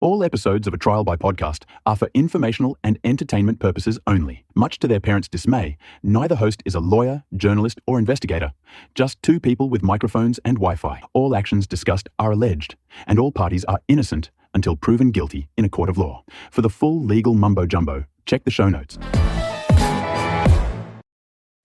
All episodes of A Trial by Podcast are for informational and entertainment purposes only. Much to their parents' dismay, neither host is a lawyer, journalist, or investigator. Just two people with microphones and Wi-Fi. All actions discussed are alleged, and all parties are innocent until proven guilty in a court of law. For the full legal mumbo-jumbo, check the show notes.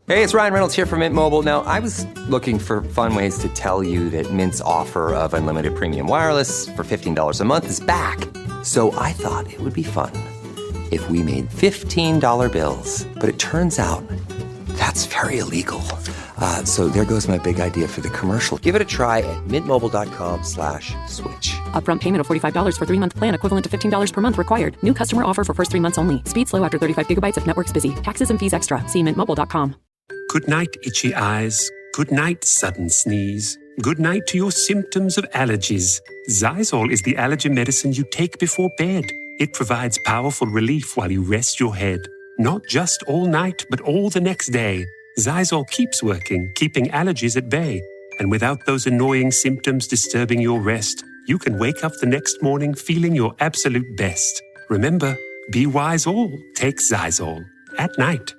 Hey, it's Ryan Reynolds here from Mint Mobile. Now, I was looking for fun ways to tell you that Mint's offer of unlimited premium wireless for $15 a month is back. So I thought it would be fun if we made $15 bills. But it turns out that's very illegal. So there goes my big idea for the commercial. Give it a try at mintmobile.com/switch. Upfront payment of $45 for 3-month plan, equivalent to $15 per month required. New customer offer for first 3 months only. Speed slow after 35 gigabytes if network's busy. Taxes and fees extra. See mintmobile.com. Good night, itchy eyes. Good night, sudden sneeze. Good night to your symptoms of allergies. Xyzal is the allergy medicine you take before bed. It provides powerful relief while you rest your head. Not just all night, but all the next day. Xyzal keeps working, keeping allergies at bay. And without those annoying symptoms disturbing your rest, you can wake up the next morning feeling your absolute best. Remember, be wise all. Take Xyzal. At night.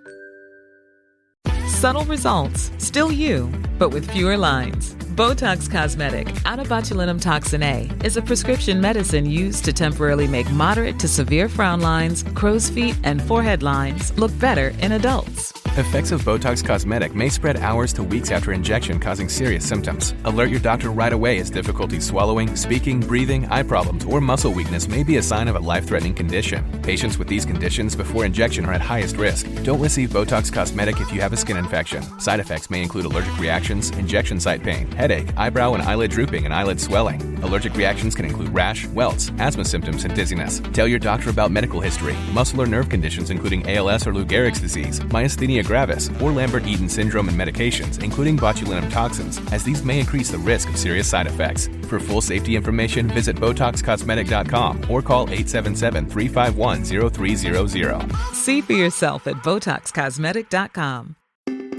Subtle results, still you, but with fewer lines. Botox Cosmetic, out of botulinum toxin A, is a prescription medicine used to temporarily make moderate to severe frown lines, crow's feet, and forehead lines look better in adults. Effects of Botox Cosmetic may spread hours to weeks after injection, causing serious symptoms. Alert your doctor right away as difficulty swallowing, speaking, breathing, eye problems, or muscle weakness may be a sign of a life-threatening condition. Patients with these conditions before injection are at highest risk. Don't receive Botox Cosmetic if you have a skin infection. Side effects may include allergic reactions, injection site pain, headache, eyebrow and eyelid drooping, and eyelid swelling. Allergic reactions can include rash, welts, asthma symptoms, and dizziness. Tell your doctor about medical history, muscle or nerve conditions including ALS or Lou Gehrig's disease, myasthenia gravis, or Lambert-Eaton syndrome, and medications, including botulinum toxins, as these may increase the risk of serious side effects. For full safety information, visit BotoxCosmetic.com or call 877-351-0300. See for yourself at BotoxCosmetic.com.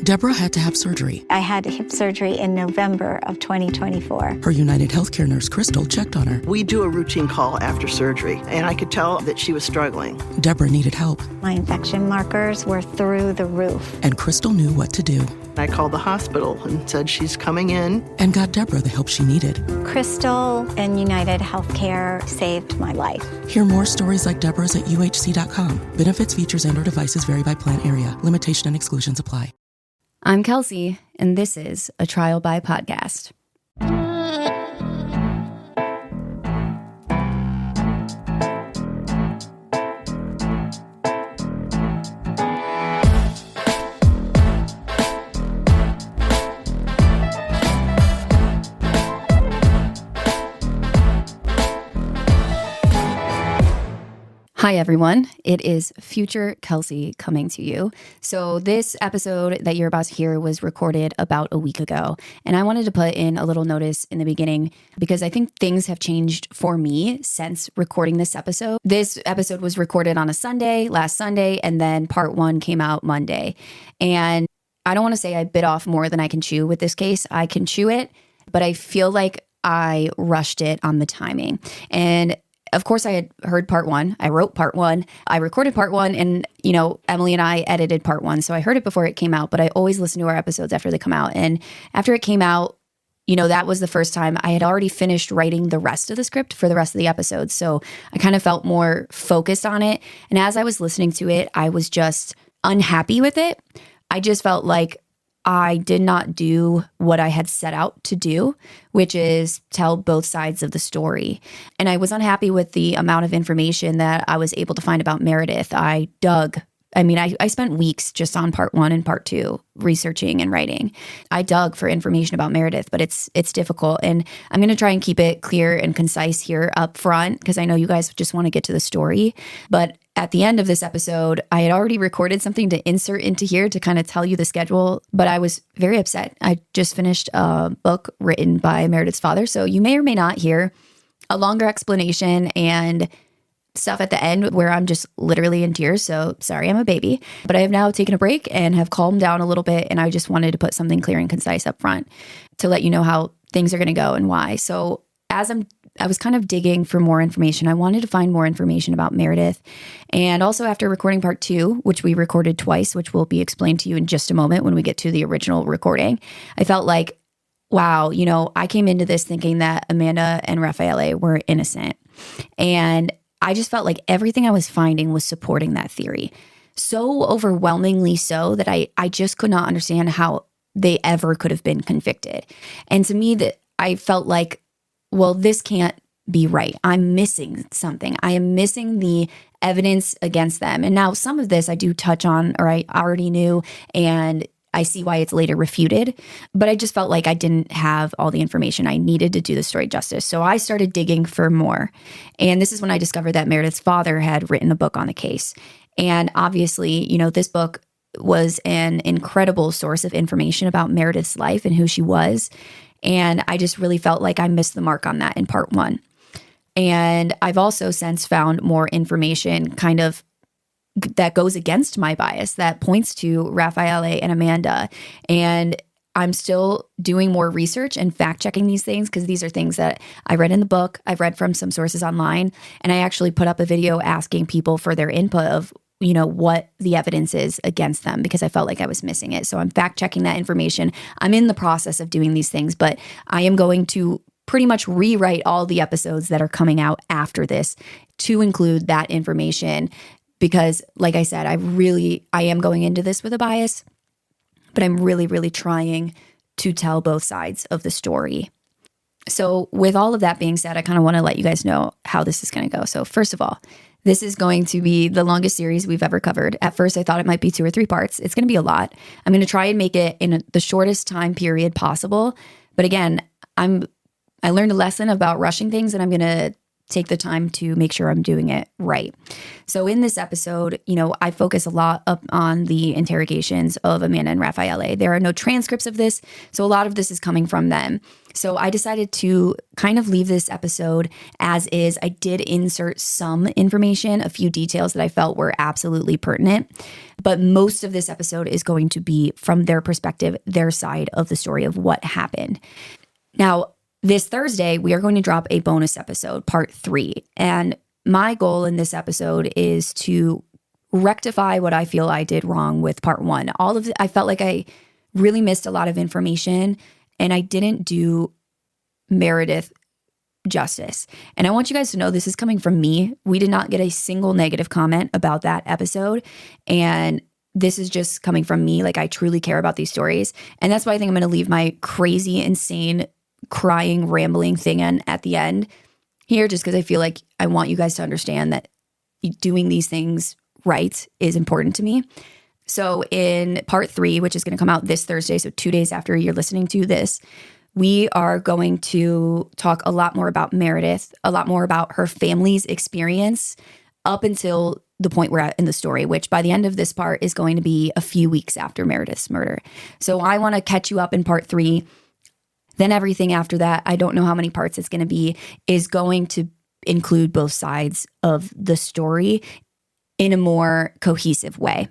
Deborah had to have surgery. I had hip surgery in November of 2024. Her United Healthcare nurse, Crystal, checked on her. We do a routine call after surgery, and I could tell that she was struggling. Deborah needed help. My infection markers were through the roof. And Crystal knew what to do. I called the hospital and said she's coming in. And got Deborah the help she needed. Crystal and United Healthcare saved my life. Hear more stories like Deborah's at uhc.com. Benefits, features, and/or devices vary by plan area. Limitation and exclusions apply. I'm Kelsey, and this is A Trial by Podcast. Hi, everyone. It is future Kelsey coming to you. So this episode that you're about to hear was recorded about a week ago. And I wanted to put in a little notice in the beginning because I think things have changed for me since recording this episode. This episode was recorded on a Sunday, last Sunday, and then part 1 came out Monday. And I don't want to say I bit off more than I can chew with this case. I can chew it, but I feel like I rushed it on the timing. And of course, I had heard part 1. I wrote part 1. I recorded part 1. And, Emily and I edited part 1. So I heard it before it came out. But I always listen to our episodes after they come out. And after it came out, that was the first time I had already finished writing the rest of the script for the rest of the episodes. So I kind of felt more focused on it. And as I was listening to it, I was just unhappy with it. I just felt like I did not do what I had set out to do, which is tell both sides of the story. And I was unhappy with the amount of information that I was able to find about Meredith. I spent weeks just on part 1 and part 2 researching and writing. I dug for information about Meredith, but it's difficult. And I'm going to try and keep it clear and concise here up front because I know you guys just want to get to the story. But at the end of this episode, I had already recorded something to insert into here to kind of tell you the schedule, but I was very upset. I just finished a book written by Meredith's father, so you may or may not hear a longer explanation and stuff at the end where I'm just literally in tears. So sorry, I'm a baby, but I have now taken a break and have calmed down a little bit. And I just wanted to put something clear and concise up front to let you know how things are going to go and why. So I was kind of digging for more information. I wanted to find more information about Meredith. And also after recording part 2, which we recorded twice, which will be explained to you in just a moment when we get to the original recording, I felt like, wow, I came into this thinking that Amanda and Raffaele were innocent. And I just felt like everything I was finding was supporting that theory. So overwhelmingly so that I just could not understand how they ever could have been convicted. And to me, that I felt like, well, this can't be right. I'm missing something. I am missing the evidence against them. And now some of this I do touch on, or I already knew, and I see why it's later refuted. But I just felt like I didn't have all the information I needed to do the story justice. So I started digging for more. And this is when I discovered that Meredith's father had written a book on the case. And obviously, this book was an incredible source of information about Meredith's life and who she was. And I just really felt like I missed the mark on that in part 1. And I've also since found more information kind of that goes against my bias, that points to Raffaele and Amanda. And I'm still doing more research and fact checking these things, because these are things that I read in the book, I've read from some sources online, and I actually put up a video asking people for their input of what the evidence is against them, because I felt like I was missing it. So I'm fact checking that information. I'm in the process of doing these things, but I am going to pretty much rewrite all the episodes that are coming out after this to include that information, because like I said, I am going into this with a bias, but I'm really, really trying to tell both sides of the story. So with all of that being said, I kind of want to let you guys know how this is going to go. So first of all, this is going to be the longest series we've ever covered. At first, I thought it might be 2 or 3 parts. It's going to be a lot. I'm going to try and make it in the shortest time period possible. But again, I learned a lesson about rushing things, and I'm going to take the time to make sure I'm doing it right. So in this episode, I focus a lot up on the interrogations of Amanda and Raffaele. There are no transcripts of this, so a lot of this is coming from them. So I decided to kind of leave this episode as is. I did insert some information, a few details that I felt were absolutely pertinent, but most of this episode is going to be from their perspective, their side of the story of what happened. Now, this Thursday, we are going to drop a bonus episode, part 3. And my goal in this episode is to rectify what I feel I did wrong with part 1. I felt like I really missed a lot of information, and I didn't do Meredith justice. And I want you guys to know this is coming from me. We did not get a single negative comment about that episode. And this is just coming from me. Like, I truly care about these stories. And that's why I think I'm going to leave my crazy, insane, crying, rambling thing at the end here, just because I feel like I want you guys to understand that doing these things right is important to me. So in part 3, which is going to come out this Thursday, so 2 days after you're listening to this, we are going to talk a lot more about Meredith, a lot more about her family's experience up until the point we're at in the story, which by the end of this part is going to be a few weeks after Meredith's murder. So I want to catch you up in part 3. Then everything after that, I don't know how many parts it's going to be, is going to include both sides of the story in a more cohesive way.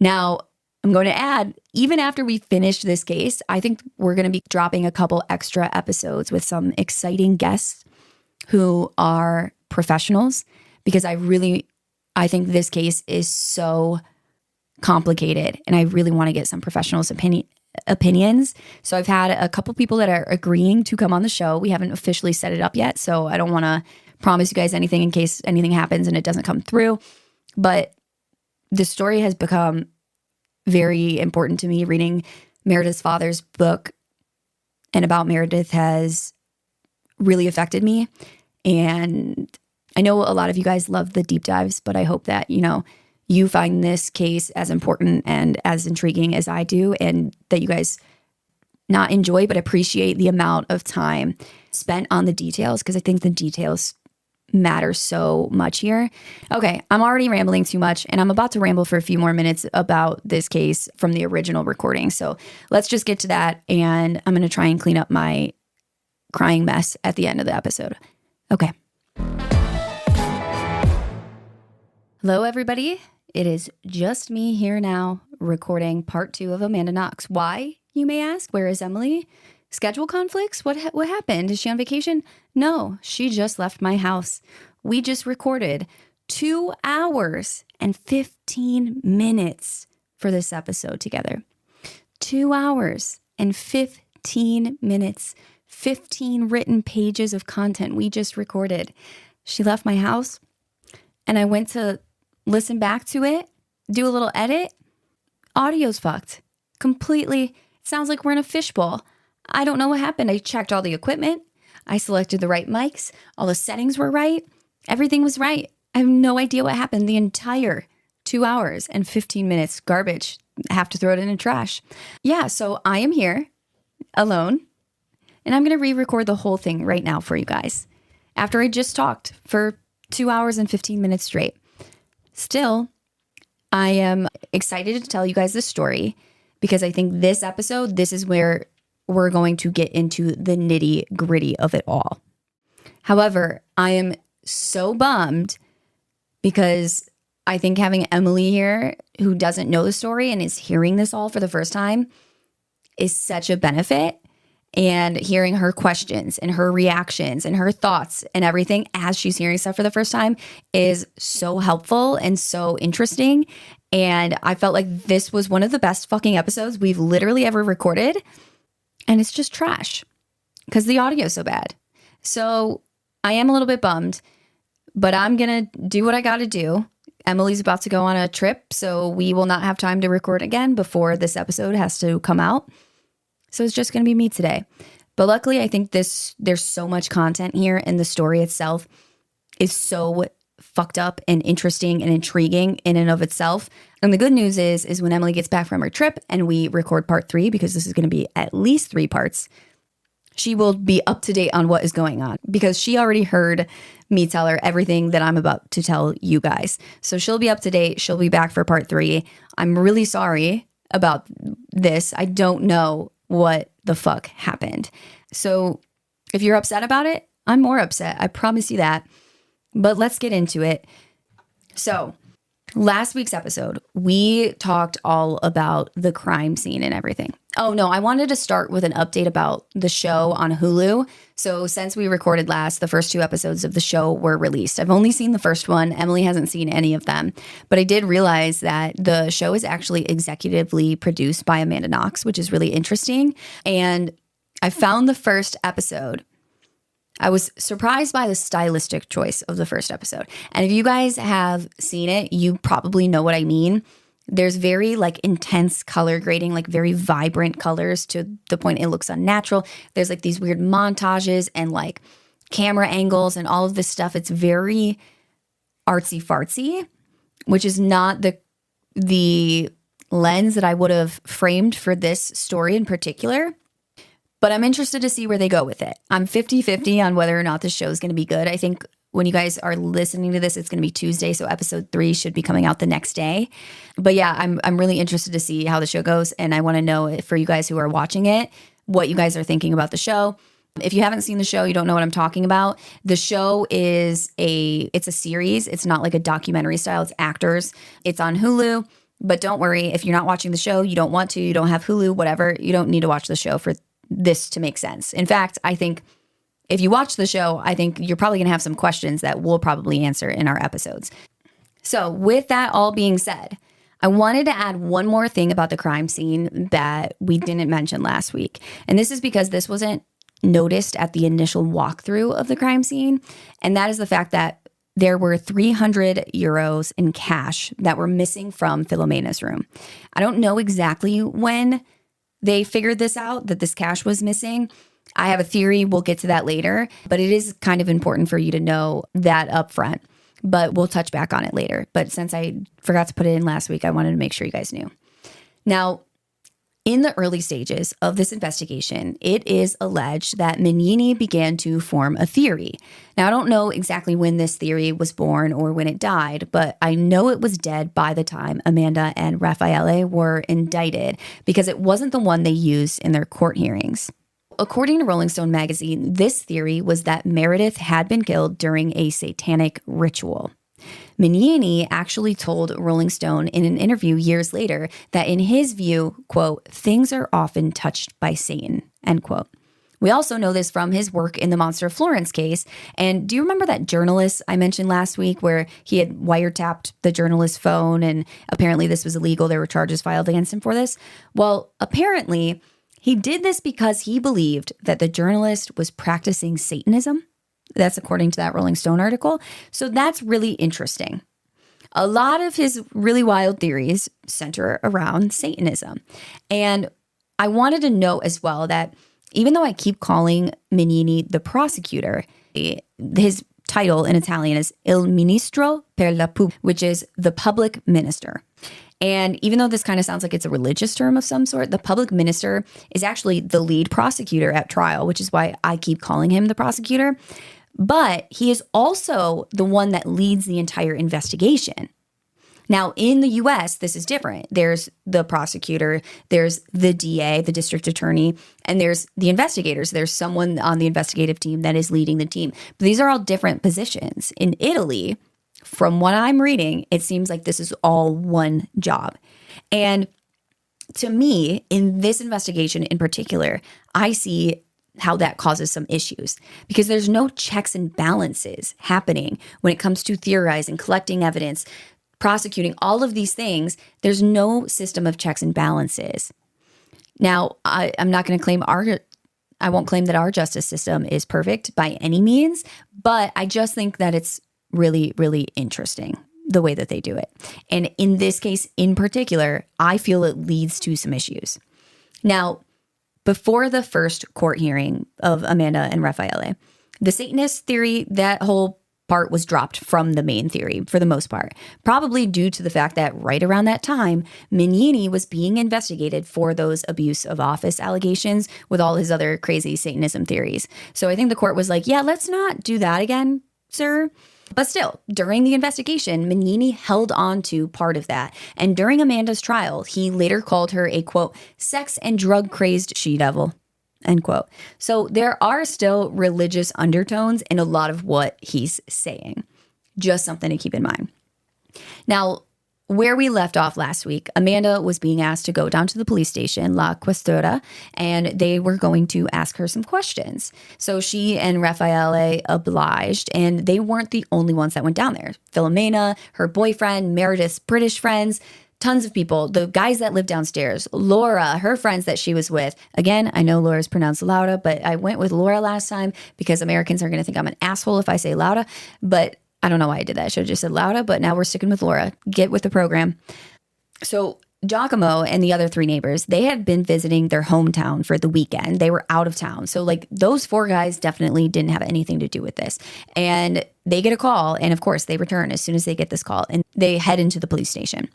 Now, I'm going to add, even after we finish this case, I think we're going to be dropping a couple extra episodes with some exciting guests who are professionals, because I think this case is so complicated, and I really want to get some professionals' opinions. So I've had a couple people that are agreeing to come on the show. We haven't officially set it up yet, so I don't want to promise you guys anything in case anything happens and it doesn't come through. But the story has become very important to me. Reading Meredith's father's book and about Meredith has really affected me. And I know a lot of you guys love the deep dives, but I hope that, you find this case as important and as intriguing as I do, and that you guys not enjoy, but appreciate the amount of time spent on the details, because I think the details matter so much here. Okay, I'm already rambling too much, and I'm about to ramble for a few more minutes about this case from the original recording. So let's just get to that, and I'm going to try and clean up my crying mess at the end of the episode. Okay. Hello, everybody. It is just me here now recording part 2 of Amanda Knox. Why, you may ask? Where is Emily? Schedule conflicts? What happened? Is she on vacation? No, she just left my house. We just recorded 2 hours and 15 minutes for this episode together. 2 hours and 15 minutes, 15 written pages of content we just recorded. She left my house and I went to listen back to it, do a little edit. Audio's fucked. Completely. It sounds like we're in a fishbowl. I don't know what happened. I checked all the equipment. I selected the right mics. All the settings were right. Everything was right. I have no idea what happened. The entire 2 hours and 15 minutes garbage. Have to throw it in the trash. Yeah, so I am here alone and I'm going to re-record the whole thing right now for you guys after I just talked for 2 hours and 15 minutes straight. Still, I am excited to tell you guys this story because I think this episode, this is where we're going to get into the nitty gritty of it all. However, I am so bummed because I think having Emily here, who doesn't know the story and is hearing this all for the first time, is such a benefit. And hearing her questions and her reactions and her thoughts and everything as she's hearing stuff for the first time is so helpful and so interesting. And I felt like this was one of the best fucking episodes we've literally ever recorded. And it's just trash because the audio is so bad. So I am a little bit bummed, but I'm going to do what I got to do. Emily's about to go on a trip, so we will not have time to record again before this episode has to come out. So it's just going to be me today. But luckily, I think there's so much content here, and the story itself is so fucked up and interesting and intriguing in and of itself. And the good news is when Emily gets back from her trip and we record part 3, because this is going to be at least 3 parts, she will be up to date on what is going on because she already heard me tell her everything that I'm about to tell you guys. So she'll be up to date. She'll be back for part 3. I'm really sorry about this. I don't know what the fuck happened. So if you're upset about it, I'm more upset. I promise you that. But let's get into it. So last week's episode, we talked all about the crime scene and everything. Oh, no, I wanted to start with an update about the show on Hulu. So since we recorded last, the first 2 episodes of the show were released. I've only seen the first one. Emily hasn't seen any of them. But I did realize that the show is actually executively produced by Amanda Knox, which is really interesting. And I found the first episode. I was surprised by the stylistic choice of the first episode. And if you guys have seen it, you probably know what I mean. There's very like intense color grading, like very vibrant colors to the point it looks unnatural. There's like these weird montages and like camera angles and all of this stuff. It's very artsy fartsy, which is not the lens that I would have framed for this story in particular. But I'm interested to see where they go with it. I'm 50-50 on whether or not this show is going to be good. I think when you guys are listening to this, it's going to be Tuesday, so episode 3 should be coming out the next day. But yeah, I'm really interested to see how the show goes, and I want to know for you guys who are watching it, what you guys are thinking about the show. If you haven't seen the show, you don't know what I'm talking about. The show is it's a series. It's not like a documentary style. It's actors. It's on Hulu. But don't worry, if you're not watching the show, you don't want to, you don't have Hulu, whatever, you don't need to watch the show for this to make sense. In fact, I think if you watch the show, I think you're probably going to have some questions that we'll probably answer in our episodes. So with that all being said, I wanted to add one more thing about the crime scene that we didn't mention last week. And this is because this wasn't noticed at the initial walkthrough of the crime scene. And that is the fact that there were 300 euros in cash that were missing from Filomena's room. I don't know exactly when they figured this out, that this cash was missing. I have a theory. We'll get to that later. But it is kind of important for you to know that up front. But we'll touch back on it later. But since I forgot to put it in last week, I wanted to make sure you guys knew. Now, in the early stages of this investigation, it is alleged that Mignini began to form a theory. Now, I don't know exactly when this theory was born or when it died, but I know it was dead by the time Amanda and Raffaele were indicted because it wasn't the one they used in their court hearings. According to Rolling Stone magazine, this theory was that Meredith had been killed during a satanic ritual. Mignini actually told Rolling Stone in an interview years later that in his view, quote, things are often touched by Satan, end quote. We also know this from his work in the Monster of Florence case. And do you remember that journalist I mentioned last week where he had wiretapped the journalist's phone and apparently this was illegal? There were charges filed against him for this. Well, apparently he did this because he believed that the journalist was practicing Satanism. That's according to that Rolling Stone article. So that's really interesting. A lot of his really wild theories center around Satanism. And I wanted to note as well that even though I keep calling Mignini the prosecutor, his title in Italian is Il Ministro per la Pubblica, which is the public minister. And even though this kind of sounds like it's a religious term of some sort, the public minister is actually the lead prosecutor at trial, which is why I keep calling him the prosecutor. But he is also the one that leads the entire investigation. Now, in the U.S., this is different. There's the prosecutor, there's the DA, the district attorney, and there's the investigators. There's someone on the investigative team that is leading the team. But these are all different positions. In Italy, from what I'm reading, it seems like this is all one job. And to me, in this investigation in particular, I see how that causes some issues because there's no checks and balances happening when it comes to theorizing, collecting evidence, prosecuting, all of these things. There's no system of checks and balances. Now, I'm not going to claim I won't claim that our justice system is perfect by any means, but I just think that it's really, really interesting the way that they do it. And in this case in particular, I feel it leads to some issues. Now, before the first court hearing of Amanda and Raffaele, the Satanist theory, that whole part was dropped from the main theory for the most part, probably due to the fact that right around that time, Mignini was being investigated for those abuse of office allegations with all his other crazy Satanism theories. So I think the court was like, yeah, let's not do that again, sir. But still, during the investigation, Mignini held on to part of that. And during Amanda's trial, he later called her a, quote, sex and drug crazed she-devil, end quote. So there are still religious undertones in a lot of what he's saying. Just something to keep in mind. Now, where we left off last week, Amanda was being asked to go down to the police station, La Questura, and they were going to ask her some questions. So she and Raffaele obliged, and they weren't the only ones that went down there. Filomena, her boyfriend, Meredith's British friends, tons of people, the guys that lived downstairs, Laura, her friends that she was with. Again, I know Laura's pronounced Laura, but I went with Laura last time because Americans are going to think I'm an asshole if I say Laura, but I don't know why I did that. I should have just said Laura, but now we're sticking with Laura. Get with the program. So Giacomo and the other three neighbors, they had been visiting their hometown for the weekend. They were out of town. So like those four guys definitely didn't have anything to do with this. And they get a call. And of course they return as soon as they get this call and they head into the police station.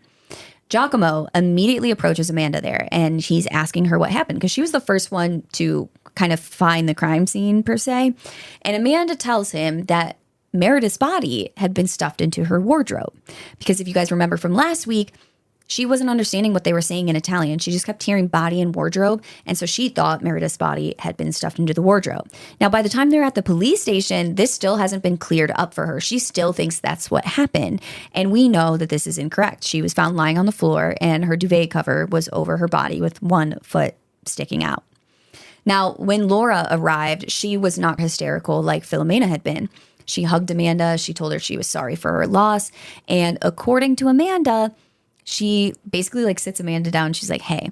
Giacomo immediately approaches Amanda there and he's asking her what happened because she was the first one to kind of find the crime scene per se. And Amanda tells him that Meredith's body had been stuffed into her wardrobe. Because if you guys remember from last week, she wasn't understanding what they were saying in Italian. She just kept hearing body and wardrobe. And so she thought Meredith's body had been stuffed into the wardrobe. Now, by the time they're at the police station, this still hasn't been cleared up for her. She still thinks that's what happened. And we know that this is incorrect. She was found lying on the floor and her duvet cover was over her body with one foot sticking out. Now, when Laura arrived, she was not hysterical like Filomena had been. She hugged Amanda. She told her she was sorry for her loss. And according to Amanda, she basically like sits Amanda down. She's like, hey,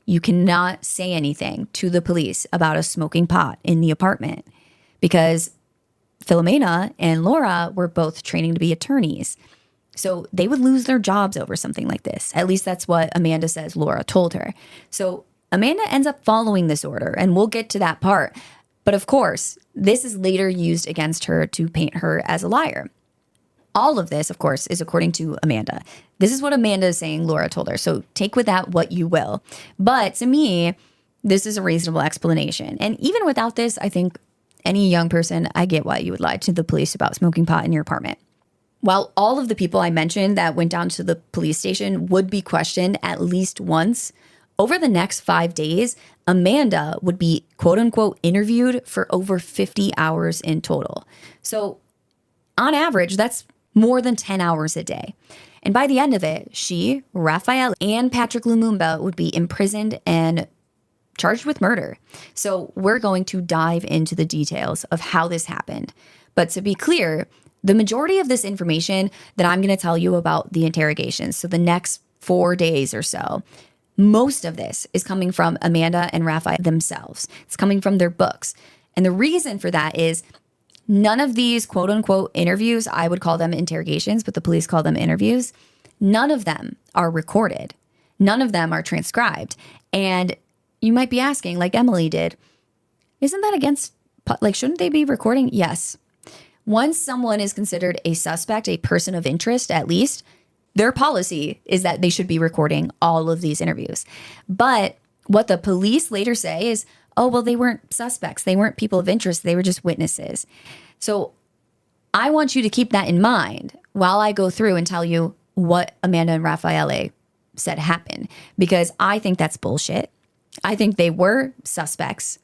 you cannot say anything to the police about a smoking pot in the apartment because Filomena and Laura were both training to be attorneys. So they would lose their jobs over something like this. At least that's what Amanda says Laura told her. So Amanda ends up following this order, and we'll get to that part. But of course, this is later used against her to paint her as a liar. All of this, of course, is according to Amanda. This is what Amanda is saying Laura told her. So take with that what you will. But to me, this is a reasonable explanation. And even without this, I think any young person, I get why you would lie to the police about smoking pot in your apartment. While all of the people I mentioned that went down to the police station would be questioned at least once, over the next 5 days, Amanda would be, quote unquote, interviewed for over 50 hours in total. So on average, that's more than 10 hours a day. And by the end of it, she, Raffaele, and Patrick Lumumba would be imprisoned and charged with murder. So we're going to dive into the details of how this happened. But to be clear, the majority of this information that I'm going to tell you about the interrogations, so the next 4 days or so, most of this is coming from Amanda and Raffaele themselves. It's coming from their books. And the reason for that is none of these quote unquote interviews, I would call them interrogations, but the police call them interviews, none of them are recorded. None of them are transcribed. And you might be asking, like Emily did, isn't that against, like, shouldn't they be recording? Yes. Once someone is considered a suspect, a person of interest at least, their policy is that they should be recording all of these interviews. But what the police later say is, oh, well, they weren't suspects. They weren't people of interest. They were just witnesses. So I want you to keep that in mind while I go through and tell you what Amanda and Raffaele said happened, because I think that's bullshit. I think they were suspects.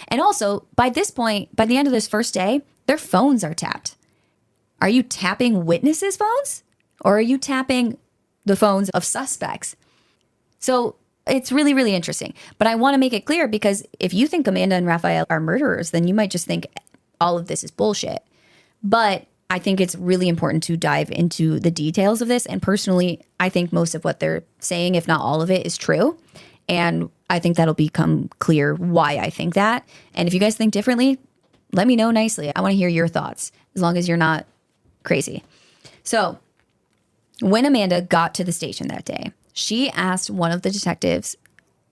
And also, by this point, by the end of this first day, their phones are tapped. Are you tapping witnesses' phones? Or are you tapping the phones of suspects? So it's really, really interesting. But I want to make it clear, because if you think Amanda and Raffaele are murderers, then you might just think all of this is bullshit. But I think it's really important to dive into the details of this. And personally, I think most of what they're saying, if not all of it, is true. And I think that'll become clear why I think that. And if you guys think differently, let me know nicely. I want to hear your thoughts, as long as you're not crazy. So when Amanda got to the station that day, she asked one of the detectives.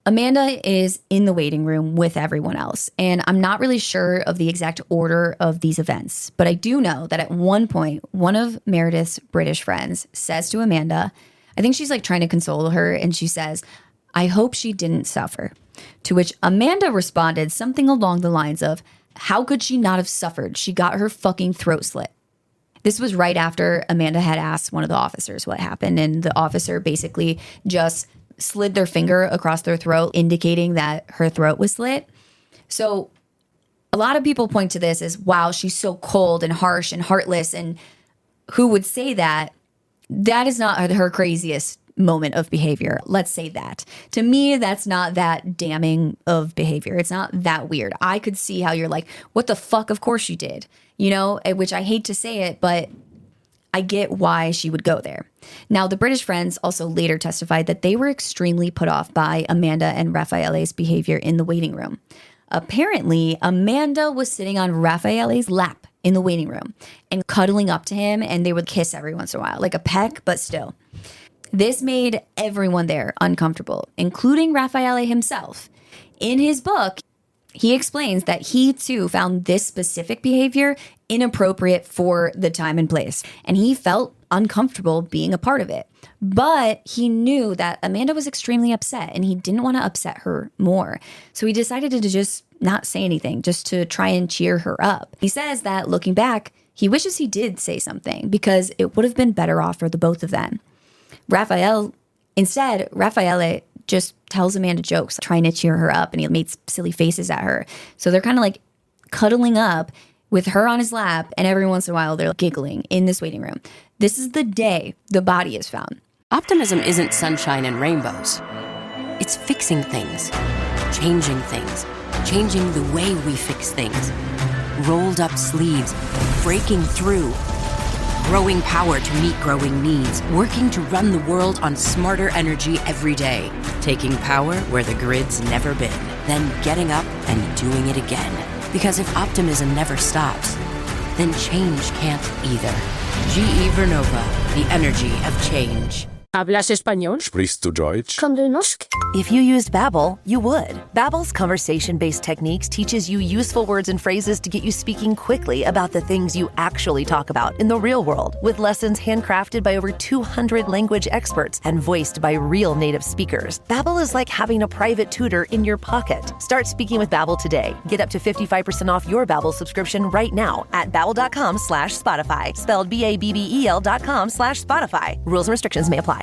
Amanda is in the waiting room with everyone else, and I'm not really sure of the exact order of these events, but I do know that at one point, one of Meredith's British friends says to Amanda, I think she's like trying to console her, and she says, I hope she didn't suffer. To which Amanda responded something along the lines of, how could she not have suffered? She got her fucking throat slit. This was right after Amanda had asked one of the officers what happened, and the officer basically just slid their finger across their throat, indicating that her throat was slit. So a lot of people point to this as, wow, she's so cold and harsh and heartless. And who would say that? That is not her craziest moment of behavior. Let's say that. To me, that's not that damning of behavior. It's not that weird. I could see how you're like, what the fuck? Of course you did. You know, which I hate to say it, but I get why she would go there. Now, the British friends also later testified that they were extremely put off by Amanda and Raffaele's behavior in the waiting room. Apparently, Amanda was sitting on Raffaele's lap in the waiting room and cuddling up to him, and they would kiss every once in a while, like a peck, but still. This made everyone there uncomfortable, including Raffaele himself. In his book, he explains that he too found this specific behavior inappropriate for the time and place, and he felt uncomfortable being a part of it. But he knew that Amanda was extremely upset, and he didn't want to upset her more. So he decided to just not say anything, just to try and cheer her up. He says that looking back, he wishes he did say something, because it would have been better off for the both of them. Raffaele just tells Amanda jokes, trying to cheer her up, and he makes silly faces at her. So they're kind of like cuddling up with her on his lap, and every once in a while they're giggling in this waiting room. This is the day the body is found. Optimism isn't sunshine and rainbows. It's fixing things, changing the way we fix things. Rolled up sleeves, breaking through, growing power to meet growing needs, working to run the world on smarter energy every day, taking power where the grid's never been, then getting up and doing it again. Because if optimism never stops, then change can't either. GE Vernova, the energy of change. ¿Hablas español? Sprichst du Deutsch? Kann du Norsk? If you used Babbel, you would. Babbel's conversation-based techniques teaches you useful words and phrases to get you speaking quickly about the things you actually talk about in the real world, with lessons handcrafted by over 200 language experts and voiced by real native speakers. Babbel is like having a private tutor in your pocket. Start speaking with Babbel today. Get up to 55% off your Babbel subscription right now at babbel.com/Spotify. Spelled BABBEL.com/Spotify. Rules and restrictions may apply.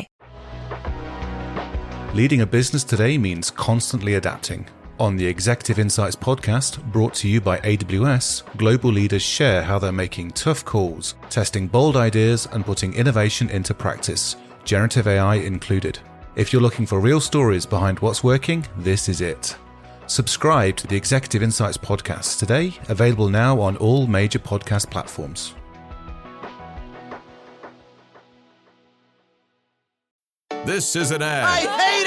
Leading a business today means constantly adapting. On the Executive Insights podcast, brought to you by AWS, global leaders share how they're making tough calls, testing bold ideas, and putting innovation into practice, generative AI included. If you're looking for real stories behind what's working, this is it. Subscribe to the Executive Insights podcast today, available now on all major podcast platforms. This is an ad. I hate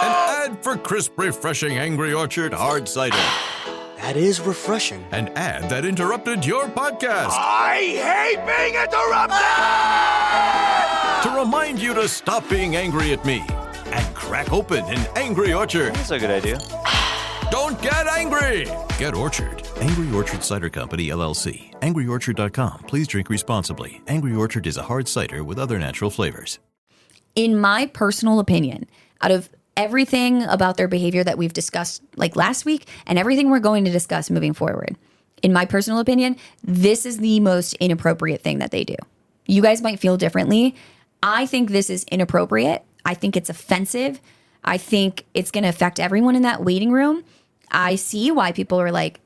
An ads! ad for crisp, refreshing Angry Orchard hard cider. That is refreshing. An ad that interrupted your podcast. I hate being interrupted! To remind you to stop being angry at me and crack open an Angry Orchard. That's a good idea. Don't get angry! Get Orchard. Angry Orchard Cider Company, LLC. AngryOrchard.com. Please drink responsibly. Angry Orchard is a hard cider with other natural flavors. In my personal opinion, out of everything about their behavior that we've discussed like last week and everything we're going to discuss moving forward, in my personal opinion, this is the most inappropriate thing that they do. You guys might feel differently. I think this is inappropriate. I think it's offensive. I think it's going to affect everyone in that waiting room. I see why people are like,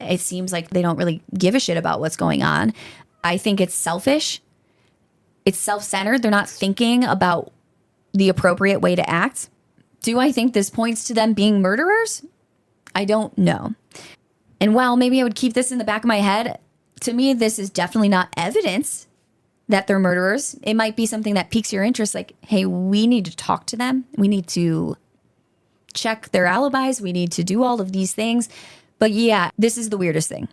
it seems like they don't really give a shit about what's going on. I think it's selfish. It's self-centered. They're not thinking about the appropriate way to act. Do I think this points to them being murderers? I don't know. And while maybe I would keep this in the back of my head, to me, this is definitely not evidence that they're murderers. It might be something that piques your interest, like, hey, we need to talk to them. We need to check their alibis. We need to do all of these things. But yeah, this is the weirdest thing.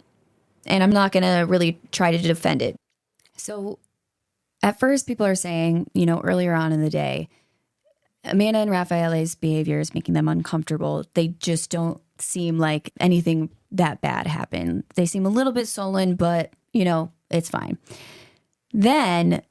And I'm not going to really try to defend it. So at first, people are saying, earlier on in the day, Amanda and Raffaele's behavior is making them uncomfortable. They just don't seem like anything that bad happened. They seem a little bit sullen, but, it's fine. Then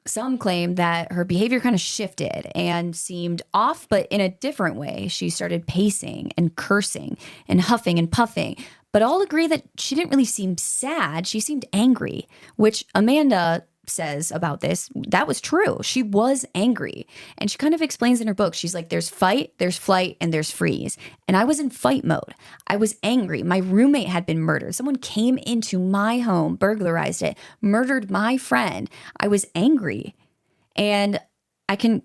some claim that her behavior kind of shifted and seemed off, but in a different way. She started pacing and cursing and huffing and puffing, but all agree that she didn't really seem sad. She seemed angry, which Amanda says about this, that was true. She was angry. And she kind of explains in her book, she's like, there's fight, there's flight, and there's freeze. And I was in fight mode. I was angry. My roommate had been murdered. Someone came into my home, burglarized it, murdered my friend. I was angry. And I can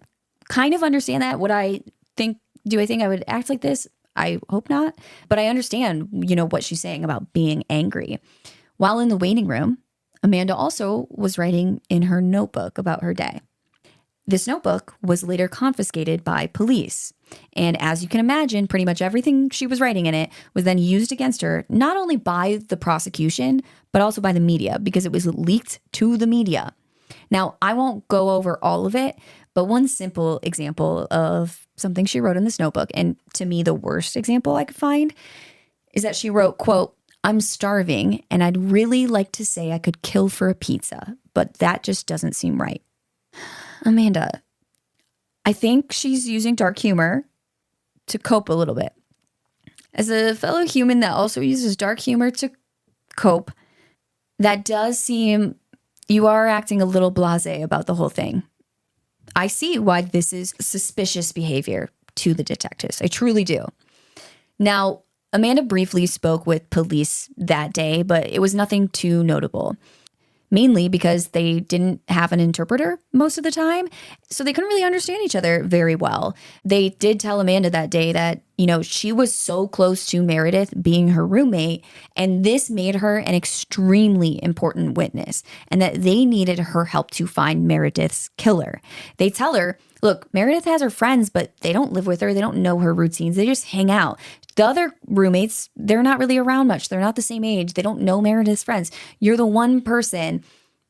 kind of understand that. Do I think I would act like this? I hope not. But I understand, what she's saying about being angry. While in the waiting room, Amanda also was writing in her notebook about her day. This notebook was later confiscated by police. And as you can imagine, pretty much everything she was writing in it was then used against her, not only by the prosecution, but also by the media, because it was leaked to the media. Now, I won't go over all of it, but one simple example of something she wrote in this notebook, and to me, the worst example I could find, is that she wrote, quote, I'm starving and I'd really like to say I could kill for a pizza, but that just doesn't seem right. Amanda, I think she's using dark humor to cope a little bit. As a fellow human that also uses dark humor to cope, that does seem you are acting a little blasé about the whole thing. I see why this is suspicious behavior to the detectives. I truly do. Now, Amanda briefly spoke with police that day, but it was nothing too notable. Mainly because they didn't have an interpreter most of the time, so they couldn't really understand each other very well. They did tell Amanda that day that, she was so close to Meredith being her roommate, and this made her an extremely important witness, and that they needed her help to find Meredith's killer. They tell her, look, Meredith has her friends, but they don't live with her. They don't know her routines. They just hang out. The other roommates, they're not really around much. They're not the same age. They don't know Meredith's friends. You're the one person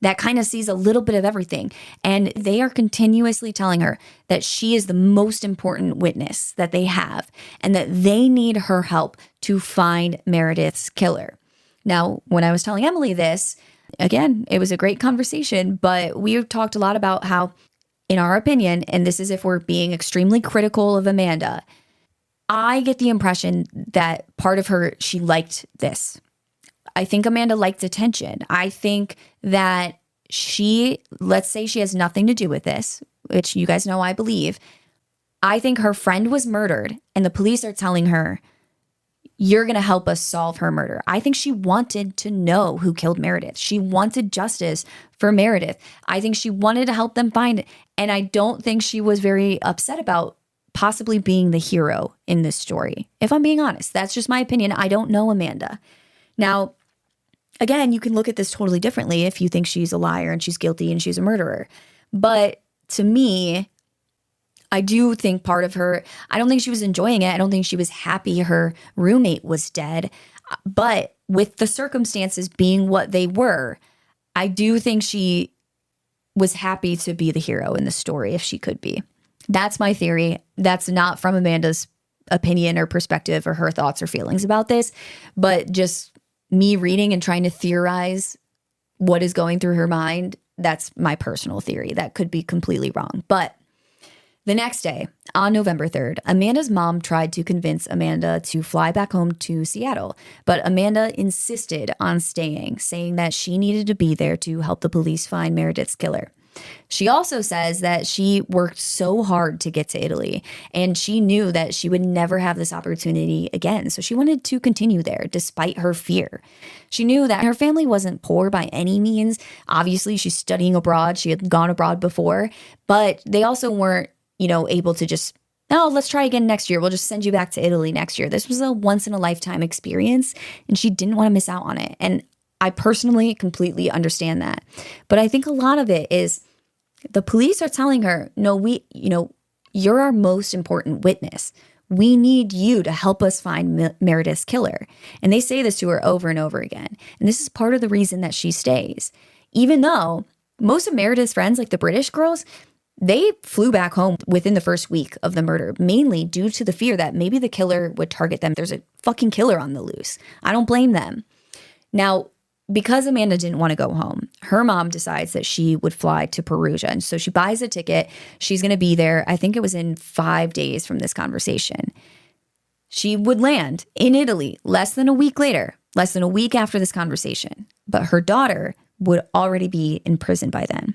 that kind of sees a little bit of everything. And they are continuously telling her that she is the most important witness that they have and that they need her help to find Meredith's killer. Now, when I was telling Emily this, again, it was a great conversation, but we talked a lot about how, in our opinion, and this is if we're being extremely critical of Amanda, I get the impression that part of her, she liked this. I think Amanda liked attention. I think that let's say she has nothing to do with this, which you guys know I believe. I think her friend was murdered and the police are telling her, you're going to help us solve her murder. I think she wanted to know who killed Meredith. She wanted justice for Meredith. I think she wanted to help them find it. And I don't think she was very upset about possibly being the hero in this story. If I'm being honest, that's just my opinion. I don't know Amanda. Now, again, you can look at this totally differently if you think she's a liar and she's guilty and she's a murderer. But to me, I do think part of her, I don't think she was enjoying it. I don't think she was happy her roommate was dead. But with the circumstances being what they were, I do think she was happy to be the hero in the story if she could be. That's my theory. That's not from Amanda's opinion or perspective or her thoughts or feelings about this, but just me reading and trying to theorize what is going through her mind. That's my personal theory. That could be completely wrong. But the next day, on November 3rd, Amanda's mom tried to convince Amanda to fly back home to Seattle, but Amanda insisted on staying, saying that she needed to be there to help the police find Meredith's killer. She also says that she worked so hard to get to Italy, and she knew that she would never have this opportunity again, so she wanted to continue there despite her fear. She knew that her family wasn't poor by any means. Obviously, she's studying abroad. She had gone abroad before, but they also weren't able to just, oh, let's try again next year. We'll just send you back to Italy next year. This was a once-in-a-lifetime experience, and she didn't want to miss out on it. And I personally completely understand that. But I think a lot of it is the police are telling her, no, you're our most important witness. We need you to help us find Meredith's killer. And they say this to her over and over again. And this is part of the reason that she stays. Even though most of Meredith's friends, like the British girls, they flew back home within the first week of the murder, mainly due to the fear that maybe the killer would target them. There's a fucking killer on the loose. I don't blame them. Now, because Amanda didn't want to go home, her mom decides that she would fly to Perugia. And so she buys a ticket. She's going to be there. I think it was in 5 days from this conversation. She would land in Italy less than a week later, less than a week after this conversation. But her daughter would already be in prison by then.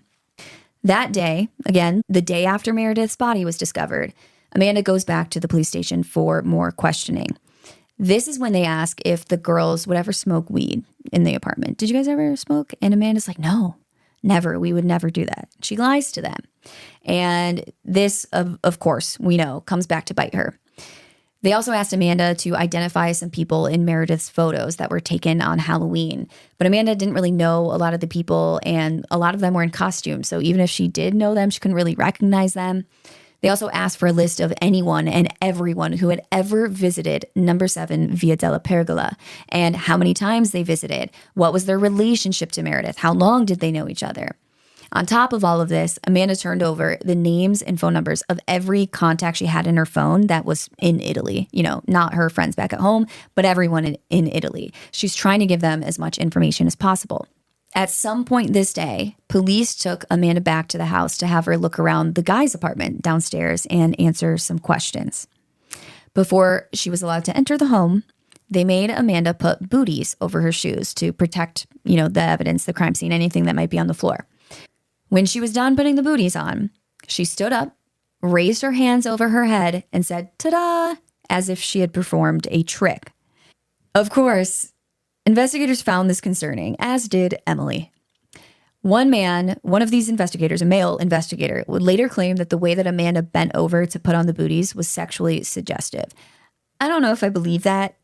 That day, again, the day after Meredith's body was discovered, Amanda goes back to the police station for more questioning. This is when they ask if the girls would ever smoke weed in the apartment. Did you guys ever smoke? And Amanda's like, no, never. We would never do that. She lies to them. And this, of course, we know, comes back to bite her. They also asked Amanda to identify some people in Meredith's photos that were taken on Halloween. But Amanda didn't really know a lot of the people, and a lot of them were in costume. So even if she did know them, she couldn't really recognize them. They also asked for a list of anyone and everyone who had ever visited number 7 Via della Pergola, and how many times they visited, what was their relationship to Meredith, how long did they know each other. On top of all of this, Amanda turned over the names and phone numbers of every contact she had in her phone that was in Italy. Not her friends back at home, but everyone in Italy. She's trying to give them as much information as possible. At some point this day, police took Amanda back to the house to have her look around the guy's apartment downstairs and answer some questions. Before she was allowed to enter the home, they made Amanda put booties over her shoes to protect, the evidence, the crime scene, anything that might be on the floor. When she was done putting the booties on, she stood up, raised her hands over her head, and said, ta-da, as if she had performed a trick. Of course, investigators found this concerning, as did Emily. One of these investigators, a male investigator, would later claim that the way that Amanda bent over to put on the booties was sexually suggestive. I don't know if I believe that.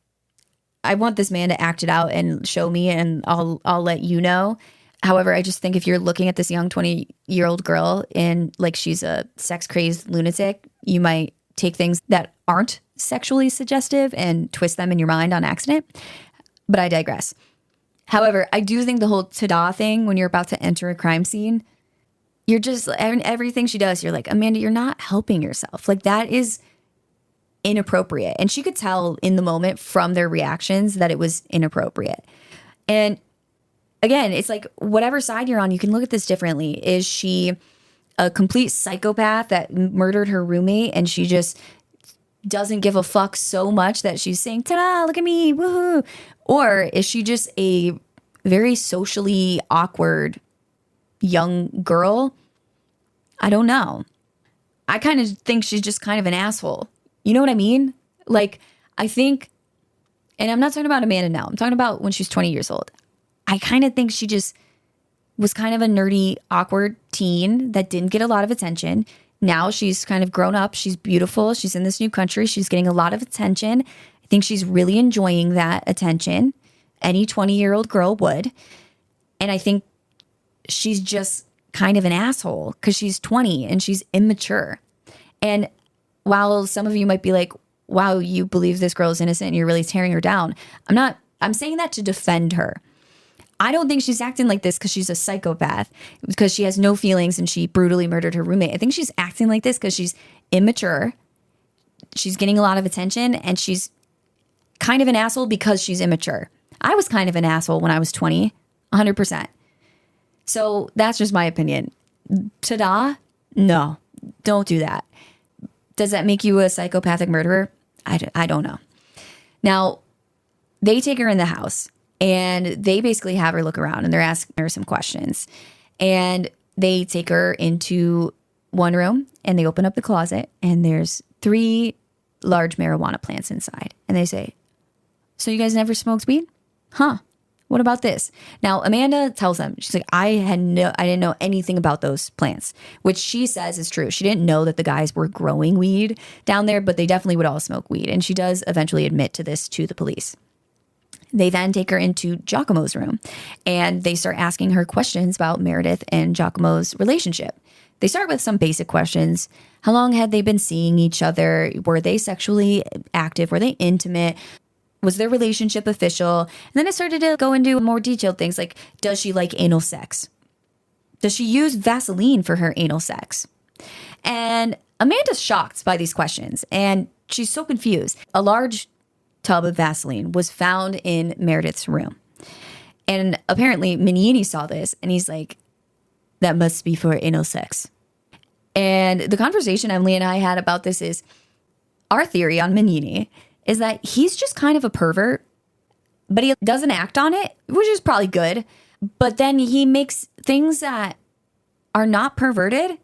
I want this man to act it out and show me, and I'll let you know. However, I just think if you're looking at this young 20-year-old girl and like she's a sex-crazed lunatic, you might take things that aren't sexually suggestive and twist them in your mind on accident. But I digress. However, I do think the whole ta-da thing when you're about to enter a crime scene, you're just, everything she does, you're like, Amanda, you're not helping yourself. Like, that is inappropriate. And she could tell in the moment from their reactions that it was inappropriate. And again, it's like whatever side you're on, you can look at this differently. Is she a complete psychopath that murdered her roommate and she just doesn't give a fuck so much that she's saying, ta-da, look at me, woohoo? Or is she just a very socially awkward young girl? I don't know. I kind of think she's just kind of an asshole. You know what I mean? Like, I think And I'm not talking about Amanda now. I'm talking about when she was 20 years old. I kind of think she just was kind of a nerdy, awkward teen that didn't get a lot of attention. Now she's kind of grown up. She's beautiful. She's in this new country. She's getting a lot of attention. I think she's really enjoying that attention. Any 20-year-old girl would. And I think she's just kind of an asshole because she's 20 and she's immature. And while some of you might be like, wow, you believe this girl is innocent and you're really tearing her down, I'm saying that to defend her. I don't think she's acting like this because she's a psychopath, because she has no feelings and she brutally murdered her roommate. I think she's acting like this because she's immature. She's getting a lot of attention and she's kind of an asshole because she's immature. I was kind of an asshole when I was 20, 100%. So that's just my opinion. Ta-da? No, don't do that. Does that make you a psychopathic murderer? I don't know. Now, they take her in the house and they basically have her look around and they're asking her some questions. And they take her into one room and they open up the closet and there's 3 large marijuana plants inside. And they say, so you guys never smoked weed? Huh? What about this? Now, Amanda tells them, she's like, I didn't know anything about those plants, which she says is true. She didn't know that the guys were growing weed down there, but they definitely would all smoke weed. And she does eventually admit to this to the police. They then take her into Giacomo's room and they start asking her questions about Meredith and Giacomo's relationship. They start with some basic questions. How long had they been seeing each other? Were they sexually active? Were they intimate? Was their relationship official? And then it started to go into more detailed things like, does she like anal sex? Does she use Vaseline for her anal sex? And Amanda's shocked by these questions and she's so confused. A large tub of Vaseline was found in Meredith's room. And apparently Mignini saw this and he's like, that must be for anal sex. And the conversation Emily and I had about this is, our theory on Mignini is that he's just kind of a pervert, but he doesn't act on it, which is probably good. But then he makes things that are not perverted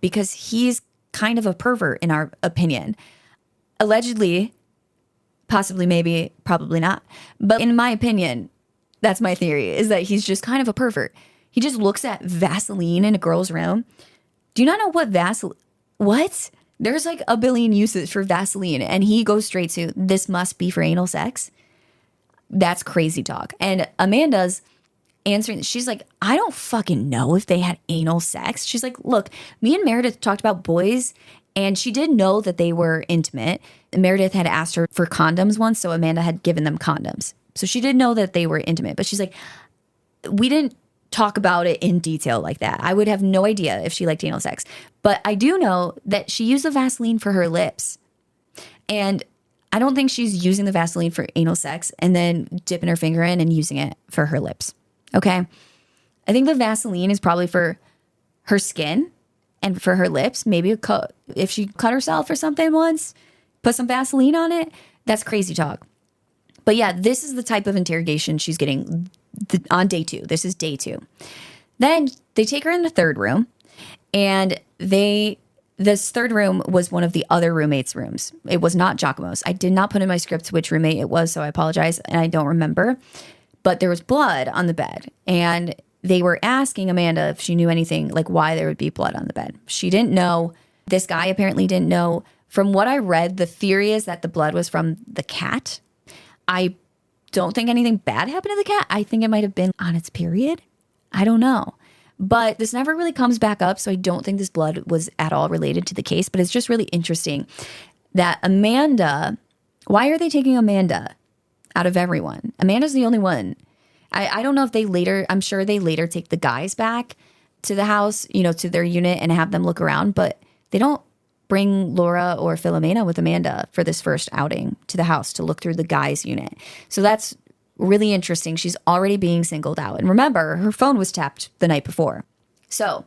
because he's kind of a pervert in our opinion. Allegedly, possibly, maybe, probably not. But in my opinion, that's my theory, is that he's just kind of a pervert. He just looks at Vaseline in a girl's room. Do you not know what Vaseline? What? There's like a billion uses for Vaseline, and he goes straight to, this must be for anal sex. That's crazy talk. And Amanda's answering, she's like, I don't fucking know if they had anal sex. She's like, look, me and Meredith talked about boys, and she did know that they were intimate. Meredith had asked her for condoms once, so Amanda had given them condoms. So she did know that they were intimate, but she's like, we didn't talk about it in detail like that. I would have no idea if she liked anal sex. But I do know that she used the Vaseline for her lips. And I don't think she's using the Vaseline for anal sex and then dipping her finger in and using it for her lips. Okay? I think the Vaseline is probably for her skin and for her lips. Maybe if she cut herself or something once, put some Vaseline on it. That's crazy talk. But yeah, this is the type of interrogation she's getting on day 2. This is day 2. Then they take her in the third room, and this third room was one of the other roommates' rooms. It was not Giacomo's. I did not put in my script which roommate it was, so I apologize, and I don't remember. But there was blood on the bed, and they were asking Amanda if she knew anything, like why there would be blood on the bed. She didn't know. This guy apparently didn't know. From what I read, the theory is that the blood was from the cat. I don't think anything bad happened to the cat. I think it might have been on its period. I don't know. But this never really comes back up, so I don't think this blood was at all related to the case. But it's just really interesting that Amanda, why are they taking Amanda out of everyone? Amanda's the only one. I don't know if they later, I'm sure they later take the guys back to the house, to their unit and have them look around. But they don't bring Laura or Philomena with Amanda for this first outing to the house to look through the guys' unit. So that's really interesting. She's already being singled out. And remember, her phone was tapped the night before. So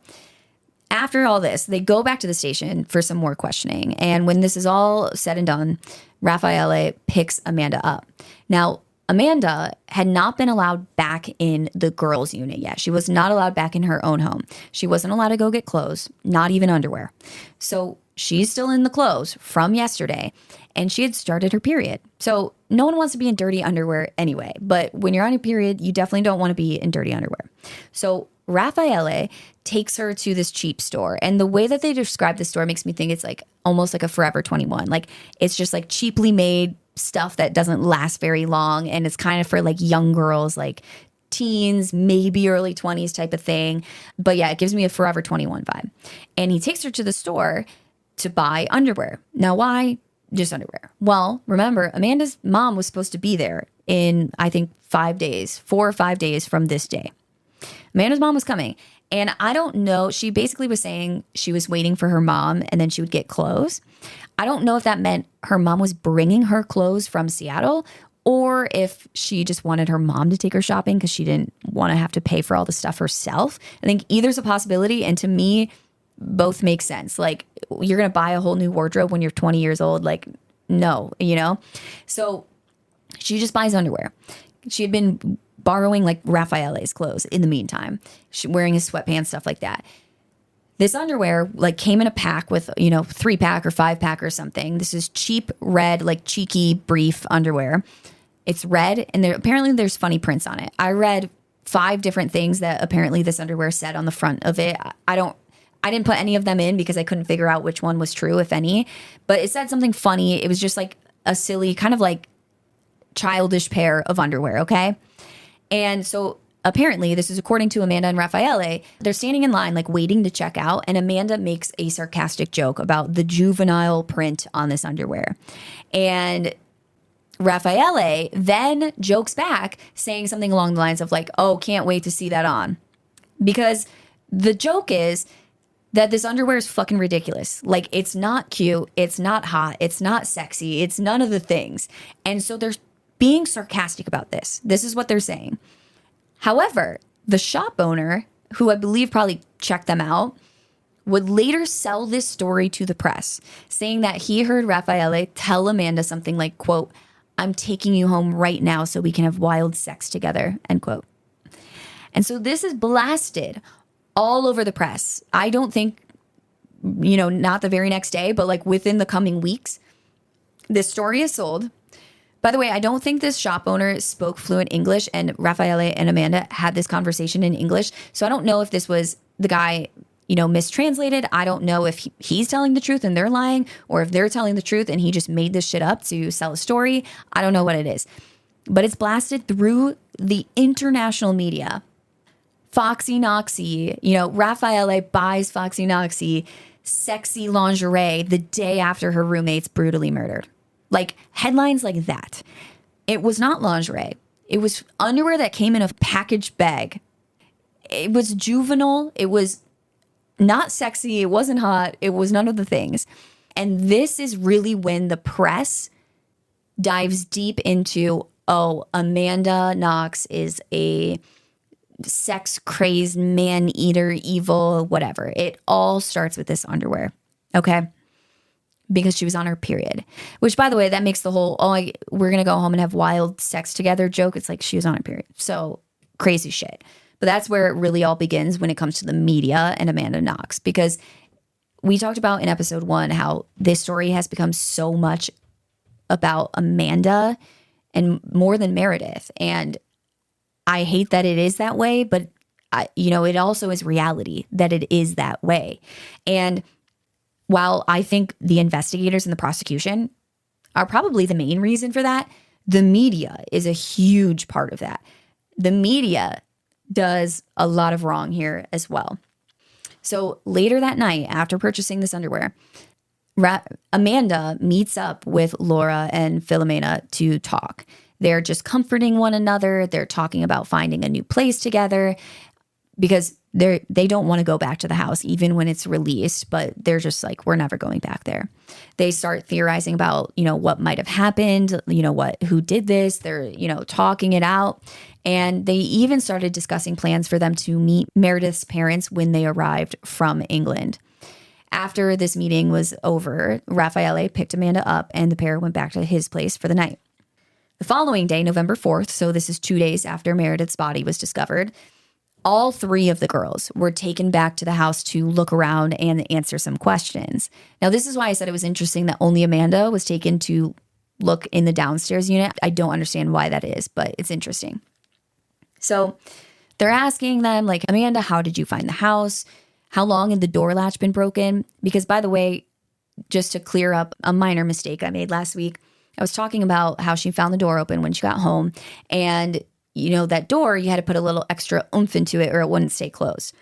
after all this, they go back to the station for some more questioning. And when this is all said and done, Raffaele picks Amanda up. Now, Amanda had not been allowed back in the girls' unit yet. She was not allowed back in her own home. She wasn't allowed to go get clothes, not even underwear. So she's still in the clothes from yesterday, and she had started her period. So no one wants to be in dirty underwear anyway, but when you're on your period, you definitely don't want to be in dirty underwear. So Raffaele takes her to this cheap store, and the way that they describe the store makes me think it's like almost like a Forever 21. Like it's just like cheaply made stuff that doesn't last very long, and it's kind of for like young girls, like teens, maybe early 20s type of thing. But yeah, it gives me a Forever 21 vibe. And he takes her to the store to buy underwear. Now, why just underwear? Well, remember, Amanda's mom was supposed to be there in, I think, 4 or 5 days from this day. Amanda's mom was coming. And I don't know, she basically was saying she was waiting for her mom and then she would get clothes. I don't know if that meant her mom was bringing her clothes from Seattle, or if she just wanted her mom to take her shopping because she didn't want to have to pay for all the stuff herself. I think either's a possibility. And to me, both make sense. Like, you're going to buy a whole new wardrobe when you're 20 years old. Like, no, you know? So she just buys underwear. She had been borrowing like Raffaele's clothes in the meantime, wearing his sweatpants, stuff like that. This underwear like came in a pack with, 3-pack or 5-pack or something. This is cheap red, like cheeky brief underwear. It's red, and apparently there's funny prints on it. I read 5 different things that apparently this underwear said on the front of it. I didn't put any of them in because I couldn't figure out which one was true, if any. But it said something funny. It was just like a silly, kind of like childish pair of underwear, okay? And so apparently, this is according to Amanda and Raffaele, they're standing in line, like waiting to check out. And Amanda makes a sarcastic joke about the juvenile print on this underwear. And Raffaele then jokes back, saying something along the lines of like, oh, can't wait to see that on. Because the joke is that this underwear is fucking ridiculous. Like, it's not cute. It's not hot. It's not sexy. It's none of the things. And so they're being sarcastic about this. This is what they're saying. However, the shop owner, who I believe probably checked them out, would later sell this story to the press, saying that he heard Raffaele tell Amanda something like, quote, I'm taking you home right now so we can have wild sex together, end quote. And so this is blasted all over the press. I don't think, not the very next day, but like within the coming weeks, this story is sold. By the way, I don't think this shop owner spoke fluent English, and Raffaele and Amanda had this conversation in English. So I don't know if this was the guy, mistranslated. I don't know if he's telling the truth and they're lying, or if they're telling the truth and he just made this shit up to sell a story. I don't know what it is. But it's blasted through the international media. Foxy Knoxy, Raffaele buys Foxy Knoxy sexy lingerie the day after her roommate's brutally murdered. Like, headlines like that. It was not lingerie. It was underwear that came in a packaged bag. It was juvenile. It was not sexy. It wasn't hot. It was none of the things. And this is really when the press dives deep into, oh, Amanda Knox is a sex-crazed, man-eater, evil, whatever. It all starts with this underwear, okay? Because she was on her period. Which, by the way, that makes the whole, we're going to go home and have wild sex together joke. It's like she was on her period. So crazy shit. But that's where it really all begins when it comes to the media and Amanda Knox. Because we talked about in episode 1 how this story has become so much about Amanda and more than Meredith. And I hate that it is that way, but it also is reality that it is that way. And while I think the investigators and the prosecution are probably the main reason for that, the media is a huge part of that. The media does a lot of wrong here as well. So later that night, after purchasing this underwear, Amanda meets up with Laura and Philomena to talk. They're just comforting one another. They're talking about finding a new place together because they don't want to go back to the house even when it's released, but they're just like, we're never going back there. They start theorizing about, what might have happened, who did this. They're, talking it out. And they even started discussing plans for them to meet Meredith's parents when they arrived from England. After this meeting was over, Raffaele picked Amanda up and the pair went back to his place for the night. The following day, November 4th, so this is 2 days after Meredith's body was discovered, all 3 of the girls were taken back to the house to look around and answer some questions. Now, this is why I said it was interesting that only Amanda was taken to look in the downstairs unit. I don't understand why that is, but it's interesting. So they're asking them, like, Amanda, how did you find the house? How long had the door latch been broken? Because, by the way, just to clear up a minor mistake I made last week, I was talking about how she found the door open when she got home. And, you know, that door, you had to put a little extra oomph into it or it wouldn't stay closed.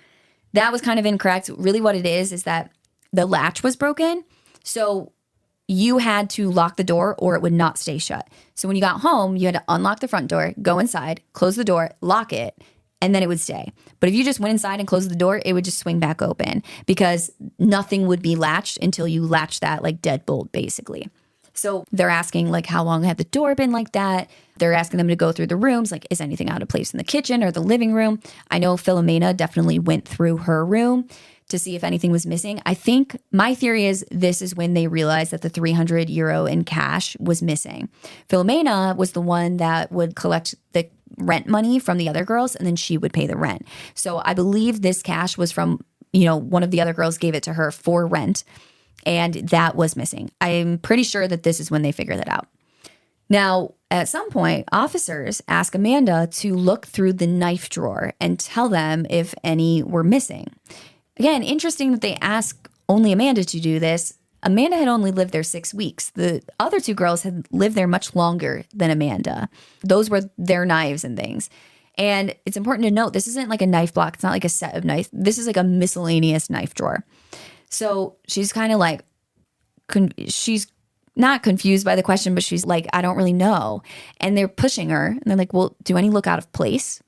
That was kind of incorrect. Really what it is that the latch was broken. So you had to lock the door or it would not stay shut. So when you got home, you had to unlock the front door, go inside, close the door, lock it, and then it would stay. But if you just went inside and closed the door, it would just swing back open because nothing would be latched until you latched that like deadbolt, basically. So they're asking, like, how long had the door been like that? They're asking them to go through the rooms, like, is anything out of place in the kitchen or the living room? I know Philomena definitely went through her room to see if anything was missing. I think my theory is this is when they realized that the 300 euro in cash was missing. Philomena was the one that would collect the rent money from the other girls, and then she would pay the rent. So I believe this cash was from, you know, one of the other girls gave it to her for rent, and that was missing. I'm pretty sure that this is when they figured that out. Now, at some point, officers ask Amanda to look through the knife drawer and tell them if any were missing. Again, interesting that they ask only Amanda to do this. Amanda had only lived there 6 weeks. The other 2 girls had lived there much longer than Amanda. Those were their knives and things. And it's important to note, this isn't like a knife block. It's not like a set of knives. This is like a miscellaneous knife drawer. So she's kind of like, she's not confused by the question, but she's like, I don't really know. And they're pushing her. And they're like, well, do any look out of place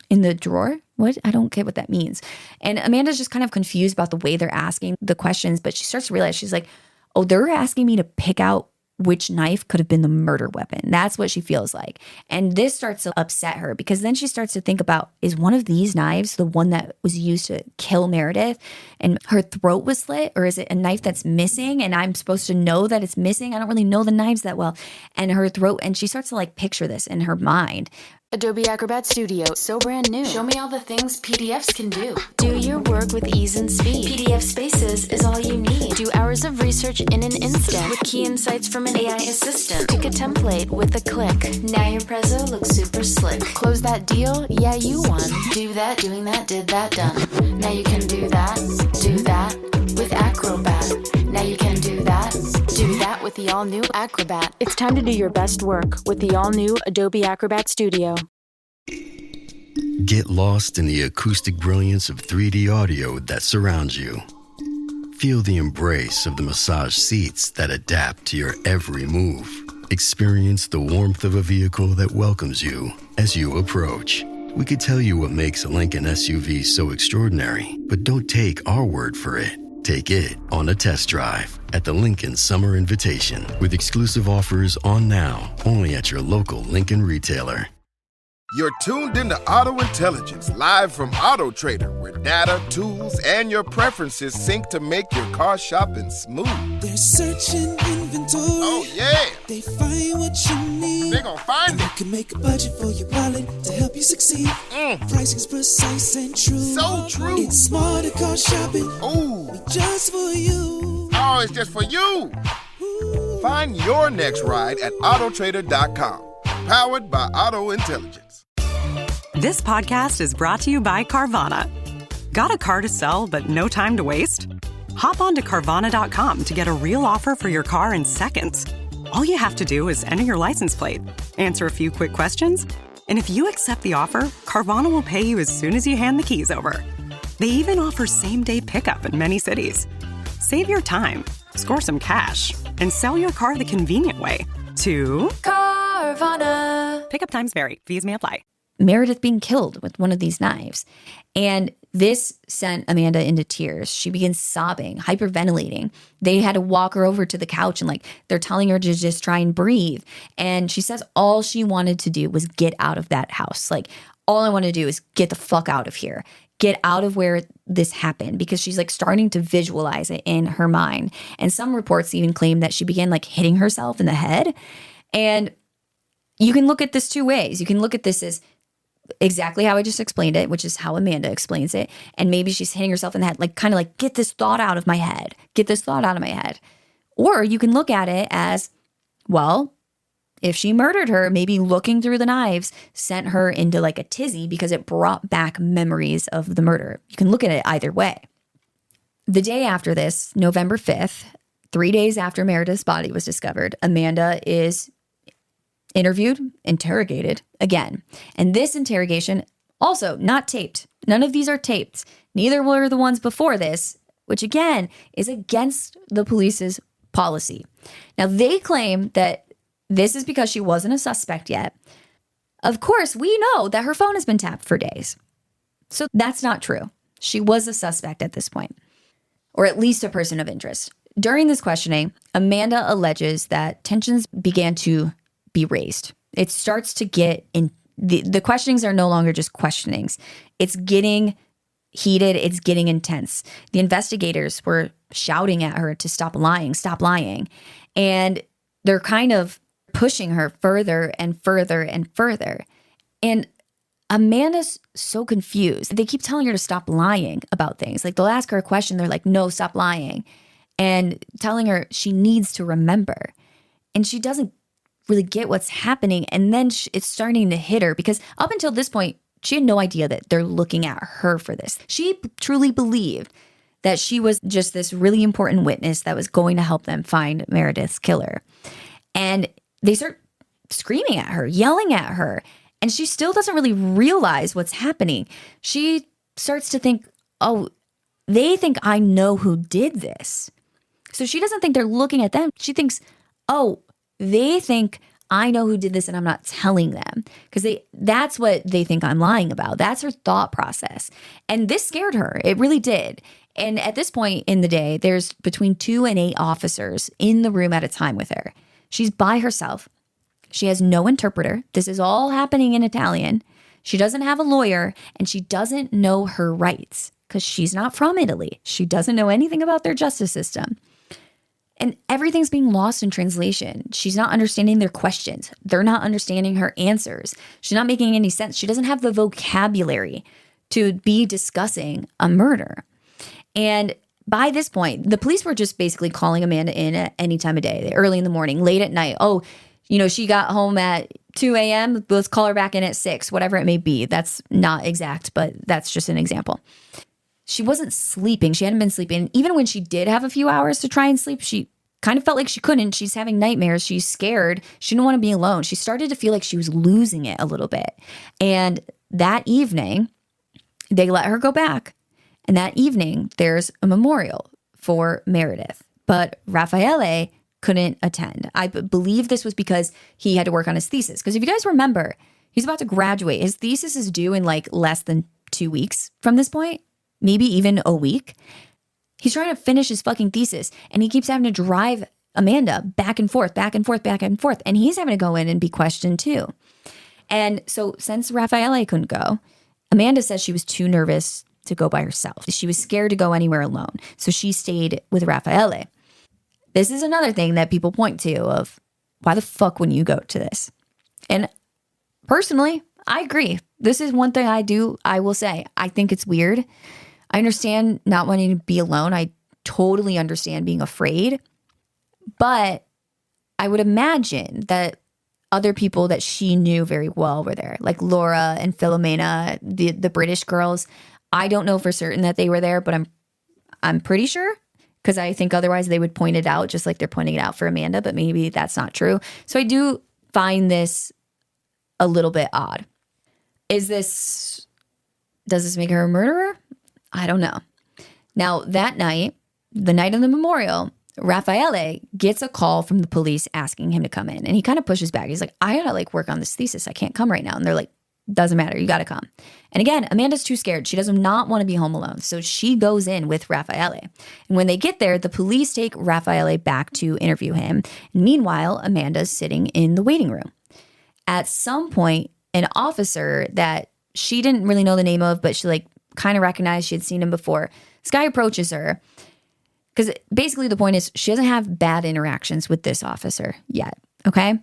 in the drawer? What? I don't get what that means. And Amanda's just kind of confused about the way they're asking the questions, but she starts to realize, she's like, oh, they're asking me to pick out which knife could have been the murder weapon. That's what she feels like. And this starts to upset her because then she starts to think about, is one of these knives the one that was used to kill Meredith and her throat was slit? Or is it a knife that's missing and I'm supposed to know that it's missing? I don't really know the knives that well. And her throat, and she starts to like picture this in her mind. Adobe Acrobat Studio, so brand new. Show me all the things PDFs can do. Do your work with ease and speed. PDF Spaces is all you need. Do hours of research in an instant with key insights from an AI assistant. Pick a template with a click. Now your prezzo looks super slick. Close that deal? Yeah, you won. Do that, doing that, did that, done. Now you can do that with Acrobat. Now you can do that with the all-new Acrobat. It's time to do your best work with the all-new Adobe Acrobat Studio. Get lost in the acoustic brilliance of 3D audio that surrounds you. Feel the embrace of the massage seats that adapt to your every move. Experience the warmth of a vehicle that welcomes you as you approach. We could tell you what makes a Lincoln SUV so extraordinary, but don't take our word for it. Take it on a test drive at the Lincoln Summer Invitation with exclusive offers on now, only at your local Lincoln retailer. You're tuned into Auto Intelligence, live from Auto Trader, where data, tools, and your preferences sync to make your car shopping smooth. They're searching inventory. Oh, yeah. They find what you need. They're gonna find it. You can make a budget for your wallet to help you succeed. Pricing's precise and true. So true. It's smarter car shopping. Ooh. Just for you. Oh, it's just for you. Ooh. Find your next ride at autotrader.com. Powered by Auto Intelligence. This podcast is brought to you by Carvana. Got a car to sell but no time to waste? Hop on to Carvana.com to get a real offer for your car in seconds. All you have to do is enter your license plate, answer a few quick questions, and if you accept the offer, Carvana will pay you as soon as you hand the keys over. They even offer same-day pickup in many cities. Save your time, score some cash, and sell your car the convenient way to Carvana. Pickup times vary. Fees may apply. Meredith being killed with one of these knives. And this sent Amanda into tears. She begins sobbing, hyperventilating. They had to walk her over to the couch and they're telling her to just try and breathe. And she says all she wanted to do was get out of that house. All I want to do is get the fuck out of here. Get out of where this happened, because she's starting to visualize it in her mind. And some reports even claim that she began hitting herself in the head. And you can look at this 2 ways. You can look at this as exactly how I just explained it, which is how Amanda explains it. And maybe she's hitting herself in the head, like kind of like, get this thought out of my head. Get this thought out of my head. Or you can look at it as, well, if she murdered her, maybe looking through the knives sent her into like a tizzy because it brought back memories of the murder. You can look at it either way. The day after this, November 5th, 3 days after Meredith's body was discovered, Amanda is interrogated again. And this interrogation, also not taped. None of these are taped. Neither were the ones before this, which again is against the police's policy. Now, they claim that this is because she wasn't a suspect yet. Of course, we know that her phone has been tapped for days. So that's not true. She was a suspect at this point, or at least a person of interest. During this questioning, Amanda alleges that tensions began to be raised. It starts to get in. The questionings are no longer just questionings. It's getting heated. It's getting intense. The investigators were shouting at her to stop lying, stop lying. And they're kind of pushing her further and further and further. And Amanda's so confused. They keep telling her to stop lying about things. Like they'll ask her a question. They're like, no, stop lying. And telling her she needs to remember. And she doesn't really get what's happening. And then it's starting to hit her because up until this point, she had no idea that they're looking at her for this. She truly believed that she was just this really important witness that was going to help them find Meredith's killer. And they start screaming at her, yelling at her, and she still doesn't really realize what's happening. She starts to think, oh, they think I know who did this. So she doesn't think they're looking at them. She thinks, oh, they think I know who did this and I'm not telling them because that's what they think I'm lying about. That's her thought process. And this scared her. It really did. And at this point in the day, there's between 2 and 8 officers in the room at a time with her. She's by herself. She has no interpreter. This is all happening in Italian. She doesn't have a lawyer and she doesn't know her rights because she's not from Italy. She doesn't know anything about their justice system. And everything's being lost in translation. She's not understanding their questions. They're not understanding her answers. She's not making any sense. She doesn't have the vocabulary to be discussing a murder. And by this point, the police were just basically calling Amanda in at any time of day, early in the morning, late at night. Oh, she got home at 2 a.m. Let's call her back in at 6, whatever it may be. That's not exact, but that's just an example. She wasn't sleeping. She hadn't been sleeping. Even when she did have a few hours to try and sleep, she kind of felt like she couldn't. She's having nightmares. She's scared. She didn't want to be alone. She started to feel like she was losing it a little bit. And that evening, they let her go back. And that evening, there's a memorial for Meredith. But Raffaele couldn't attend. I believe this was because he had to work on his thesis. Because if you guys remember, he's about to graduate. His thesis is due in like less than 2 weeks from this point. Maybe even a week. He's trying to finish his fucking thesis and he keeps having to drive Amanda back and forth, back and forth, back and forth. And he's having to go in and be questioned too. And so since Raffaele couldn't go, Amanda says she was too nervous to go by herself. She was scared to go anywhere alone. So she stayed with Raffaele. This is another thing that people point to of why the fuck wouldn't you go to this? And personally, I agree. This is one thing I will say. I think it's weird. I understand not wanting to be alone. I totally understand being afraid. But I would imagine that other people that she knew very well were there, like Laura and Philomena, the British girls. I don't know for certain that they were there, but I'm pretty sure because I think otherwise they would point it out just like they're pointing it out for Amanda, but maybe that's not true. So I do find this a little bit odd. Does this make her a murderer? I don't know. Now, that night, the night of the memorial, Raffaele gets a call from the police asking him to come in. And he kind of pushes back. He's like, I gotta work on this thesis. I can't come right now. And they're like, doesn't matter. You gotta come. And again, Amanda's too scared. She does not want to be home alone. So she goes in with Raffaele. And when they get there, the police take Raffaele back to interview him. Meanwhile, Amanda's sitting in the waiting room. At some point, an officer that she didn't really know the name of, but she kind of recognized she had seen him before. This guy approaches her because basically the point is she doesn't have bad interactions with this officer yet. Okay.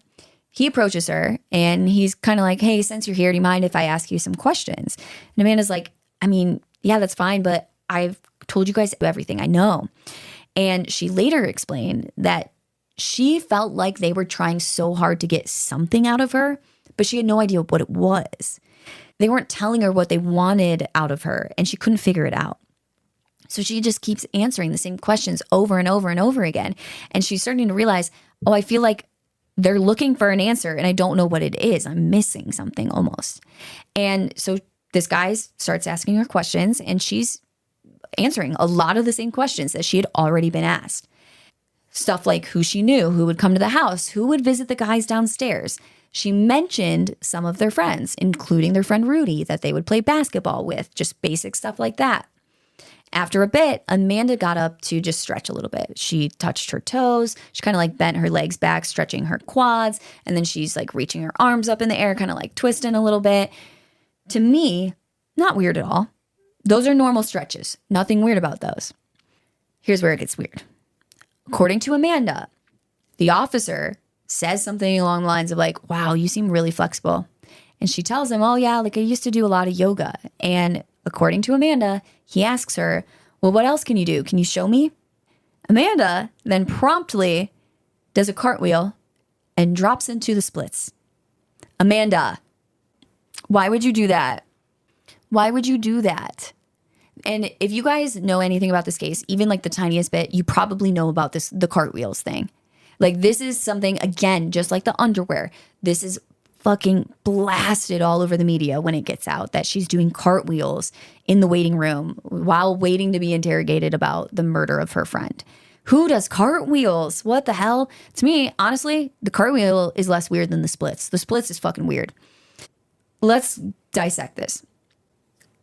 He approaches her and he's kind of like, hey, since you're here, do you mind if I ask you some questions? And Amanda's like, I mean, yeah, that's fine, but I've told you guys everything I know. And she later explained that she felt like they were trying so hard to get something out of her, but she had no idea what it was. They weren't telling her what they wanted out of her, and she couldn't figure it out. So she just keeps answering the same questions over and over and over again. And she's starting to realize, oh, I feel like they're looking for an answer and I don't know what it is. I'm missing something almost. And so this guy starts asking her questions and she's answering a lot of the same questions that she had already been asked. Stuff like who she knew, who would come to the house, who would visit the guys downstairs. She mentioned some of their friends, including their friend Rudy, that they would play basketball with, just basic stuff like that. After a bit, Amanda got up to just stretch a little bit. She touched her toes. She kind of like bent her legs back, stretching her quads. And then she's like reaching her arms up in the air, kind of like twisting a little bit. To me, not weird at all. Those are normal stretches. Nothing weird about those. Here's where it gets weird. According to Amanda, the officer says something along the lines of like, wow, you seem really flexible. And she tells him, oh yeah, like I used to do a lot of yoga. And according to Amanda, he asks her, well, what else can you do? Can you show me? Amanda then promptly does a cartwheel and drops into the splits. Amanda, why would you do that? Why would you do that? And if you guys know anything about this case, even like the tiniest bit, you probably know about the cartwheels thing. Like this is something, again, just like the underwear, this is fucking blasted all over the media when it gets out that she's doing cartwheels in the waiting room while waiting to be interrogated about the murder of her friend. Who does cartwheels? What the hell? To me, honestly, the cartwheel is less weird than the splits. The splits is fucking weird. Let's dissect this.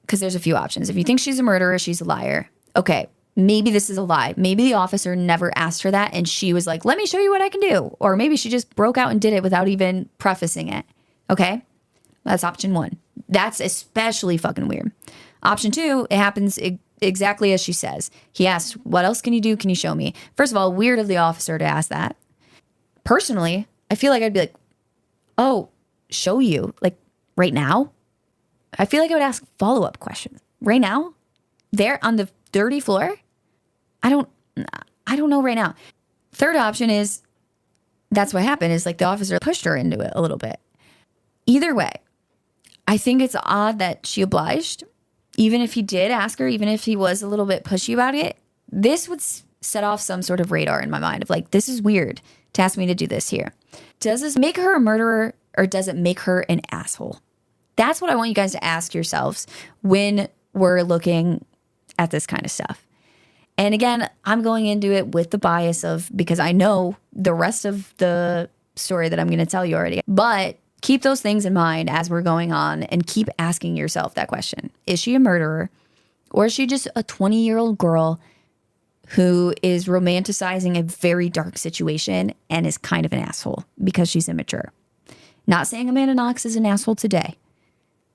Because there's a few options. If you think she's a murderer, she's a liar. Okay, maybe this is a lie. Maybe the officer never asked her that and she was like, let me show you what I can do. Or maybe she just broke out and did it without even prefacing it. Okay, that's option one. That's especially fucking weird. Option two, it happens exactly as she says. He asks, what else can you do? Can you show me? First of all, weird of the officer to ask that. Personally, I feel like I'd be like, oh, show you? Like right now? I feel like I would ask follow-up questions. Right now? There on the dirty floor? I don't know right now. Third option is that's what happened is like the officer pushed her into it a little bit. Either way, I think it's odd that she obliged. Even if he did ask her, even if he was a little bit pushy about it, this would set off some sort of radar in my mind of like, this is weird to ask me to do this here. Does this make her a murderer or does it make her an asshole? That's what I want you guys to ask yourselves when we're looking at this kind of stuff. And again, I'm going into it with the bias of, because I know the rest of the story that I'm going to tell you already. But keep those things in mind as we're going on and keep asking yourself that question. Is she a murderer or is she just a 20-year-old girl who is romanticizing a very dark situation and is kind of an asshole because she's immature? Not saying Amanda Knox is an asshole today.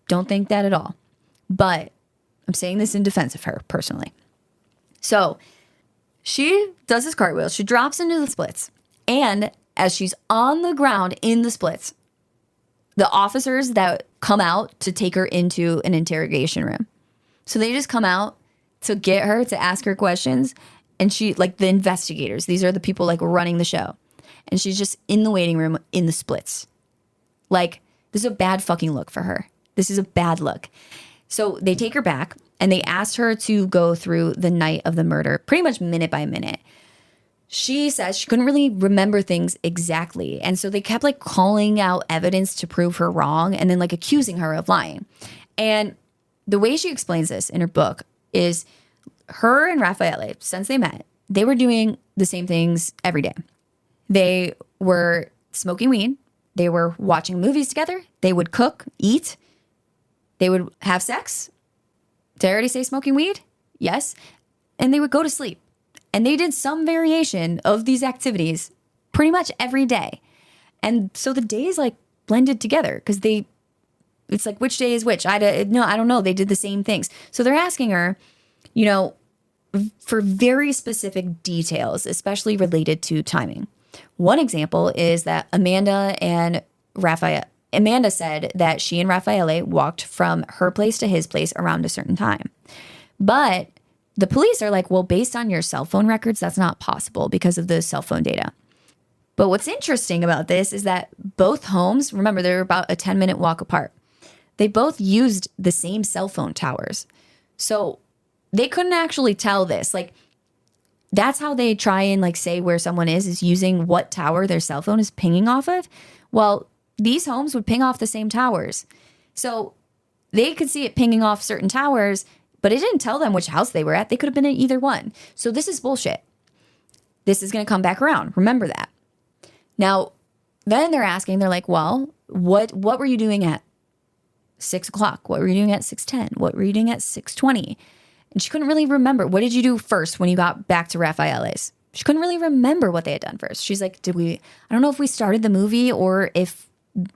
Don't think that at all. But I'm saying this in defense of her personally. So she does this cartwheel. She drops into the splits. And as she's on the ground in the splits, the officers that come out to take her into an interrogation room. So they just come out to get her, to ask her questions. And she, like the investigators, these are the people like running the show. And she's just in the waiting room in the splits. Like, this is a bad fucking look for her. This is a bad look. So they take her back and they asked her to go through the night of the murder, pretty much minute by minute. She says she couldn't really remember things exactly. And so they kept like calling out evidence to prove her wrong and then like accusing her of lying. And the way she explains this in her book is her and Raffaele, since they met, they were doing the same things every day. They were smoking weed. They were watching movies together. They would cook, eat. They would have sex. Did I already say smoking weed? Yes. And they would go to sleep. And they did some variation of these activities pretty much every day. And so the days like blended together because it's like, which day is which? I don't know. They did the same things. So they're asking her, for very specific details, especially related to timing. One example is that Amanda said that she and Raffaele walked from her place to his place around a certain time. But the police are like, well, based on your cell phone records, that's not possible because of the cell phone data. But what's interesting about this is that both homes, remember, they're about a 10-minute walk apart. They both used the same cell phone towers. So they couldn't actually tell this. Like, that's how they try and like say where someone is using what tower their cell phone is pinging off of. Well, these homes would ping off the same towers. So they could see it pinging off certain towers, but it didn't tell them which house they were at. They could have been at either one. So this is bullshit. This is going to come back around. Remember that. Now, then they're asking, they're like, well, what were you doing at 6 o'clock? What were you doing at 6:10? What were you doing at 6:20? And she couldn't really remember. What did you do first when you got back to Raffaele's? She couldn't really remember what they had done first. She's like, I don't know if we started the movie or if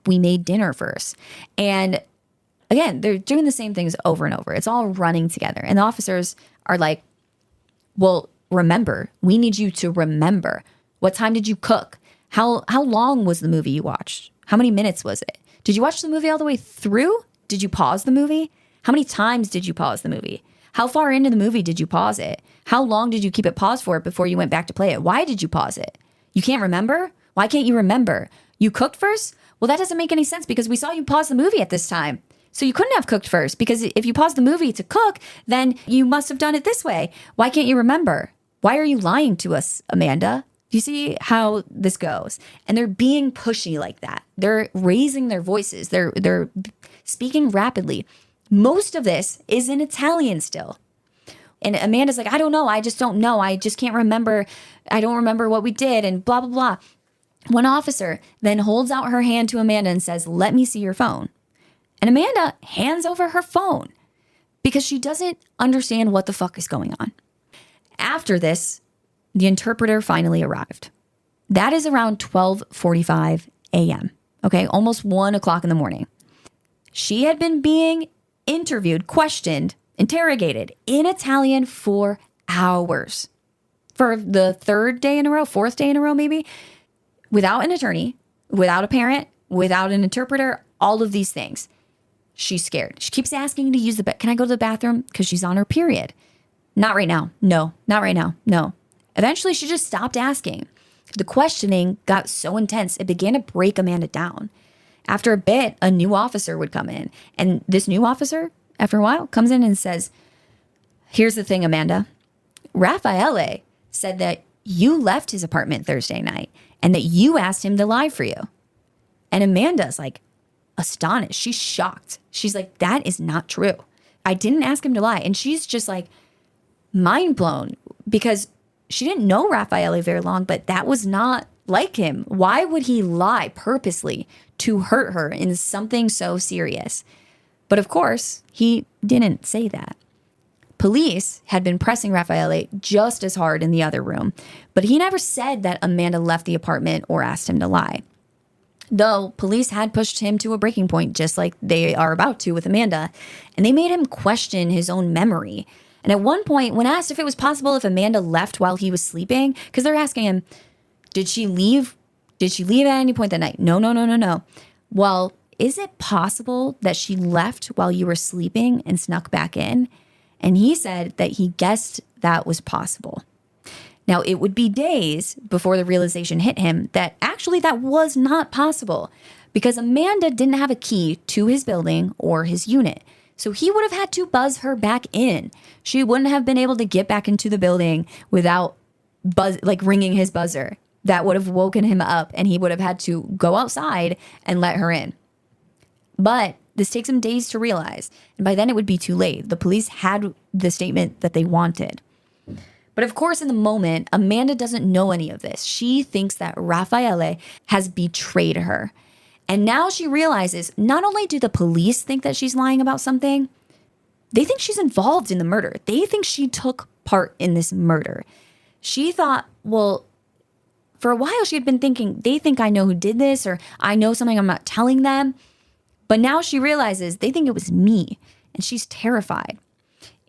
we made dinner first. And again, they're doing the same things over and over. It's all running together. And the officers are like, well, remember, we need you to remember. What time did you cook? How long was the movie you watched? How many minutes was it? Did you watch the movie all the way through? Did you pause the movie? How many times did you pause the movie? How far into the movie did you pause it? How long did you keep it paused for before you went back to play it? Why did you pause it? You can't remember? Why can't you remember? You cooked first? Well, that doesn't make any sense because we saw you pause the movie at this time. So you couldn't have cooked first because if you paused the movie to cook, then you must have done it this way. Why can't you remember? Why are you lying to us, Amanda? Do you see how this goes? And they're being pushy like that. They're raising their voices. They're speaking rapidly. Most of this is in Italian still. And Amanda's like, I don't know. I just don't know. I just can't remember. I don't remember what we did and blah, blah, blah. One officer then holds out her hand to Amanda and says, let me see your phone. And Amanda hands over her phone because she doesn't understand what the fuck is going on. After this, the interpreter finally arrived. That is around 12:45 a.m. Okay, almost 1 o'clock in the morning. She had been being interviewed, questioned, interrogated in Italian for hours. For the fourth day in a row, maybe, without an attorney, without a parent, without an interpreter, all of these things. She's scared. She keeps asking to use the can I go to the bathroom? Because she's on her period. Not right now. No, not right now. No. Eventually, she just stopped asking. The questioning got so intense, it began to break Amanda down. After a bit, a new officer would come in. And this new officer, after a while, comes in and says, here's the thing, Amanda. Raffaele said that you left his apartment Thursday night and that you asked him to lie for you. And Amanda's like astonished. She's shocked. She's like, that is not true. I didn't ask him to lie. And she's just like mind blown because she didn't know Raffaele very long, but that was not like him. Why would he lie purposely to hurt her in something so serious? But of course, he didn't say that. Police had been pressing Raffaele just as hard in the other room, but he never said that Amanda left the apartment or asked him to lie. Though police had pushed him to a breaking point, just like they are about to with Amanda, and they made him question his own memory. And at one point, when asked if it was possible if Amanda left while he was sleeping, because they're asking him, did she leave? Did she leave at any point that night? No. Well, is it possible that she left while you were sleeping and snuck back in? And he said that he guessed that was possible. Now, it would be days before the realization hit him that actually that was not possible because Amanda didn't have a key to his building or his unit. So he would have had to buzz her back in. She wouldn't have been able to get back into the building without ringing his buzzer. That would have woken him up and he would have had to go outside and let her in. But this takes him days to realize. And by then it would be too late. The police had the statement that they wanted. But of course, in the moment, Amanda doesn't know any of this. She thinks that Raffaele has betrayed her. And now she realizes not only do the police think that she's lying about something, they think she's involved in the murder. They think she took part in this murder. She thought, well, for a while she had been thinking, they think I know who did this or I know something I'm not telling them. But now she realizes they think it was me and she's terrified.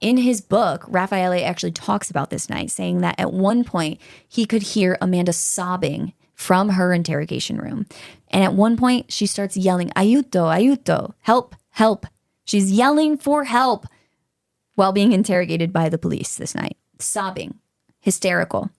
In his book, Raffaele actually talks about this night, saying that at one point he could hear Amanda sobbing from her interrogation room. And at one point, she starts yelling, "Aiuto, aiuto, help, help." She's yelling for help while being interrogated by the police this night, sobbing, hysterical.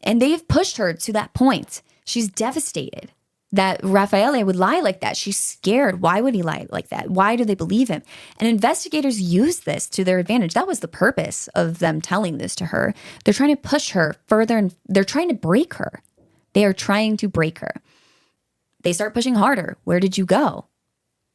And they've pushed her to that point. She's devastated that Raffaele would lie like that. She's scared. Why would he lie like that? Why do they believe him? And investigators use this to their advantage. That was the purpose of them telling this to her. They're trying to push her further, and they're trying to break her. They are trying to break her. They start pushing harder. Where did you go?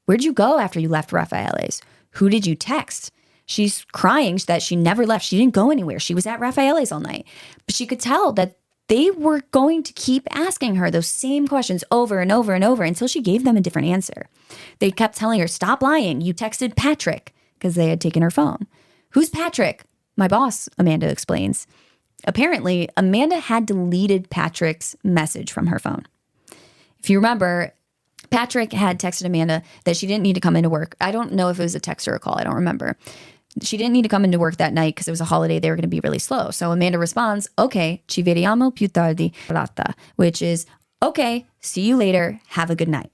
Where did you go after you left Raffaele's? Who did you text? She's crying that she never left. She didn't go anywhere. She was at Raffaele's all night. But she could tell that they were going to keep asking her those same questions over and over and over until she gave them a different answer. They kept telling her, "Stop lying. You texted Patrick," because they had taken her phone. "Who's Patrick?" "My boss," Amanda explains. Apparently, Amanda had deleted Patrick's message from her phone. If you remember, Patrick had texted Amanda that she didn't need to come into work. I don't know if it was a text or a call. I don't remember. She didn't need to come into work that night because it was a holiday. They were going to be really slow. So Amanda responds, "Okay, ci vediamo più tardi, plata," which is, "Okay, see you later. Have a good night."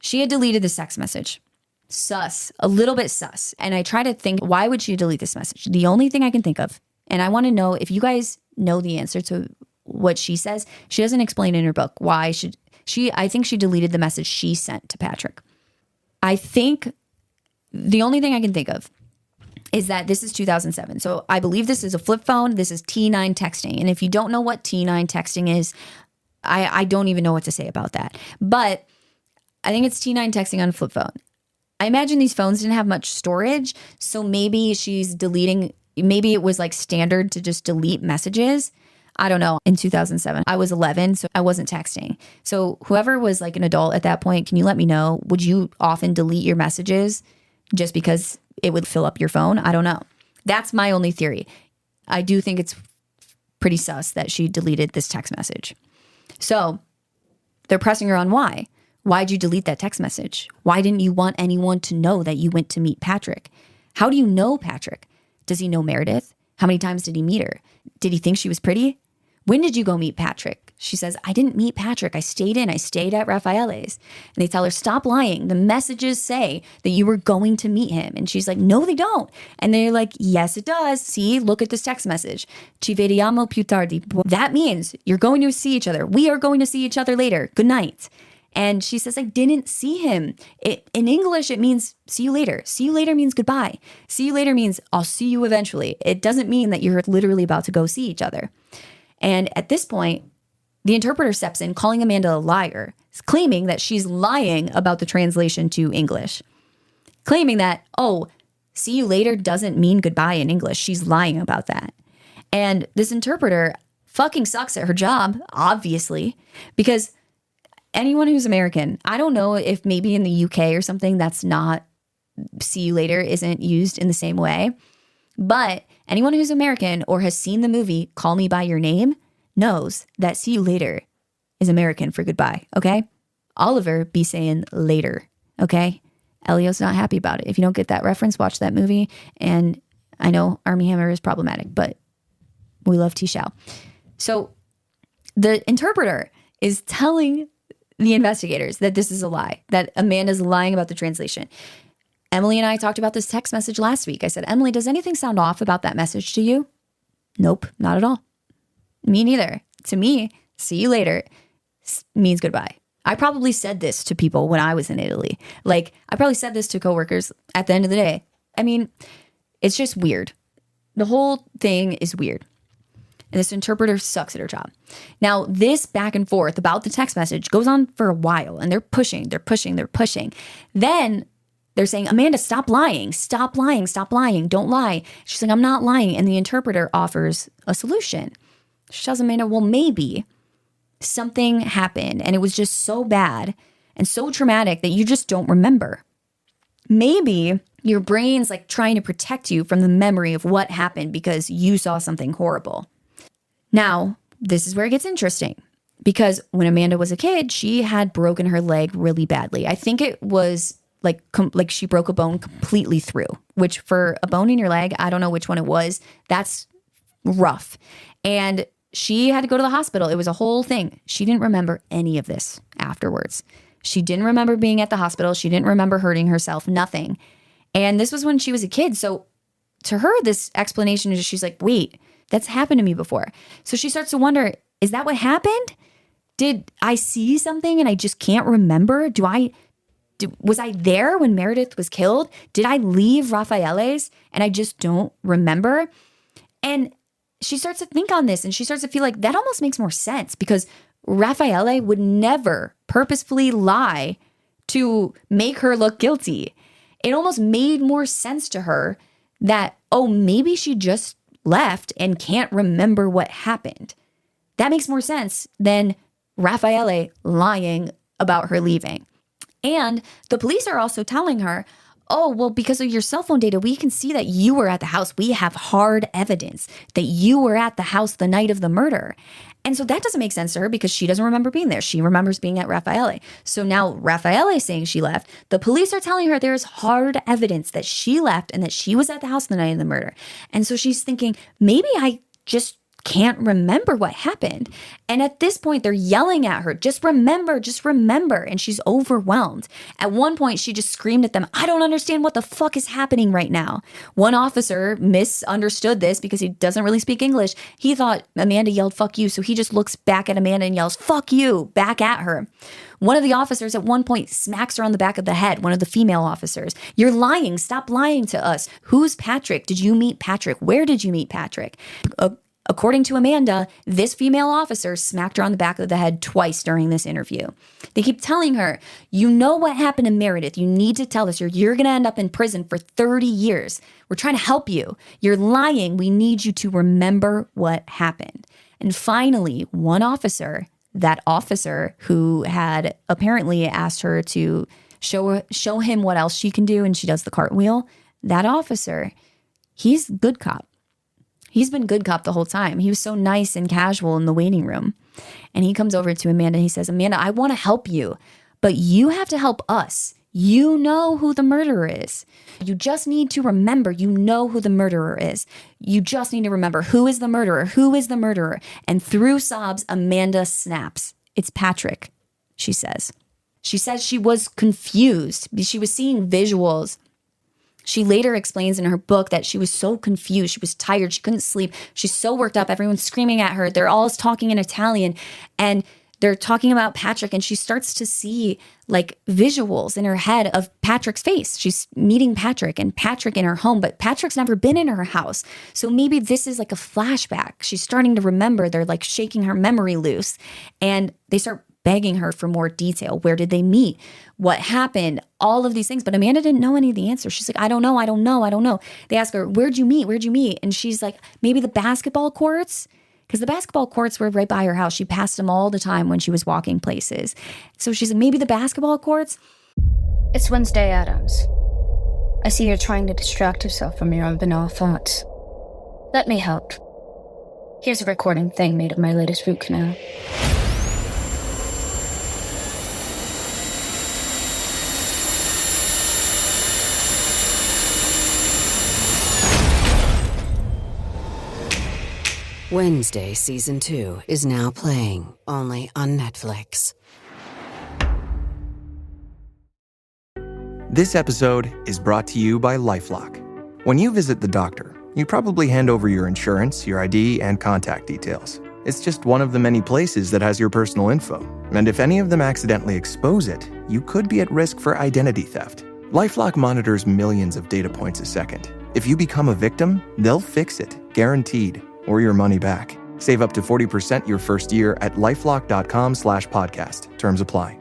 She had deleted the text message. Sus, a little bit sus. And I try to think, why would she delete this message? The only thing I can think of, and I want to know if you guys know the answer to what she says. She doesn't explain in her book why I think she deleted the message she sent to Patrick. I think the only thing I can think of is that this is 2007. So I believe this is a flip phone. This is T9 texting. And if you don't know what T9 texting is, I don't even know what to say about that. But I think it's T9 texting on a flip phone. I imagine these phones didn't have much storage. So maybe she's deleting, maybe it was like standard to just delete messages. I don't know. In 2007, I was 11, so I wasn't texting. So whoever was like an adult at that point, can you let me know? Would you often delete your messages just because it would fill up your phone? I don't know. That's my only theory. I do think it's pretty sus that she deleted this text message. So they're pressing her on why. Why'd you delete that text message? Why didn't you want anyone to know that you went to meet Patrick? How do you know Patrick? Does he know Meredith? How many times did he meet her? Did he think she was pretty? When did you go meet Patrick? She says, "I didn't meet Patrick. I stayed at Raffaele's." And they tell her, "Stop lying. The messages say that you were going to meet him." And she's like, "No, they don't." And they're like, "Yes, it does. See, look at this text message. Ci vediamo più tardi." That means you're going to see each other. We are going to see each other later. Good night. And she says, "I didn't see him." In English, it means see you later. See you later means goodbye. See you later means I'll see you eventually. It doesn't mean that you're literally about to go see each other. And at this point, the interpreter steps in, calling Amanda a liar, claiming that she's lying about the translation to English, claiming that, oh, see you later doesn't mean goodbye in English. She's lying about that. And this interpreter fucking sucks at her job, obviously, because anyone who's American, I don't know if maybe in the UK or something that's not see you later isn't used in the same way. But anyone who's American or has seen the movie Call Me By Your Name knows that see you later is American for goodbye, okay? Oliver be saying later, okay? Elio's not happy about it. If you don't get that reference, watch that movie. And I know Armie Hammer is problematic, but we love T-Shao. So the interpreter is telling the investigators that this is a lie, that Amanda's lying about the translation. Emily and I talked about this text message last week. I said, "Emily, does anything sound off about that message to you?" Nope, not at all. Me neither. To me, see you later means goodbye. I probably said this to people when I was in Italy. Like, I probably said this to coworkers at the end of the day. I mean, it's just weird. The whole thing is weird. And this interpreter sucks at her job. Now, this back and forth about the text message goes on for a while, and they're pushing. Then they're saying, "Amanda, stop lying. Stop lying. Stop lying. Don't lie." She's like, "I'm not lying." And the interpreter offers a solution. She tells Amanda, well, maybe something happened and it was just so bad and so traumatic that you just don't remember. Maybe your brain's like trying to protect you from the memory of what happened because you saw something horrible. Now, this is where it gets interesting. Because when Amanda was a kid, she had broken her leg really badly. I think it was like she broke a bone completely through, which for a bone in your leg, I don't know which one it was. That's rough. And she had to go to the hospital. It was a whole thing. She didn't remember any of this afterwards. She didn't remember being at the hospital. She didn't remember hurting herself, nothing. And this was when she was a kid. So to her, this explanation is she's like, wait, that's happened to me before. So she starts to wonder, is that what happened? Did I see something and I just can't remember? Was I there when Meredith was killed? Did I leave Raffaele's and I just don't remember? And she starts to think on this and she starts to feel like that almost makes more sense because Raffaele would never purposefully lie to make her look guilty. It almost made more sense to her that, oh, maybe she just left and can't remember what happened. That makes more sense than Raffaele lying about her leaving. And the police are also telling her, oh, well, because of your cell phone data, we can see that you were at the house. We have hard evidence that you were at the house the night of the murder. And so that doesn't make sense to her because she doesn't remember being there. She remembers being at Raffaele. So now Raffaele is saying she left. The police are telling her there is hard evidence that she left and that she was at the house the night of the murder. And so she's thinking, maybe I just can't remember what happened. And at this point, they're yelling at her, just remember. And she's overwhelmed. At one point, she just screamed at them, I don't understand what the fuck is happening right now. One officer misunderstood this because he doesn't really speak English. He thought Amanda yelled, fuck you. So he just looks back at Amanda and yells, fuck you, back at her. One of the officers at one point smacks her on the back of the head, one of the female officers. You're lying. Stop lying to us. Who's Patrick? Did you meet Patrick? Where did you meet Patrick? According to Amanda, this female officer smacked her on the back of the head twice during this interview. They keep telling her, you know what happened to Meredith. You need to tell us. You're going to end up in prison for 30 years. We're trying to help you. You're lying. We need you to remember what happened. And finally, one officer, that officer who had apparently asked her to show him what else she can do, and she does the cartwheel, that officer, he's good cop. He's been good cop the whole time. He was so nice and casual in the waiting room. And he comes over to Amanda and he says, Amanda, I want to help you, but you have to help us. You know who the murderer is. You just need to remember you know who the murderer is. You just need to remember who is the murderer, who is the murderer. And through sobs, Amanda snaps. It's Patrick, she says. She says she was confused. She was seeing visuals. She later explains in her book that she was so confused. She was tired. She couldn't sleep. She's so worked up. Everyone's screaming at her. They're all talking in Italian and they're talking about Patrick. And she starts to see like visuals in her head of Patrick's face. She's meeting Patrick and Patrick in her home, but Patrick's never been in her house. So maybe this is like a flashback. She's starting to remember. They're like shaking her memory loose and they start begging her for more detail. Where did they meet? What happened? All of these things. But Amanda didn't know any of the answers. She's like, I don't know. They ask her, where'd you meet? And she's like, maybe the basketball courts? Because the basketball courts were right by her house. She passed them all the time when she was walking places. So she's like, maybe the basketball courts? It's Wednesday, Adams. I see you're trying to distract yourself from your own banal thoughts. Let me help. Here's a recording thing made of my latest root canal. Wednesday Season 2 is now playing, only on Netflix. This episode is brought to you by LifeLock. When you visit the doctor, you probably hand over your insurance, your ID, and contact details. It's just one of the many places that has your personal info. And if any of them accidentally expose it, you could be at risk for identity theft. LifeLock monitors millions of data points a second. If you become a victim, they'll fix it, guaranteed, or your money back. Save up to 40% your first year at LifeLock.com/podcast. Terms apply.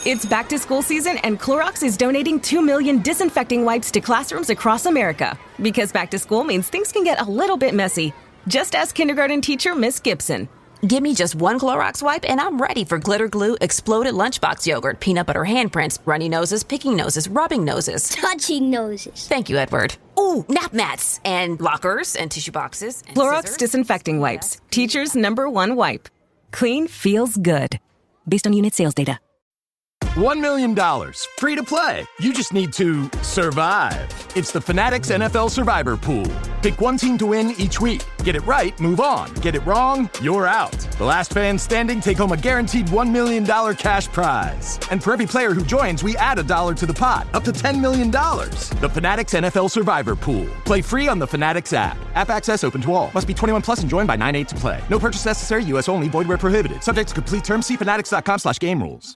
It's back to school season and Clorox is donating 2 million disinfecting wipes to classrooms across America. Because back to school means things can get a little bit messy. Just ask kindergarten teacher Miss Gibson. Give me just one Clorox wipe and I'm ready for glitter glue, exploded lunchbox yogurt, peanut butter handprints, runny noses, picking noses, rubbing noses. Touching noses. Thank you, Edward. Ooh, nap mats and lockers and tissue boxes. And Clorox scissors. disinfecting wipes. Teacher's #1 wipe. Clean feels good. Based on unit sales data. $1 million. Free to play. You just need to survive. It's the Fanatics NFL Survivor Pool. Pick one team to win each week. Get it right, move on. Get it wrong, you're out. The last fan standing take home a guaranteed $1 million cash prize. And for every player who joins, we add $1 to the pot, up to $10 million. The Fanatics NFL Survivor Pool. Play free on the Fanatics app. App access open to all. Must be 21 plus and joined by 9/8 to play. No purchase necessary. U.S. only. Void where prohibited. Subject to complete terms. See fanatics.com/game rules.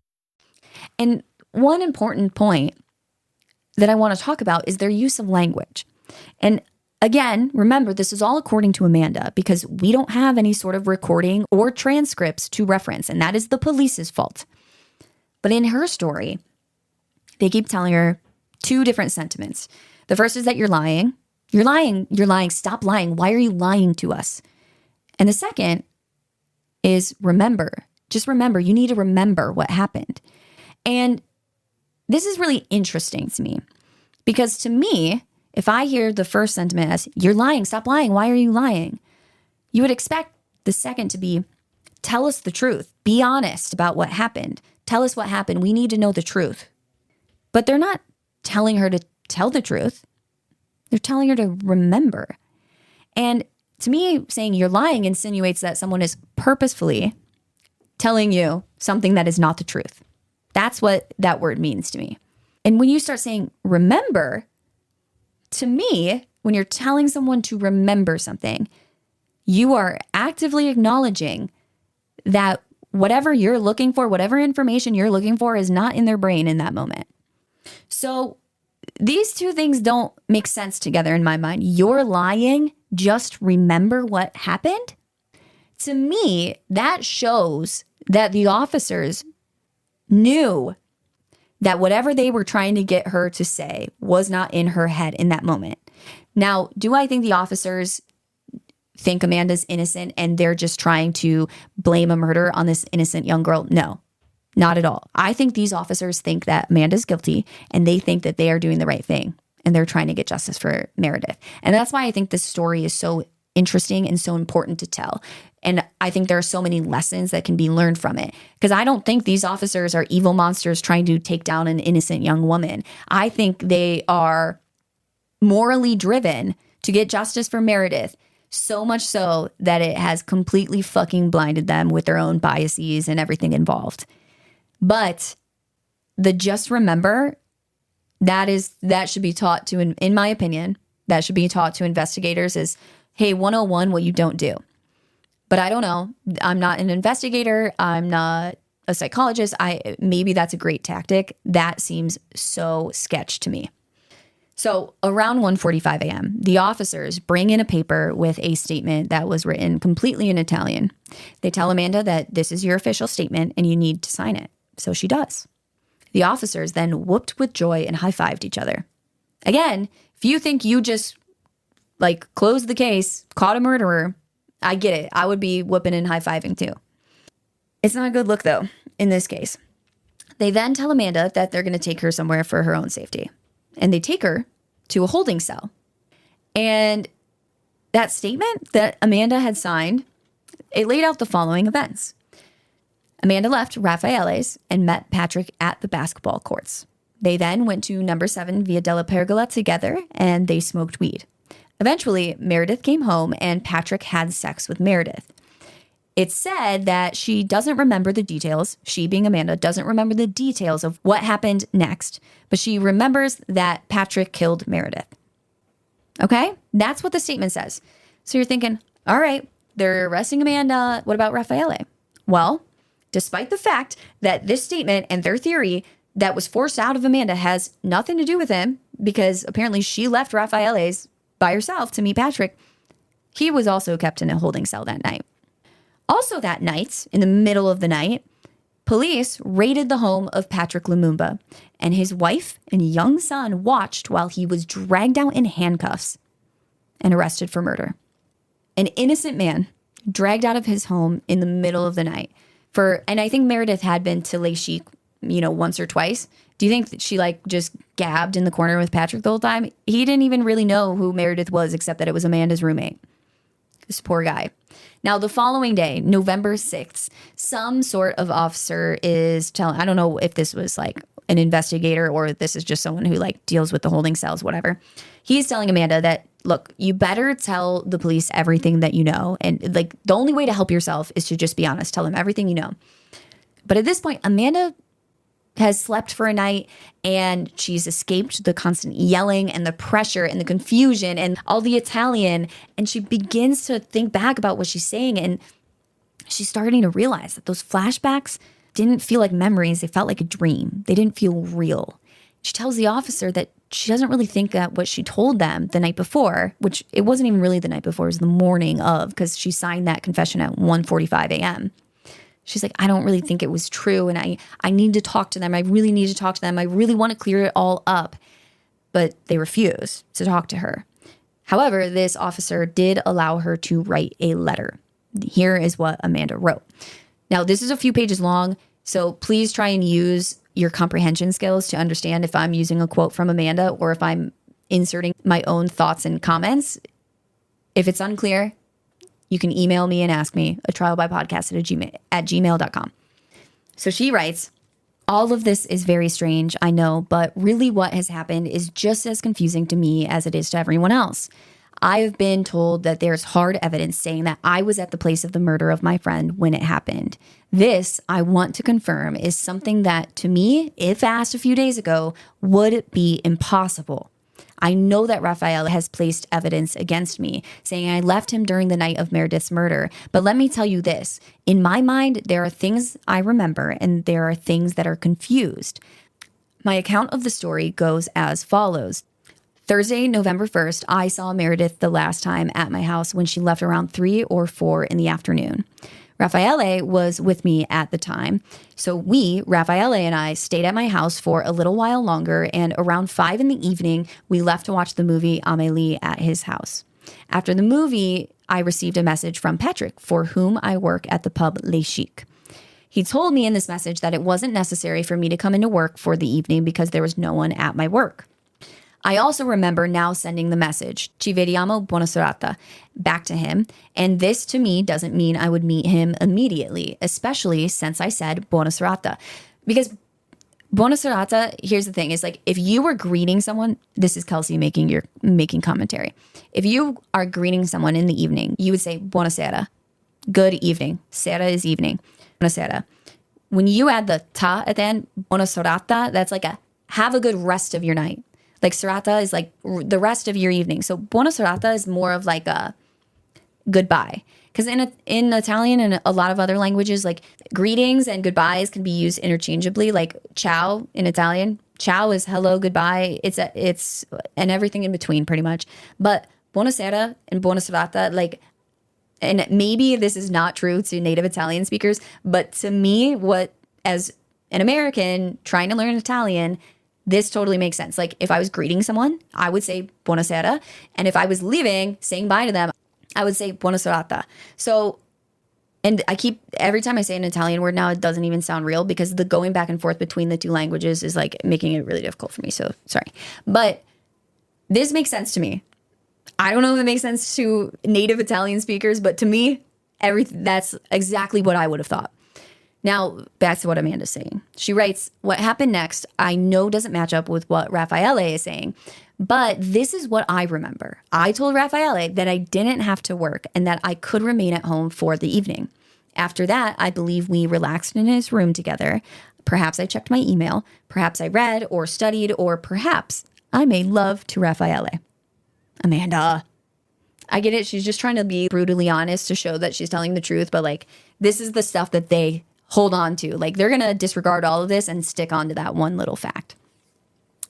And one important point that I want to talk about is their use of language. And again, remember, this is all according to Amanda because we don't have any sort of recording or transcripts to reference, and that is the police's fault. But in her story, they keep telling her two different sentiments. The first is that you're lying. You're lying. You're lying. Stop lying. Why are you lying to us? And the second is remember. Just remember. You need to remember what happened. And this is really interesting to me because to me, if I hear the first sentiment as you're lying, stop lying, why are you lying? You would expect the second to be, tell us the truth. Be honest about what happened. Tell us what happened. We need to know the truth. But they're not telling her to tell the truth. They're telling her to remember. And to me, saying you're lying insinuates that someone is purposefully telling you something that is not the truth. That's what that word means to me. And when you start saying remember, to me, when you're telling someone to remember something, you are actively acknowledging that whatever you're looking for, whatever information you're looking for is not in their brain in that moment. So these two things don't make sense together in my mind. You're lying, just remember what happened. To me, that shows that the officers knew that whatever they were trying to get her to say was not in her head in that moment. Now, do I think the officers think Amanda's innocent and they're just trying to blame a murder on this innocent young girl? No, not at all. I think these officers think that Amanda's guilty and they think that they are doing the right thing and they're trying to get justice for Meredith. And that's why I think this story is so interesting and so important to tell. And I think there are so many lessons that can be learned from it. Because I don't think these officers are evil monsters trying to take down an innocent young woman. I think they are morally driven to get justice for Meredith, so much so that it has completely fucking blinded them with their own biases and everything involved. But the just remember, that should be taught to, in my opinion, that should be taught to investigators is, hey, 101, what you don't do. But I don't know. I'm not an investigator. I'm not a psychologist. Maybe that's a great tactic. That seems so sketch to me. So around 1:45 a.m., the officers bring in a paper with a statement that was written completely in Italian. They tell Amanda that this is your official statement and you need to sign it. So she does. The officers then whooped with joy and high-fived each other. Again, if you think you just closed the case, caught a murderer, I get it. I would be whooping and high-fiving too. It's not a good look, though, in this case. They then tell Amanda that they're going to take her somewhere for her own safety. And they take her to a holding cell. And that statement that Amanda had signed, it laid out the following events. Amanda left Raffaele's and met Patrick at the basketball courts. They then went to number 7 Via della Pergola together, and they smoked weed. Eventually, Meredith came home and Patrick had sex with Meredith. It's said that she doesn't remember the details. She, being Amanda, doesn't remember the details of what happened next, but she remembers that Patrick killed Meredith. Okay? That's what the statement says. So you're thinking, all right, they're arresting Amanda. What about Raffaele? Well, despite the fact that this statement and their theory that was forced out of Amanda has nothing to do with him, because apparently she left Raffaele's by herself to meet Patrick, he was also kept in a holding cell that night. Also that night, in the middle of the night, police raided the home of Patrick Lumumba, and his wife and young son watched while he was dragged out in handcuffs and arrested for murder. An innocent man dragged out of his home in the middle of the night. And I think Meredith had been to Les Chic, once or twice. Do you think that she just gabbed in the corner with Patrick the whole time? He didn't even really know who Meredith was except that it was Amanda's roommate. This poor guy. Now, the following day, November 6th, some sort of officer is telling, I don't know if this was like an investigator or this is just someone who like deals with the holding cells, whatever. He's telling Amanda that, look, you better tell the police everything that you know. And like the only way to help yourself is to just be honest. Tell them everything you know. But at this point, Amanda has slept for a night and she's escaped the constant yelling and the pressure and the confusion and all the Italian. And she begins to think back about what she's saying. And she's starting to realize that those flashbacks didn't feel like memories. They felt like a dream. They didn't feel real. She tells the officer that she doesn't really think that what she told them the night before, which it wasn't even really the night before, it was the morning of, because she signed that confession at 1:45 a.m. She's like, I don't really think it was true. And I need to talk to them. I really need to talk to them. I really want to clear it all up. But they refuse to talk to her. However, this officer did allow her to write a letter. Here is what Amanda wrote. Now, this is a few pages long, so please try and use your comprehension skills to understand if I'm using a quote from Amanda or if I'm inserting my own thoughts and comments. If it's unclear, you can email me and ask me, atrialbypodcast@gmail.com. So she writes, all of this is very strange, I know, but really what has happened is just as confusing to me as it is to everyone else. I have been told that there's hard evidence saying that I was at the place of the murder of my friend when it happened. This, I want to confirm, is something that, to me, if asked a few days ago, would be impossible. I know that Raffaele has placed evidence against me, saying I left him during the night of Meredith's murder. But let me tell you this. In my mind, there are things I remember and there are things that are confused. My account of the story goes as follows. Thursday, November 1st, I saw Meredith the last time at my house when she left around 3 or 4 in the afternoon. Raffaele was with me at the time. So Raffaele and I, stayed at my house for a little while longer, and around 5 in the evening, we left to watch the movie Amélie at his house. After the movie, I received a message from Patrick, for whom I work at the pub Les Chic. He told me in this message that it wasn't necessary for me to come into work for the evening because there was no one at my work. I also remember now sending the message, Ci vediamo, buona serata, back to him. And this to me doesn't mean I would meet him immediately, especially since I said buona serata. Because buona serata, here's the thing, is like if you were greeting someone, this is Kelsey making commentary. If you are greeting someone in the evening, you would say buonasera, good evening. Sera is evening. Buonasera. When you add the ta at the end, buona serata, that's like a have a good rest of your night. Like serata is like the rest of your evening. So buona serata is more of like a goodbye. Because in Italian and a lot of other languages, like greetings and goodbyes can be used interchangeably. Like ciao in Italian, ciao is hello, goodbye. It's and everything in between pretty much. But buonasera and buona serata, like, and maybe this is not true to native Italian speakers, but to me, as an American trying to learn Italian, this totally makes sense. Like if I was greeting someone, I would say buonasera. And if I was leaving, saying bye to them, I would say buona serata. So, and every time I say an Italian word now, it doesn't even sound real because the going back and forth between the two languages is like making it really difficult for me. So sorry. But this makes sense to me. I don't know if it makes sense to native Italian speakers, but to me, that's exactly what I would have thought. Now, back to what Amanda's saying. She writes, what happened next, I know doesn't match up with what Raffaele is saying, but this is what I remember. I told Raffaele that I didn't have to work and that I could remain at home for the evening. After that, I believe we relaxed in his room together. Perhaps I checked my email. Perhaps I read or studied, or perhaps I made love to Raffaele. Amanda. I get it. She's just trying to be brutally honest to show that she's telling the truth, but like this is the stuff that they hold on to. Like they're going to disregard all of this and stick on to that one little fact.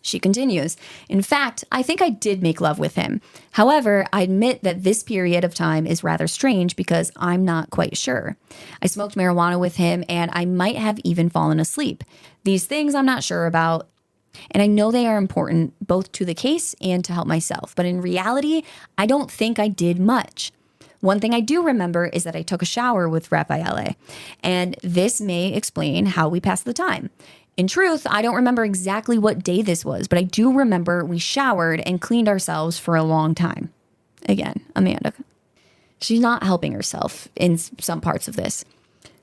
She continues, in fact, I think I did make love with him. However, I admit that this period of time is rather strange because I'm not quite sure. I smoked marijuana with him and I might have even fallen asleep. These things I'm not sure about. And I know they are important both to the case and to help myself. But in reality, I don't think I did much. One thing I do remember is that I took a shower with Raffaele, and this may explain how we passed the time. In truth, I don't remember exactly what day this was, but I do remember we showered and cleaned ourselves for a long time. Again, Amanda. She's not helping herself in some parts of this.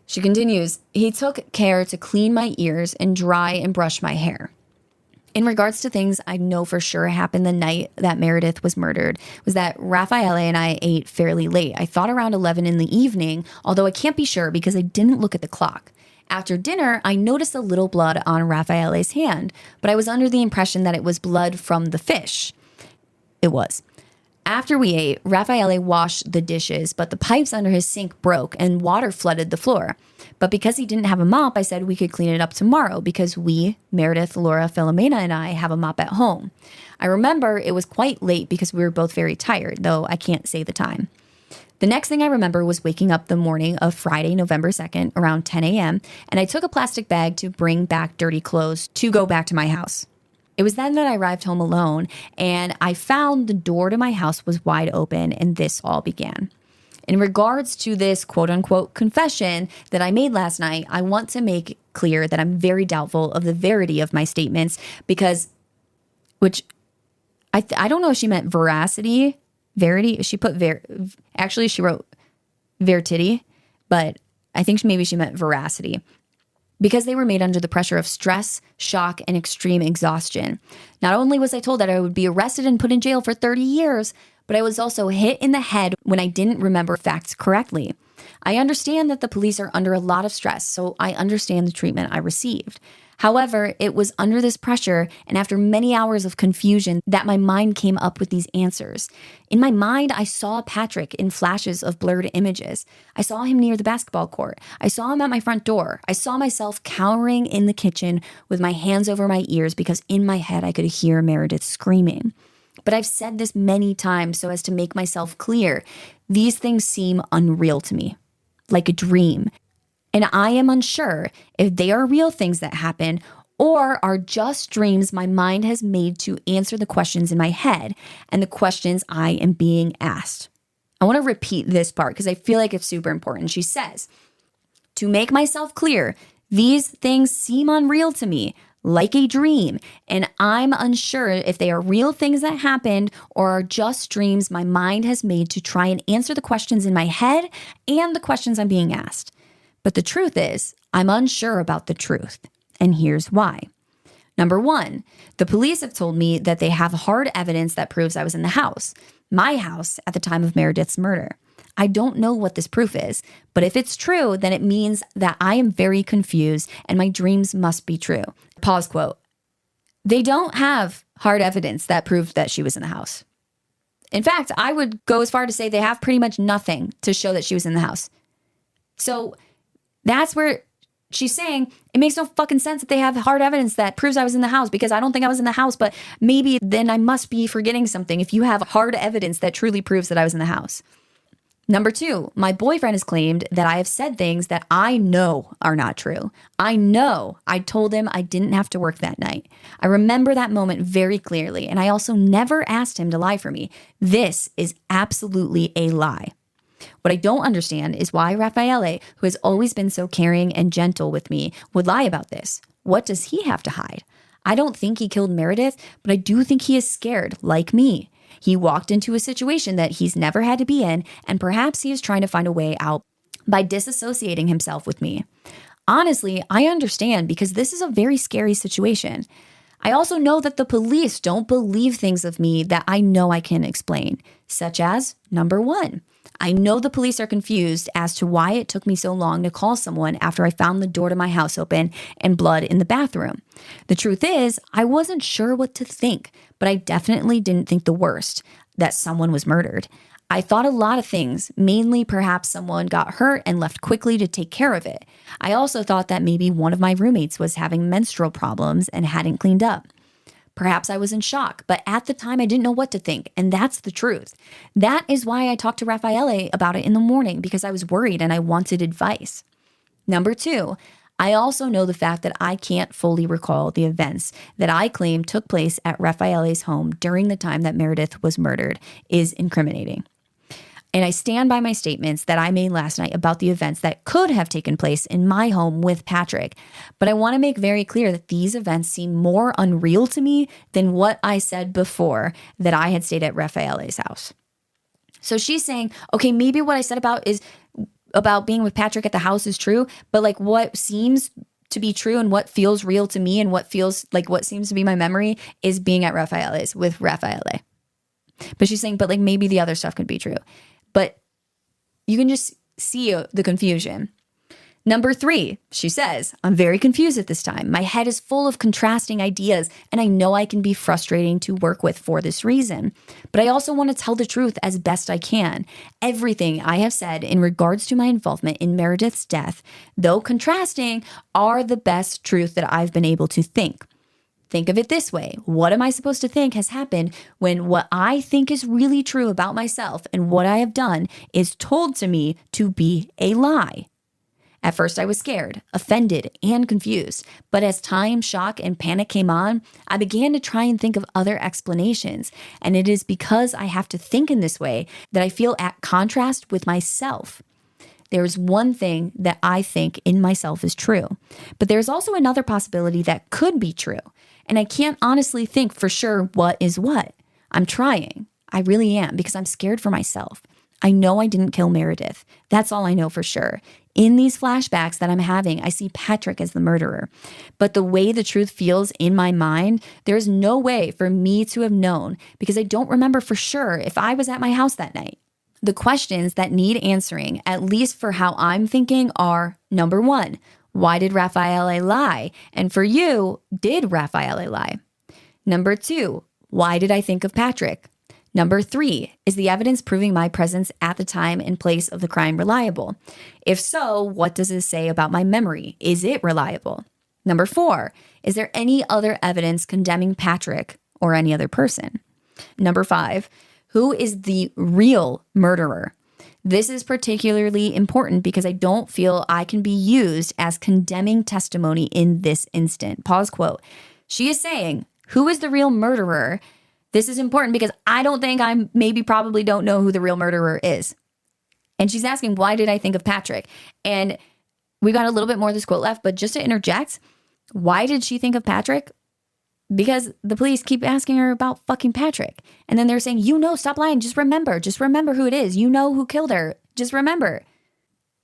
She continues, he took care to clean my ears and dry and brush my hair. In regards to things I know for sure happened the night that Meredith was murdered, was that Raffaele and I ate fairly late. I thought around 11 in the evening, although I can't be sure because I didn't look at the clock. After dinner, I noticed a little blood on Raffaele's hand, but I was under the impression that it was blood from the fish. It was. After we ate, Raffaele washed the dishes, but the pipes under his sink broke and water flooded the floor. But because he didn't have a mop, I said we could clean it up tomorrow because we, Meredith, Laura, Philomena, and I have a mop at home. I remember it was quite late because we were both very tired, though I can't say the time. The next thing I remember was waking up the morning of Friday, November 2nd, around 10 a.m., and I took a plastic bag to bring back dirty clothes to go back to my house. It was then that I arrived home alone, and I found the door to my house was wide open, and this all began. In regards to this quote-unquote confession that I made last night, I want to make clear that I'm very doubtful of the verity of my statements because, which I don't know if she meant veracity, verity. She put actually she wrote verity, but I think maybe she meant veracity. Because they were made under the pressure of stress, shock, and extreme exhaustion. Not only was I told that I would be arrested and put in jail for 30 years, but I was also hit in the head when I didn't remember facts correctly. I understand that the police are under a lot of stress, so I understand the treatment I received. However, it was under this pressure and after many hours of confusion that my mind came up with these answers. In my mind, I saw Patrick in flashes of blurred images. I saw him near the basketball court. I saw him at my front door. I saw myself cowering in the kitchen with my hands over my ears because in my head I could hear Meredith screaming. But I've said this many times so as to make myself clear. These things seem unreal to me, like a dream. And I am unsure if they are real things that happen or are just dreams my mind has made to answer the questions in my head and the questions I am being asked. I want to repeat this part because I feel like it's super important. She says, to make myself clear, these things seem unreal to me, like a dream, and I'm unsure if they are real things that happened or are just dreams my mind has made to try and answer the questions in my head and the questions I'm being asked. But the truth is, I'm unsure about the truth, and here's why. Number one, the police have told me that they have hard evidence that proves I was in the house, my house, at the time of Meredith's murder. I don't know what this proof is, but if it's true, then it means that I am very confused and my dreams must be true. Pause quote. They don't have hard evidence that proved that she was in the house. In fact, I would go as far to say they have pretty much nothing to show that she was in the house. So that's where she's saying it makes no fucking sense that they have hard evidence that proves I was in the house because I don't think I was in the house, but maybe then I must be forgetting something if you have hard evidence that truly proves that I was in the house. Number two, my boyfriend has claimed that I have said things that I know are not true. I know I told him I didn't have to work that night. I remember that moment very clearly, and I also never asked him to lie for me. This is absolutely a lie. What I don't understand is why Raffaele, who has always been so caring and gentle with me, would lie about this. What does he have to hide? I don't think he killed Meredith, but I do think he is scared, like me. He walked into a situation that he's never had to be in, and perhaps he is trying to find a way out by disassociating himself with me. Honestly, I understand because this is a very scary situation. I also know that the police don't believe things of me that I know I can explain, such as, number one, I know the police are confused as to why it took me so long to call someone after I found the door to my house open and blood in the bathroom. The truth is, I wasn't sure what to think, but I definitely didn't think the worst, that someone was murdered. I thought a lot of things, mainly perhaps someone got hurt and left quickly to take care of it. I also thought that maybe one of my roommates was having menstrual problems and hadn't cleaned up. Perhaps I was in shock, but at the time I didn't know what to think, and that's the truth. That is why I talked to Raffaele about it in the morning, because I was worried and I wanted advice. Number two, I also know the fact that I can't fully recall the events that I claim took place at Raffaele's home during the time that Meredith was murdered is incriminating. And I stand by my statements that I made last night about the events that could have taken place in my home with Patrick. But I want to make very clear that these events seem more unreal to me than what I said before that I had stayed at Raffaele's house. So she's saying, okay, maybe what I said about being with Patrick at the house is true, but like what seems to be true and what feels real to me and what feels like what seems to be my memory is being at Raffaele's with Raffaele. But she's saying, but like maybe the other stuff could be true. But you can just see the confusion. Number 3, she says, I'm very confused at this time. My head is full of contrasting ideas, and I know I can be frustrating to work with for this reason. But I also want to tell the truth as best I can. Everything I have said in regards to my involvement in Meredith's death, though contrasting, are the best truth that I've been able to think. Think of it this way. What am I supposed to think has happened when what I think is really true about myself and what I have done is told to me to be a lie? At first, I was scared, offended, and confused. But as time, shock, and panic came on, I began to try and think of other explanations. And it is because I have to think in this way that I feel at contrast with myself. There is one thing that I think in myself is true. But there's also another possibility that could be true. And I can't honestly think for sure what is what. I'm trying. I really am, because I'm scared for myself. I know I didn't kill Meredith. That's all I know for sure. In these flashbacks that I'm having, I see Patrick as the murderer. But the way the truth feels in my mind, there's no way for me to have known because I don't remember for sure if I was at my house that night. The questions that need answering, at least for how I'm thinking, are number 1, why did Raffaele lie? And for you, did Raffaele lie? Number 2, why did I think of Patrick? Number 3, is the evidence proving my presence at the time and place of the crime reliable? If so, what does this say about my memory? Is it reliable? Number 4, is there any other evidence condemning Patrick or any other person? Number 5, who is the real murderer? This is particularly important because I don't feel I can be used as condemning testimony in this instant. Pause quote. She is saying, who is the real murderer? This is important because I don't think probably don't know who the real murderer is. And she's asking, why did I think of Patrick? And we got a little bit more of this quote left, but just to interject, why did she think of Patrick? Because the police keep asking her about fucking Patrick. And then they're saying, stop lying. Just remember who it is. You know who killed her. Just remember.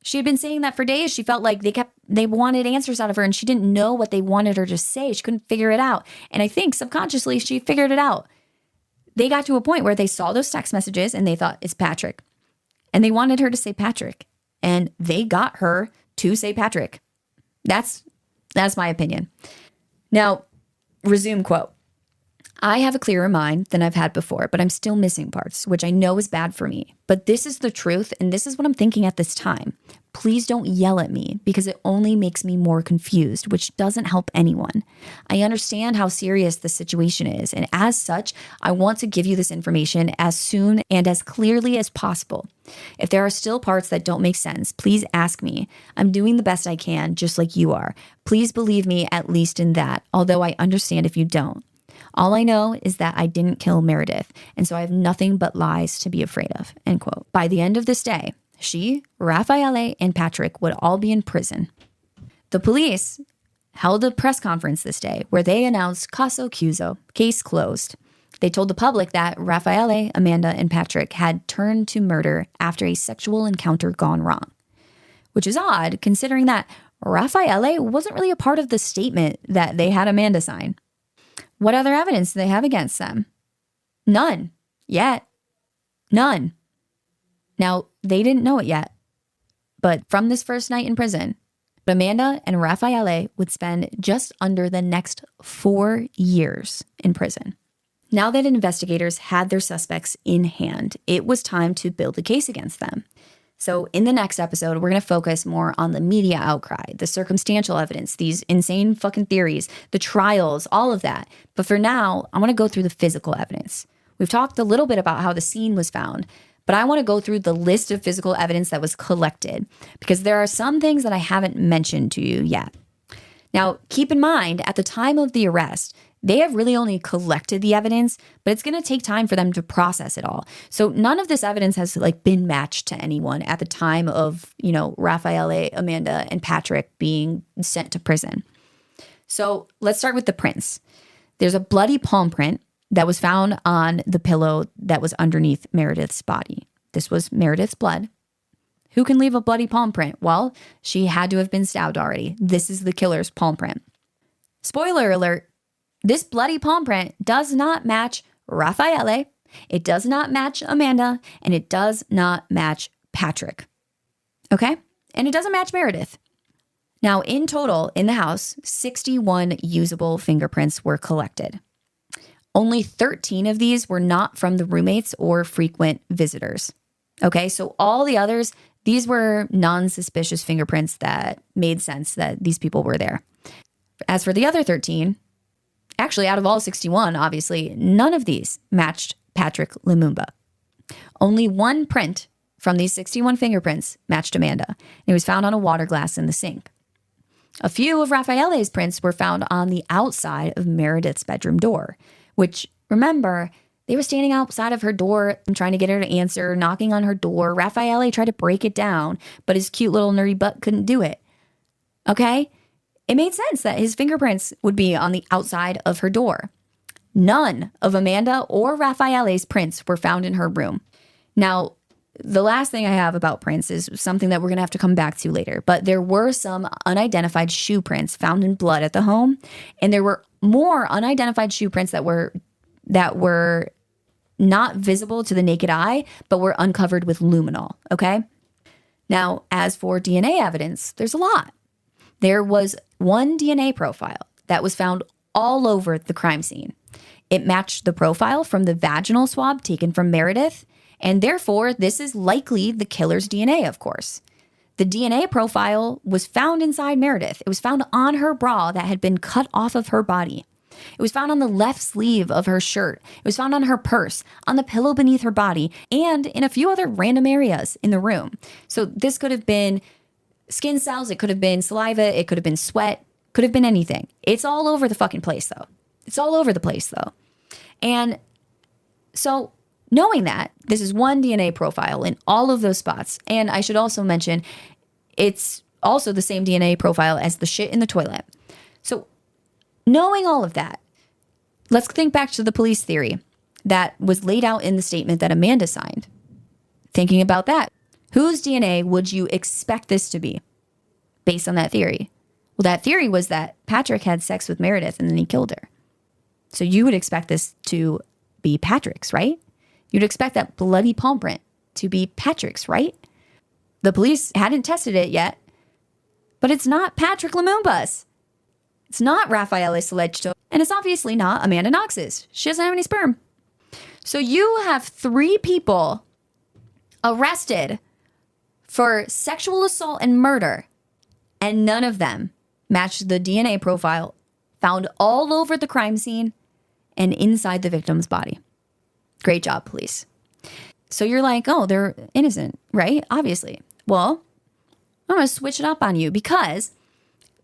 She had been saying that for days. She felt like they wanted answers out of her and she didn't know what they wanted her to say. She couldn't figure it out. And I think subconsciously she figured it out. They got to a point where they saw those text messages and they thought, it's Patrick. And they wanted her to say Patrick. And they got her to say Patrick. That's my opinion. Now, resume quote. I have a clearer mind than I've had before, but I'm still missing parts, which I know is bad for me. But this is the truth, and this is what I'm thinking at this time. Please don't yell at me because it only makes me more confused, which doesn't help anyone. I understand how serious the situation is, and as such, I want to give you this information as soon and as clearly as possible. If there are still parts that don't make sense, please ask me. I'm doing the best I can, just like you are. Please believe me at least in that, although I understand if you don't. All I know is that I didn't kill Meredith, and so I have nothing but lies to be afraid of, end quote. By the end of this day, she, Raffaele, and Patrick would all be in prison. The police held a press conference this day where they announced caso chiuso, case closed. They told the public that Raffaele, Amanda, and Patrick had turned to murder after a sexual encounter gone wrong, which is odd considering that Raffaele wasn't really a part of the statement that they had Amanda sign. What other evidence do they have against them? None. Yet. None. Now, they didn't know it yet, but from this first night in prison, Amanda and Raffaele would spend just under the next 4 years in prison. Now that investigators had their suspects in hand, it was time to build a case against them. So in the next episode, we're going to focus more on the media outcry, the circumstantial evidence, these insane fucking theories, the trials, all of that. But for now, I want to go through the physical evidence. We've talked a little bit about how the scene was found, but I want to go through the list of physical evidence that was collected because there are some things that I haven't mentioned to you yet. Now, keep in mind, at the time of the arrest, they have really only collected the evidence, but it's going to take time for them to process it all. So none of this evidence has been matched to anyone at the time of, Raffaele, Amanda, and Patrick being sent to prison. So let's start with the prints. There's a bloody palm print that was found on the pillow that was underneath Meredith's body. this was Meredith's blood. Who can leave a bloody palm print? Well, she had to have been stabbed already. This is the killer's palm print. Spoiler alert, this bloody palm print does not match Raffaele, it does not match Amanda, and it does not match Patrick. Okay? And it doesn't match Meredith. Now, in total, in the house, 61 usable fingerprints were collected. Only 13 of these were not from the roommates or frequent visitors. Okay, so all the others, these were non-suspicious fingerprints that made sense that these people were there. As for the other 13, actually out of all 61, obviously, none of these matched Patrick Lumumba. Only one print from these 61 fingerprints matched Amanda, and it was found on a water glass in the sink. A few of Raffaele's prints were found on the outside of Meredith's bedroom door, which, remember, they were standing outside of her door and trying to get her to answer, knocking on her door. Raffaele tried to break it down, but his cute little nerdy butt couldn't do it. Okay? It made sense that his fingerprints would be on the outside of her door. None of Amanda or Raffaele's prints were found in her room. Now, the last thing I have about prints is something that we're going to have to come back to later, but there were some unidentified shoe prints found in blood at the home, and there were more unidentified shoe prints that were not visible to the naked eye, but were uncovered with luminol, okay? Now, as for DNA evidence, there's a lot. There was one DNA profile that was found all over the crime scene. It matched the profile from the vaginal swab taken from Meredith, and therefore, this is likely the killer's DNA, of course. The DNA profile was found inside Meredith. It was found on her bra that had been cut off of her body. It was found on the left sleeve of her shirt. It was found on her purse, on the pillow beneath her body, and in a few other random areas in the room. So this could have been skin cells, it could have been saliva, it could have been sweat, could have been anything. It's all over the fucking place, though. It's all over the place, though. And so knowing that, this is one DNA profile in all of those spots. And I should also mention, it's also the same DNA profile as the shit in the toilet. So knowing all of that, let's think back to the police theory that was laid out in the statement that Amanda signed. Thinking about that, whose DNA would you expect this to be based on that theory? Well, that theory was that Patrick had sex with Meredith and then he killed her. So you would expect this to be Patrick's, right? You'd expect that bloody palm print to be Patrick's, right? The police hadn't tested it yet, but it's not Patrick Lumumba's. It's not Raffaele Sollecito, and it's obviously not Amanda Knox's. She doesn't have any sperm. So you have 3 people arrested for sexual assault and murder, and none of them matched the DNA profile found all over the crime scene and inside the victim's body. Great job, police. So you're like, oh, they're innocent, right? Obviously. Well, I'm going to switch it up on you because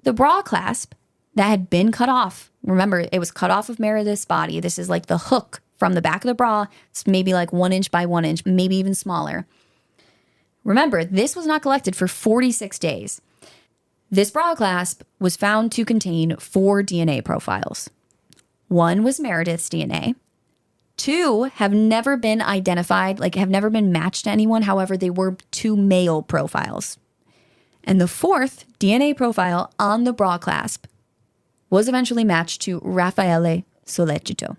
the bra clasp that had been cut off, remember, it was cut off of Meredith's body. This is like the hook from the back of the bra. It's maybe like 1 inch by 1 inch, maybe even smaller. Remember, this was not collected for 46 days. This bra clasp was found to contain 4 DNA profiles. 1 was Meredith's DNA. 2 have never been identified, like have never been matched to anyone. However, they were 2 male profiles. And the 4th DNA profile on the bra clasp was eventually matched to Raffaele Sollecito.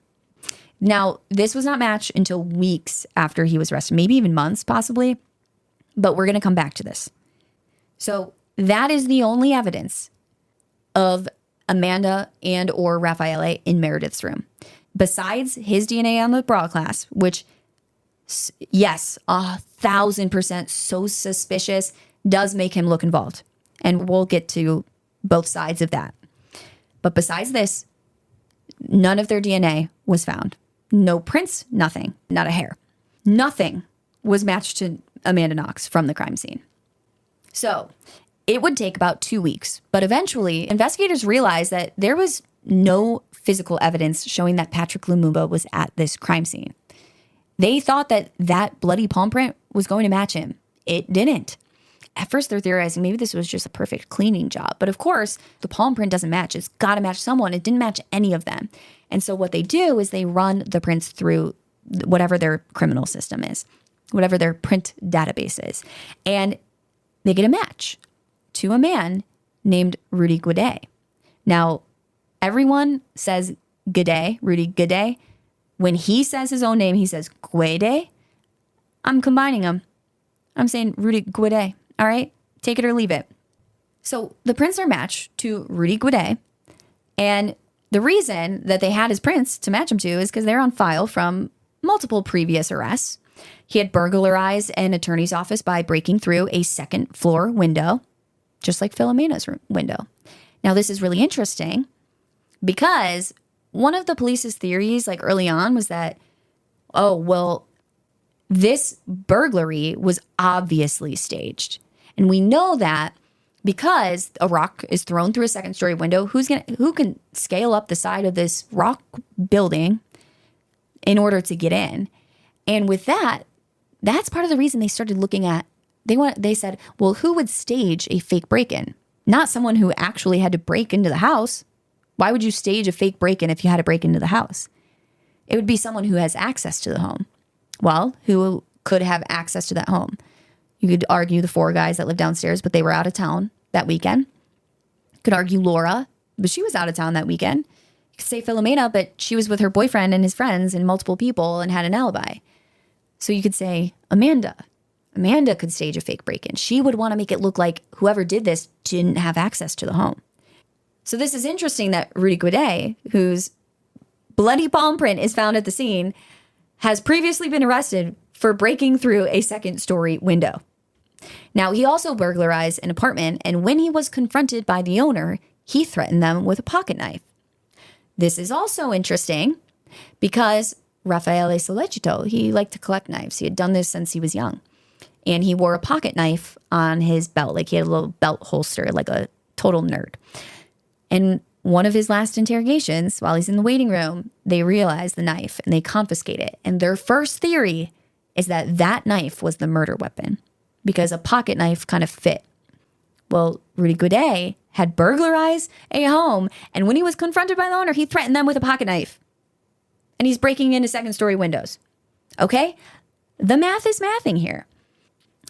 Now, this was not matched until weeks after he was arrested, maybe even months, possibly. But we're going to come back to this. So that is the only evidence of Amanda and or Raffaele in Meredith's room. Besides his DNA on the bra clasp, which, yes, 1,000% so suspicious, does make him look involved. And we'll get to both sides of that. But besides this, none of their DNA was found. No prints, nothing, not a hair. Nothing was matched to Amanda Knox from the crime scene. So it would take about 2 weeks, but eventually investigators realized that there was no physical evidence showing that Patrick Lumumba was at this crime scene. They thought that that bloody palm print was going to match him. It didn't. At first they're theorizing maybe this was just a perfect cleaning job, but of course the palm print doesn't match. It's got to match someone. It didn't match any of them. And so what they do is they run the prints through whatever their criminal system is. whatever their print database is. And they get a match to a man named Rudy Guede. Now, everyone says Guede, Rudy Guede. When he says his own name, he says Guede. I'm combining them. I'm saying Rudy Guede. All right? Take it or leave it. So the prints are matched to Rudy Guede. And the reason that they had his prints to match him to is because they're on file from multiple previous arrests. He had burglarized an attorney's office by breaking through a second floor window, just like Filomena's window. Now, this is really interesting because one of the police's theories, like early on, was that, oh, well, this burglary was obviously staged. And we know that because a rock is thrown through a second story window, who can scale up the side of this rock building in order to get in? And with that, that's part of the reason they started looking at, they said, well, who would stage a fake break-in? Not someone who actually had to break into the house. Why would you stage a fake break-in if you had to break into the house? It would be someone who has access to the home. Well, who could have access to that home? You could argue the 4 guys that lived downstairs, but they were out of town that weekend. You could argue Laura, but she was out of town that weekend. You could say Filomena, but she was with her boyfriend and his friends and multiple people and had an alibi. So you could say Amanda. Amanda could stage a fake break-in. She would want to make it look like whoever did this didn't have access to the home. So this is interesting that Rudy Guede, whose bloody palm print is found at the scene, has previously been arrested for breaking through a second-story window. Now, he also burglarized an apartment, and when he was confronted by the owner, he threatened them with a pocket knife. This is also interesting because Raffaele Sollecito, he liked to collect knives. He had done this since he was young. And he wore a pocket knife on his belt, like he had a little belt holster, like a total nerd. And one of his last interrogations, while he's in the waiting room, they realize the knife and they confiscate it. And their first theory is that that knife was the murder weapon because a pocket knife kind of fit. Well, Rudy Guede had burglarized a home, and when he was confronted by the owner, he threatened them with a pocket knife. And he's breaking into second-story windows. Okay? The math is mathing here.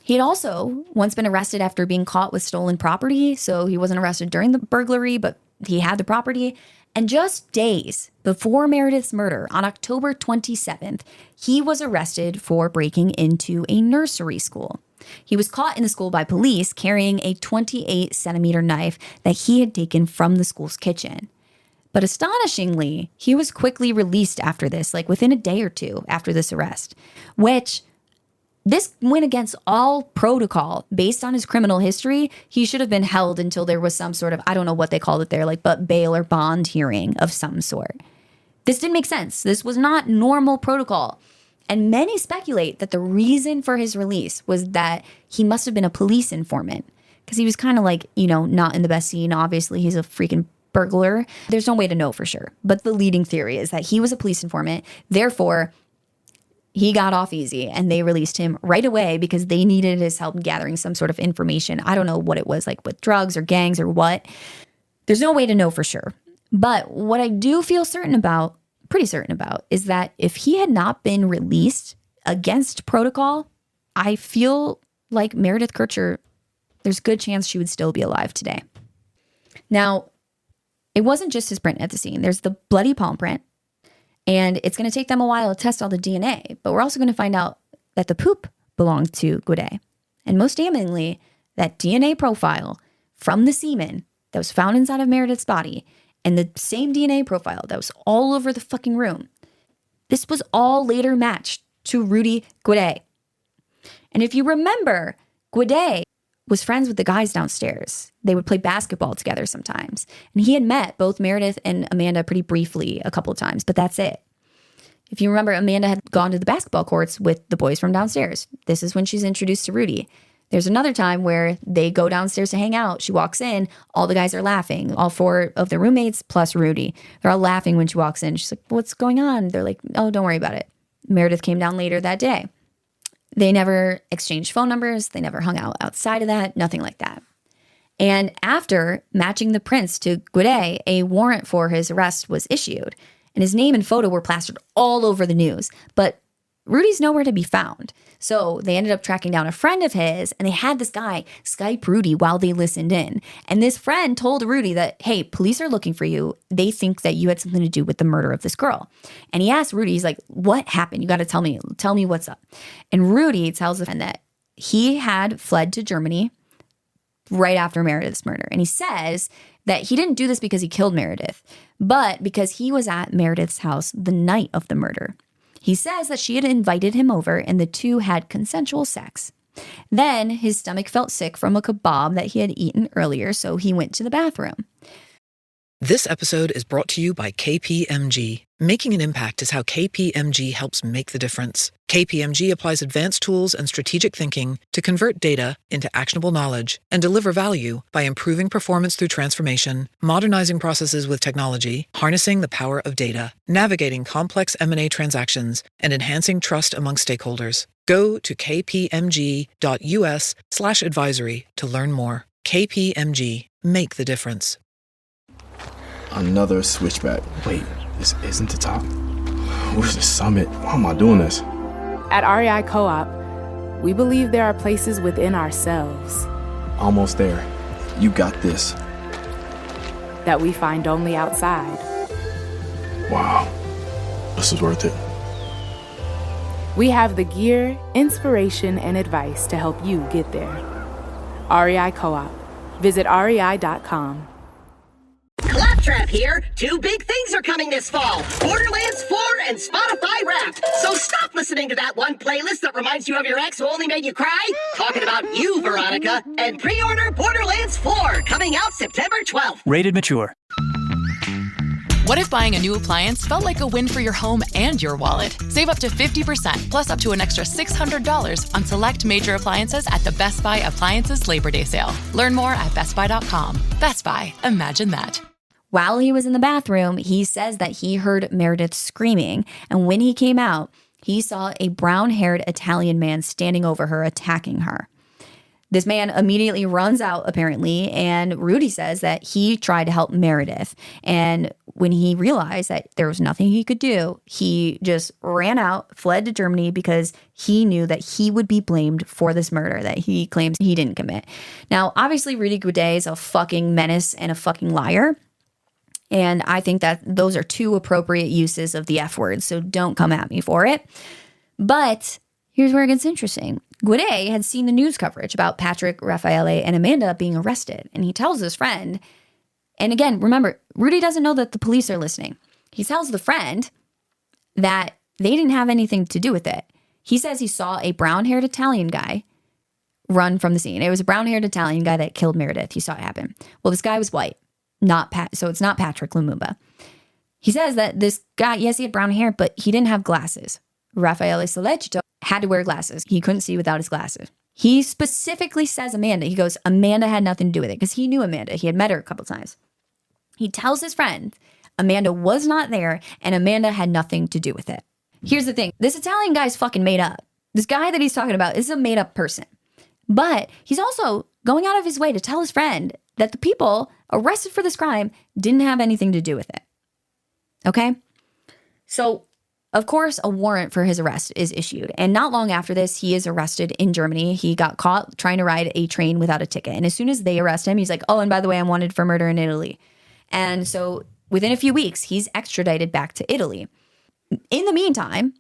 He had also once been arrested after being caught with stolen property, so he wasn't arrested during the burglary, but he had the property. And just days before Meredith's murder, on October 27th, he was arrested for breaking into a nursery school. He was caught in the school by police carrying a 28-centimeter knife that he had taken from the school's kitchen. But astonishingly, he was quickly released after this, like within a day or two after this arrest, which this went against all protocol. Based on his criminal history, he should have been held until there was some sort of, I don't know what they called it there, like but bail or bond hearing of some sort. This didn't make sense. This was not normal protocol. And many speculate that the reason for his release was that he must have been a police informant because he was kind of like, not in the best scene. Obviously, he's a freaking burglar. There's no way to know for sure. But the leading theory is that he was a police informant. Therefore, he got off easy and they released him right away because they needed his help gathering some sort of information. I don't know what it was, like with drugs or gangs or what. There's no way to know for sure. But what I do feel pretty certain about, is that if he had not been released against protocol, I feel like Meredith Kercher, there's a good chance she would still be alive today. Now, it wasn't just his print at the scene. There's the bloody palm print. And it's going to take them a while to test all the DNA. But we're also going to find out that the poop belonged to Guede. And most damningly, that DNA profile from the semen that was found inside of Meredith's body and the same DNA profile that was all over the fucking room, this was all later matched to Rudy Guede. And if you remember, Guede was friends with the guys downstairs. They would play basketball together sometimes. And he had met both Meredith and Amanda pretty briefly a couple of times, but that's it. If you remember, Amanda had gone to the basketball courts with the boys from downstairs. This is when she's introduced to Rudy. There's another time where they go downstairs to hang out. She walks in. All the guys are laughing. All 4 of the roommates plus Rudy. They're all laughing when she walks in. She's like, what's going on? They're like, oh, don't worry about it. Meredith came down later that day. They never exchanged phone numbers. They never hung out outside of that. Nothing like that. And after matching the prints to Guede, a warrant for his arrest was issued. And his name and photo were plastered all over the news. But Rudy's nowhere to be found. So they ended up tracking down a friend of his, and they had this guy Skype Rudy while they listened in. And this friend told Rudy that, hey, police are looking for you. They think that you had something to do with the murder of this girl. And he asked Rudy, he's like, what happened? You got to tell me what's up. And Rudy tells the friend that he had fled to Germany right after Meredith's murder. And he says that he didn't do this because he killed Meredith, but because he was at Meredith's house the night of the murder. He says that she had invited him over and the two had consensual sex. Then his stomach felt sick from a kebab that he had eaten earlier, so he went to the bathroom. This episode is brought to you by KPMG. Making an impact is how KPMG helps make the difference. KPMG applies advanced tools and strategic thinking to convert data into actionable knowledge and deliver value by improving performance through transformation, modernizing processes with technology, harnessing the power of data, navigating complex M&A transactions, and enhancing trust among stakeholders. Go to kpmg.us/advisory to learn more. KPMG. Make the difference. Another switchback. Wait, this isn't the top. Where's the summit? Why am I doing this? At REI Co-op, we believe there are places within ourselves Almost there. You got this. that we find only outside. Wow. This is worth it. We have the gear, inspiration, and advice to help you get there. REI Co-op. Visit rei.com. Claptrap here. 2 big things are coming this fall. Borderlands 4 and Spotify Wrapped. So stop listening to that one playlist that reminds you of your ex who only made you cry. Talking about you, Veronica. And pre-order Borderlands 4, coming out September 12th. Rated mature. What if buying a new appliance felt like a win for your home and your wallet? Save up to 50%, plus up to an extra $600 on select major appliances at the Best Buy Appliances Labor Day sale. Learn more at bestbuy.com. Best Buy. Imagine that. While he was in the bathroom, he says that he heard Meredith screaming, and when he came out, he saw a brown-haired Italian man standing over her, attacking her. This man immediately runs out, apparently, and Rudy says that he tried to help Meredith. And when he realized that there was nothing he could do, he just ran out, fled to Germany because he knew that he would be blamed for this murder that he claims he didn't commit. Now, obviously, Rudy Guede is a fucking menace and a fucking liar. And I think that those are 2 appropriate uses of the F word, so don't come at me for it. But here's where it gets interesting. Guede had seen the news coverage about Patrick, Raffaele, and Amanda being arrested. And he tells his friend, and again, remember, Rudy doesn't know that the police are listening. He tells the friend that they didn't have anything to do with it. He says he saw a brown-haired Italian guy run from the scene. It was a brown-haired Italian guy that killed Meredith. He saw it happen. Well, this guy was white. So it's not Patrick Lumumba. He says that this guy, yes, he had brown hair, but he didn't have glasses. Raffaele Sollecito had to wear glasses. He couldn't see without his glasses. He specifically says Amanda. He goes, Amanda had nothing to do with it because he knew Amanda. He had met her a couple times. He tells his friend Amanda was not there and Amanda had nothing to do with it. Here's the thing. This Italian guy's fucking made up. This guy that he's talking about is a made up person. But he's also going out of his way to tell his friend that the people arrested for this crime didn't have anything to do with it. Okay? So, of course, a warrant for his arrest is issued. And not long after this, he is arrested in Germany. He got caught trying to ride a train without a ticket. And as soon as they arrest him, he's like, oh, and by the way, I'm wanted for murder in Italy. And so within a few weeks, he's extradited back to Italy. In the meantime,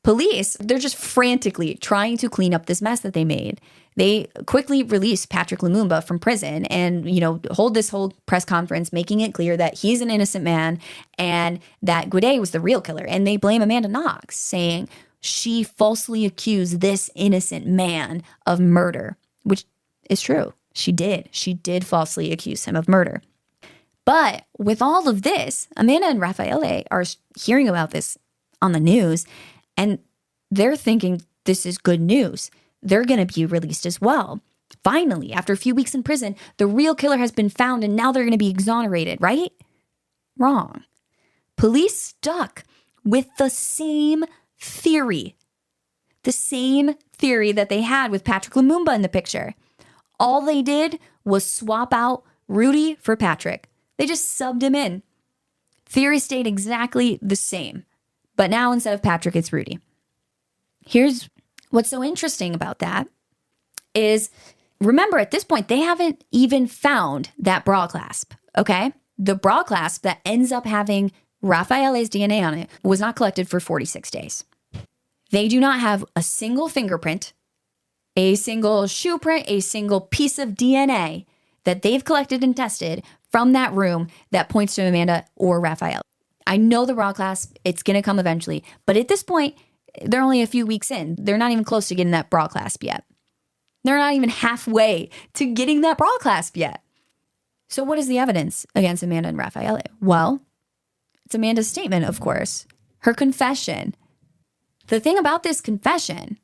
police, they're just frantically trying to clean up this mess that they made. They quickly release Patrick Lumumba from prison and, hold this whole press conference, making it clear that he's an innocent man and that Guede was the real killer. And they blame Amanda Knox, saying she falsely accused this innocent man of murder, which is true. She did. She did falsely accuse him of murder. But with all of this, Amanda and Raffaele are hearing about this on the news, and they're thinking this is good news. They're going to be released as well. Finally, after a few weeks in prison, the real killer has been found and now they're going to be exonerated, right? Wrong. Police stuck with the same theory. The same theory that they had with Patrick Lumumba in the picture. All they did was swap out Rudy for Patrick. They just subbed him in. Theory stayed exactly the same. But now instead of Patrick, it's Rudy. Here's What's so interesting about that is, remember, at this point, they haven't even found that bra clasp, okay? The bra clasp that ends up having Raffaele's DNA on it was not collected for 46 days. They do not have a single fingerprint, a single shoe print, a single piece of DNA that they've collected and tested from that room that points to Amanda or Raffaele. I know the bra clasp, it's going to come eventually, but at this point, they're only a few weeks in. They're not even close to getting that bra clasp yet. They're not even halfway to getting that bra clasp yet. So what is the evidence against Amanda and Raffaele? Well, it's Amanda's statement, of course. Her confession. The thing about this confession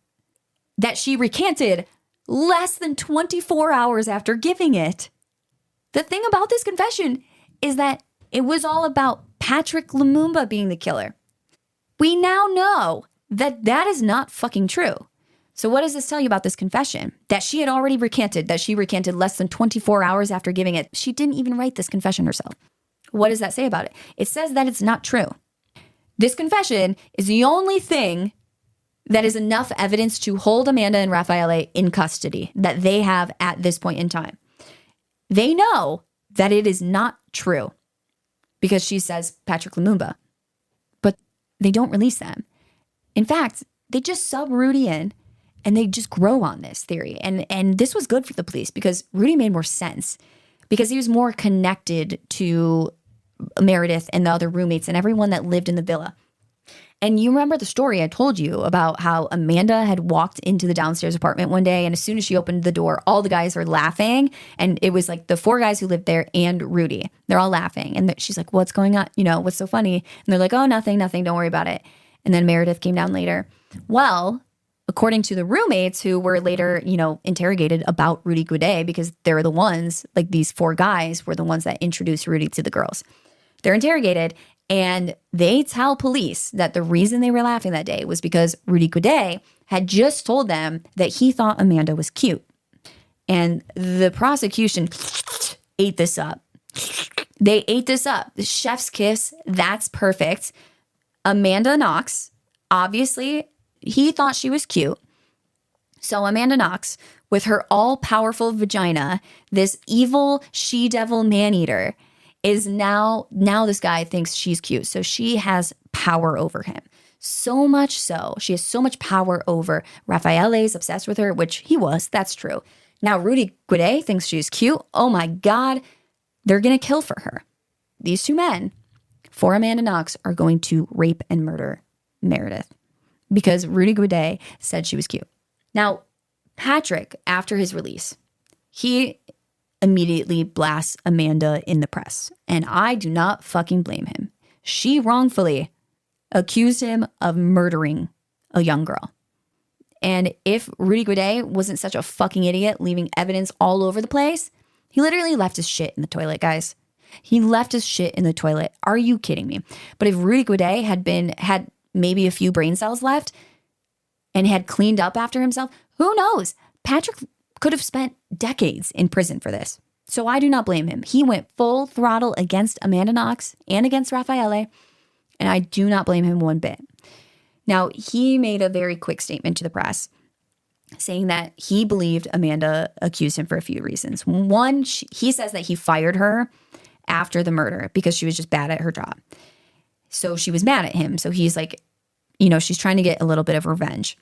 that she recanted less than 24 hours after giving it. The thing about this confession is that it was all about Patrick Lumumba being the killer. We now know that that is not fucking true. So what does this tell you about this confession? That she had already recanted, that she recanted less than 24 hours after giving it. She didn't even write this confession herself. What does that say about it? It says that it's not true. This confession is the only thing that is enough evidence to hold Amanda and Raffaele in custody that they have at this point in time. They know that it is not true because she says Patrick Lumumba, but they don't release them. In fact, they just sub Rudy in and they just grow on this theory. And this was good for the police because Rudy made more sense because he was more connected to Meredith and the other roommates and everyone that lived in the villa. And you remember the story I told you about how Amanda had walked into the downstairs apartment one day, and as soon as she opened the door, all the guys are laughing. And it was like the 4 guys who lived there and Rudy. They're all laughing. And she's like, what's going on? You know, what's so funny? And they're like, oh, nothing, don't worry about it. And then Meredith came down later. Well, according to the roommates who were later, interrogated about Rudy Guede, because they're the ones, like these 4 guys were the ones that introduced Rudy to the girls. They're interrogated. And they tell police that the reason they were laughing that day was because Rudy Guede had just told them that he thought Amanda was cute. And the prosecution ate this up. They ate this up. The chef's kiss, that's perfect. Amanda Knox, obviously, he thought she was cute. So Amanda Knox, with her all-powerful vagina, this evil she-devil man-eater, is now this guy thinks she's cute. So she has power over him. So much so. She has so much power over Raffaele is obsessed with her, which he was. That's true. Now Rudy Guede thinks she's cute. Oh my God. They're going to kill for her. These 2 men, for Amanda Knox, are going to rape and murder Meredith because Rudy Guede said she was cute. Now, Patrick, after his release, he immediately blasts Amanda in the press. And I do not fucking blame him. She wrongfully accused him of murdering a young girl. And if Rudy Guede wasn't such a fucking idiot, leaving evidence all over the place, he literally left his shit in the toilet, guys. He left his shit in the toilet. Are you kidding me? But if Rudy Guede had maybe a few brain cells left and had cleaned up after himself, who knows? Patrick could have spent decades in prison for this. So I do not blame him. He went full throttle against Amanda Knox and against Raffaele, and I do not blame him one bit. Now, he made a very quick statement to the press saying that he believed Amanda accused him for a few reasons. One, he says that he fired her after the murder because she was just bad at her job. So she was mad at him. So he's like, she's trying to get a little bit of revenge.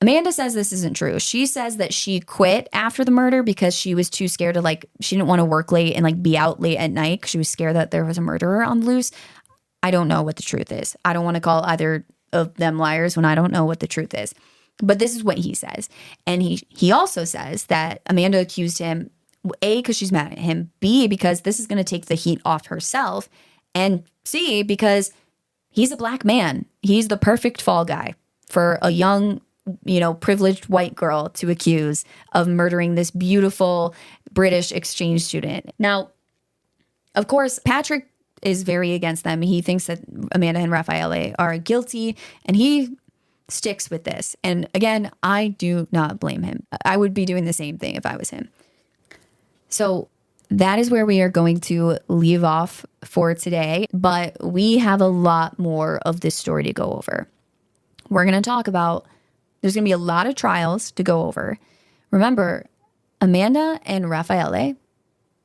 Amanda says this isn't true. She says that she quit after the murder because she was too scared to she didn't want to work late and be out late at night because she was scared that there was a murderer on the loose. I don't know what the truth is. I don't want to call either of them liars when I don't know what the truth is. But this is what he says. And he also says that Amanda accused him, A, because she's mad at him, B, because this is going to take the heat off herself, and C, because he's a black man. He's the perfect fall guy for a young, privileged white girl to accuse of murdering this beautiful British exchange student. Now, of course, Patrick is very against them. He thinks that Amanda and Raffaele are guilty, and he sticks with this. And again, I do not blame him. I would be doing the same thing if I was him. So that is where we are going to leave off for today, but we have a lot more of this story to go over. We're going to talk about There's going to be a lot of trials to go over. Remember, Amanda and Raffaele,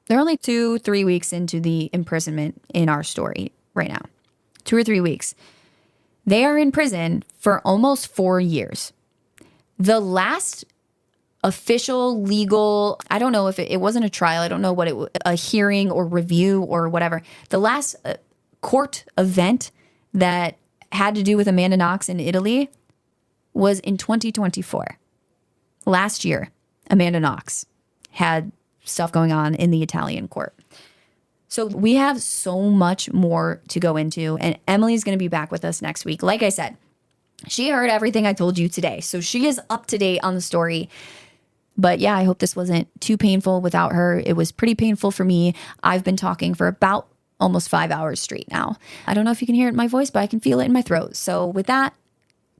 they're only 2-3 weeks into the imprisonment in our story right now. 2 or 3 weeks. They are in prison for almost 4 years. The last official legal, I don't know if it wasn't a trial. I don't know what it was, a hearing or review or whatever. The last court event that had to do with Amanda Knox in Italy was in 2024. Last year, Amanda Knox had stuff going on in the Italian court. So we have so much more to go into, and Emily's going to be back with us next week. Like I said, she heard everything I told you today, so she is up to date on the story. But yeah, I hope this wasn't too painful without her. It was pretty painful for me. I've been talking for about almost 5 hours straight now. I don't know if you can hear it in my voice, but I can feel it in my throat. So with that,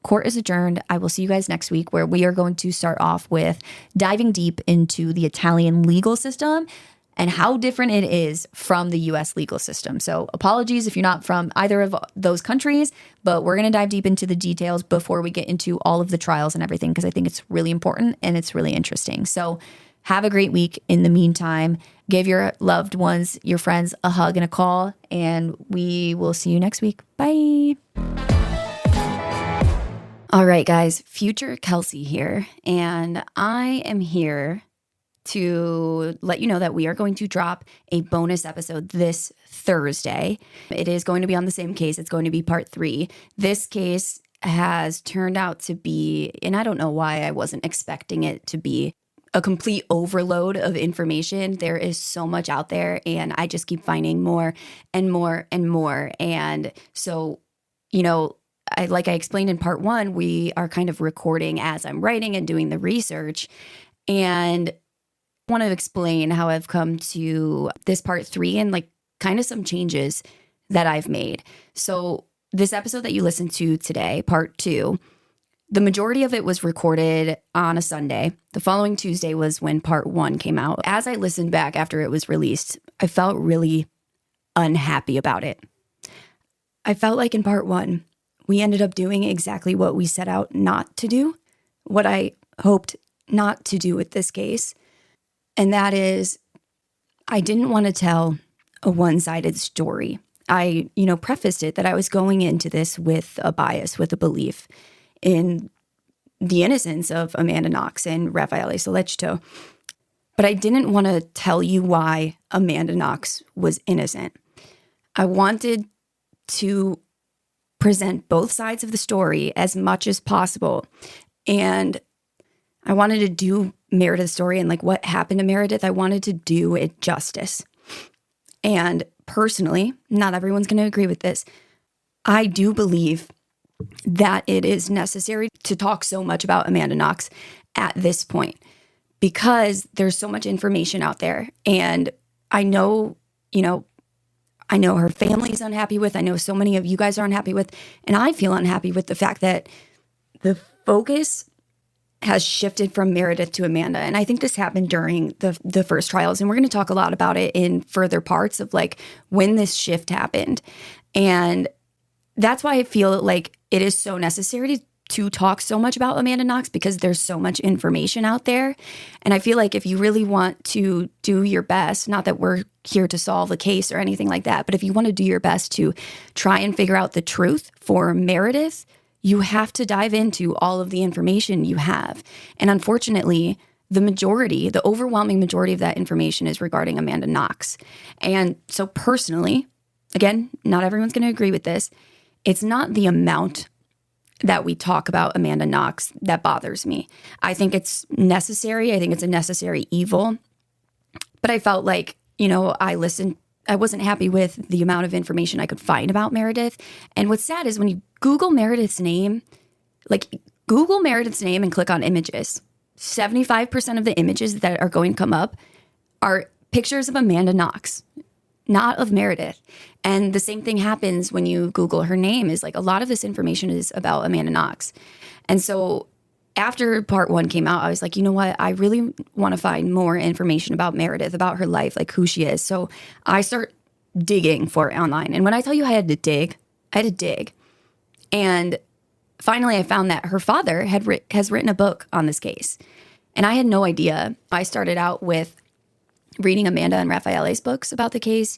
court is adjourned. I will see you guys next week, where we are going to start off with diving deep into the Italian legal system and how different it is from the U.S. legal system. So apologies if you're not from either of those countries, but we're going to dive deep into the details before we get into all of the trials and everything, because I think it's really important and it's really interesting. So have a great week. In the meantime, give your loved ones, your friends, a hug and a call, and we will see you next week. Bye. All right, guys, future Kelsey here, and I am here to let you know that we are going to drop a bonus episode this Thursday. It is going to be on the same case. It's going to be part 3. This case has turned out to be, and I don't know why I wasn't expecting it to be, a complete overload of information. There is so much out there, and I just keep finding more and more and more. And so, you know, like I explained in part 1, we are kind of recording as I'm writing and doing the research. And I want to explain how I've come to this part 3 and like kind of some changes that I've made. So this episode that you listened to today, part 2, the majority of it was recorded on a Sunday. The following Tuesday was when part 1 came out. As I listened back after it was released, I felt really unhappy about it. I felt like in part 1, we ended up doing exactly what we set out not to do, what I hoped not to do with this case. And that is, I didn't want to tell a one-sided story. I, prefaced it that I was going into this with a bias, with a belief in the innocence of Amanda Knox and Raffaele Sollecito. But I didn't want to tell you why Amanda Knox was innocent. I wanted to present both sides of the story as much as possible. And I wanted to do Meredith's story and like what happened to Meredith. I wanted to do it justice. And personally, not everyone's going to agree with this, I do believe that it is necessary to talk so much about Amanda Knox at this point, because there's so much information out there. And I know, I know her family's unhappy with, I know so many of you guys are unhappy with, and I feel unhappy with the fact that the focus has shifted from Meredith to Amanda. And I think this happened during the first trials. And we're going to talk a lot about it in further parts of like when this shift happened. And that's why I feel like it is so necessary to talk so much about Amanda Knox, because there's so much information out there. And I feel like if you really want to do your best, not that we're here to solve a case or anything like that, but if you want to do your best to try and figure out the truth for Meredith, you have to dive into all of the information you have. And unfortunately, the overwhelming majority of that information is regarding Amanda Knox. And so personally, again, not everyone's going to agree with this, it's not the amount that we talk about Amanda Knox that bothers me. I think it's necessary. I think it's a necessary evil. But I felt like, I wasn't happy with the amount of information I could find about Meredith. And what's sad is when you Google Meredith's name and click on images, 75% of the images that are going to come up are pictures of Amanda Knox, not of Meredith. And the same thing happens when you Google her name, is like a lot of this information is about Amanda Knox. And so after part 1 came out, I was like, you know what? I really want to find more information about Meredith, about her life, like who she is. So I start digging for it online. And when I tell you I had to dig. And finally I found that her father has written a book on this case. And I had no idea. I started out with reading Amanda and Raffaele's books about the case,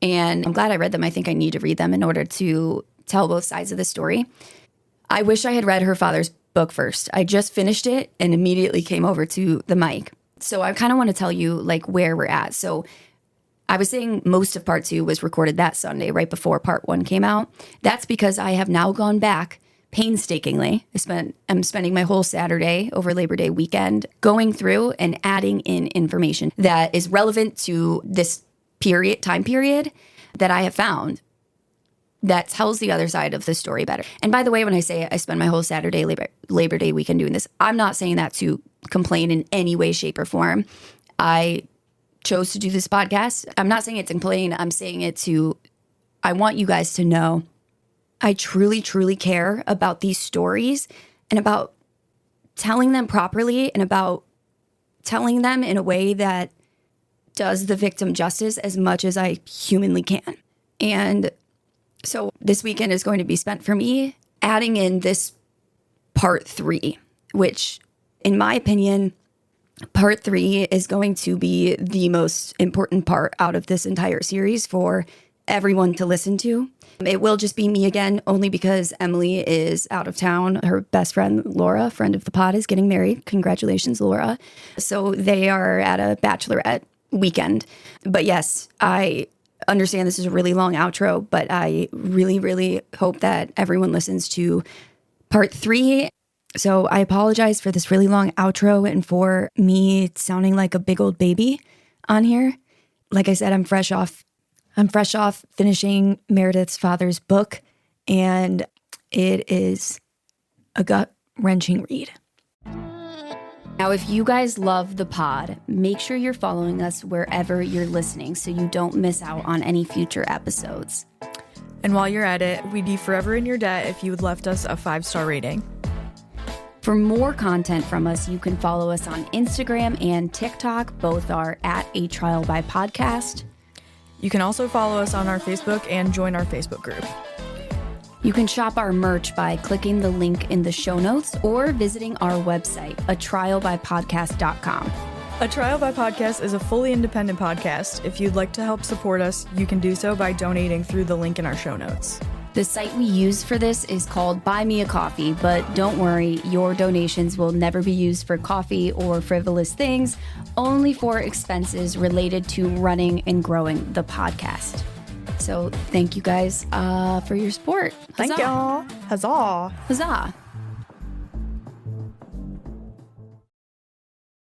and I'm glad I read them. I think I need to read them in order to tell both sides of the story. I wish I had read her father's book first. I just finished it and immediately came over to the mic. So I kind of want to tell you like where we're at. So I was saying most of part 2 was recorded that Sunday, right before part 1 came out. That's because I have now gone back painstakingly. I'm spending my whole Saturday over Labor Day weekend going through and adding in information that is relevant to this time period that I have found that tells the other side of the story better. And by the way, when I say I spend my whole Saturday, Labor Day weekend doing this, I'm not saying that to complain in any way, shape, or form. I chose to do this podcast. I'm not saying it to complain. I'm saying it I want you guys to know I truly, truly care about these stories and about telling them properly and about telling them in a way that does the victim justice as much as I humanly can. And so this weekend is going to be spent for me adding in this part 3, which in my opinion, part 3 is going to be the most important part out of this entire series for everyone to listen to. It will just be me again, only because Emily is out of town. Her best friend, Laura, friend of the pod, is getting married. Congratulations, Laura. So they are at a bachelorette weekend. But yes, I understand this is a really long outro, but I really, really hope that everyone listens to part 3. So I apologize for this really long outro and for me sounding like a big old baby on here. Like I said, I'm fresh off finishing Meredith's father's book, and it is a gut-wrenching read. Now, if you guys love the pod, make sure you're following us wherever you're listening so you don't miss out on any future episodes. And while you're at it, we'd be forever in your debt if you had left us a 5-star rating. For more content from us, you can follow us on Instagram and TikTok. Both are at A Trial by Podcast. You can also follow us on our Facebook and join our Facebook group. You can shop our merch by clicking the link in the show notes or visiting our website, atrialbypodcast.com. A Trial by Podcast is a fully independent podcast. If you'd like to help support us, you can do so by donating through the link in our show notes. The site we use for this is called Buy Me a Coffee, but don't worry, your donations will never be used for coffee or frivolous things, only for expenses related to running and growing the podcast. So thank you guys for your support. Thank y'all. Huzzah. Huzzah.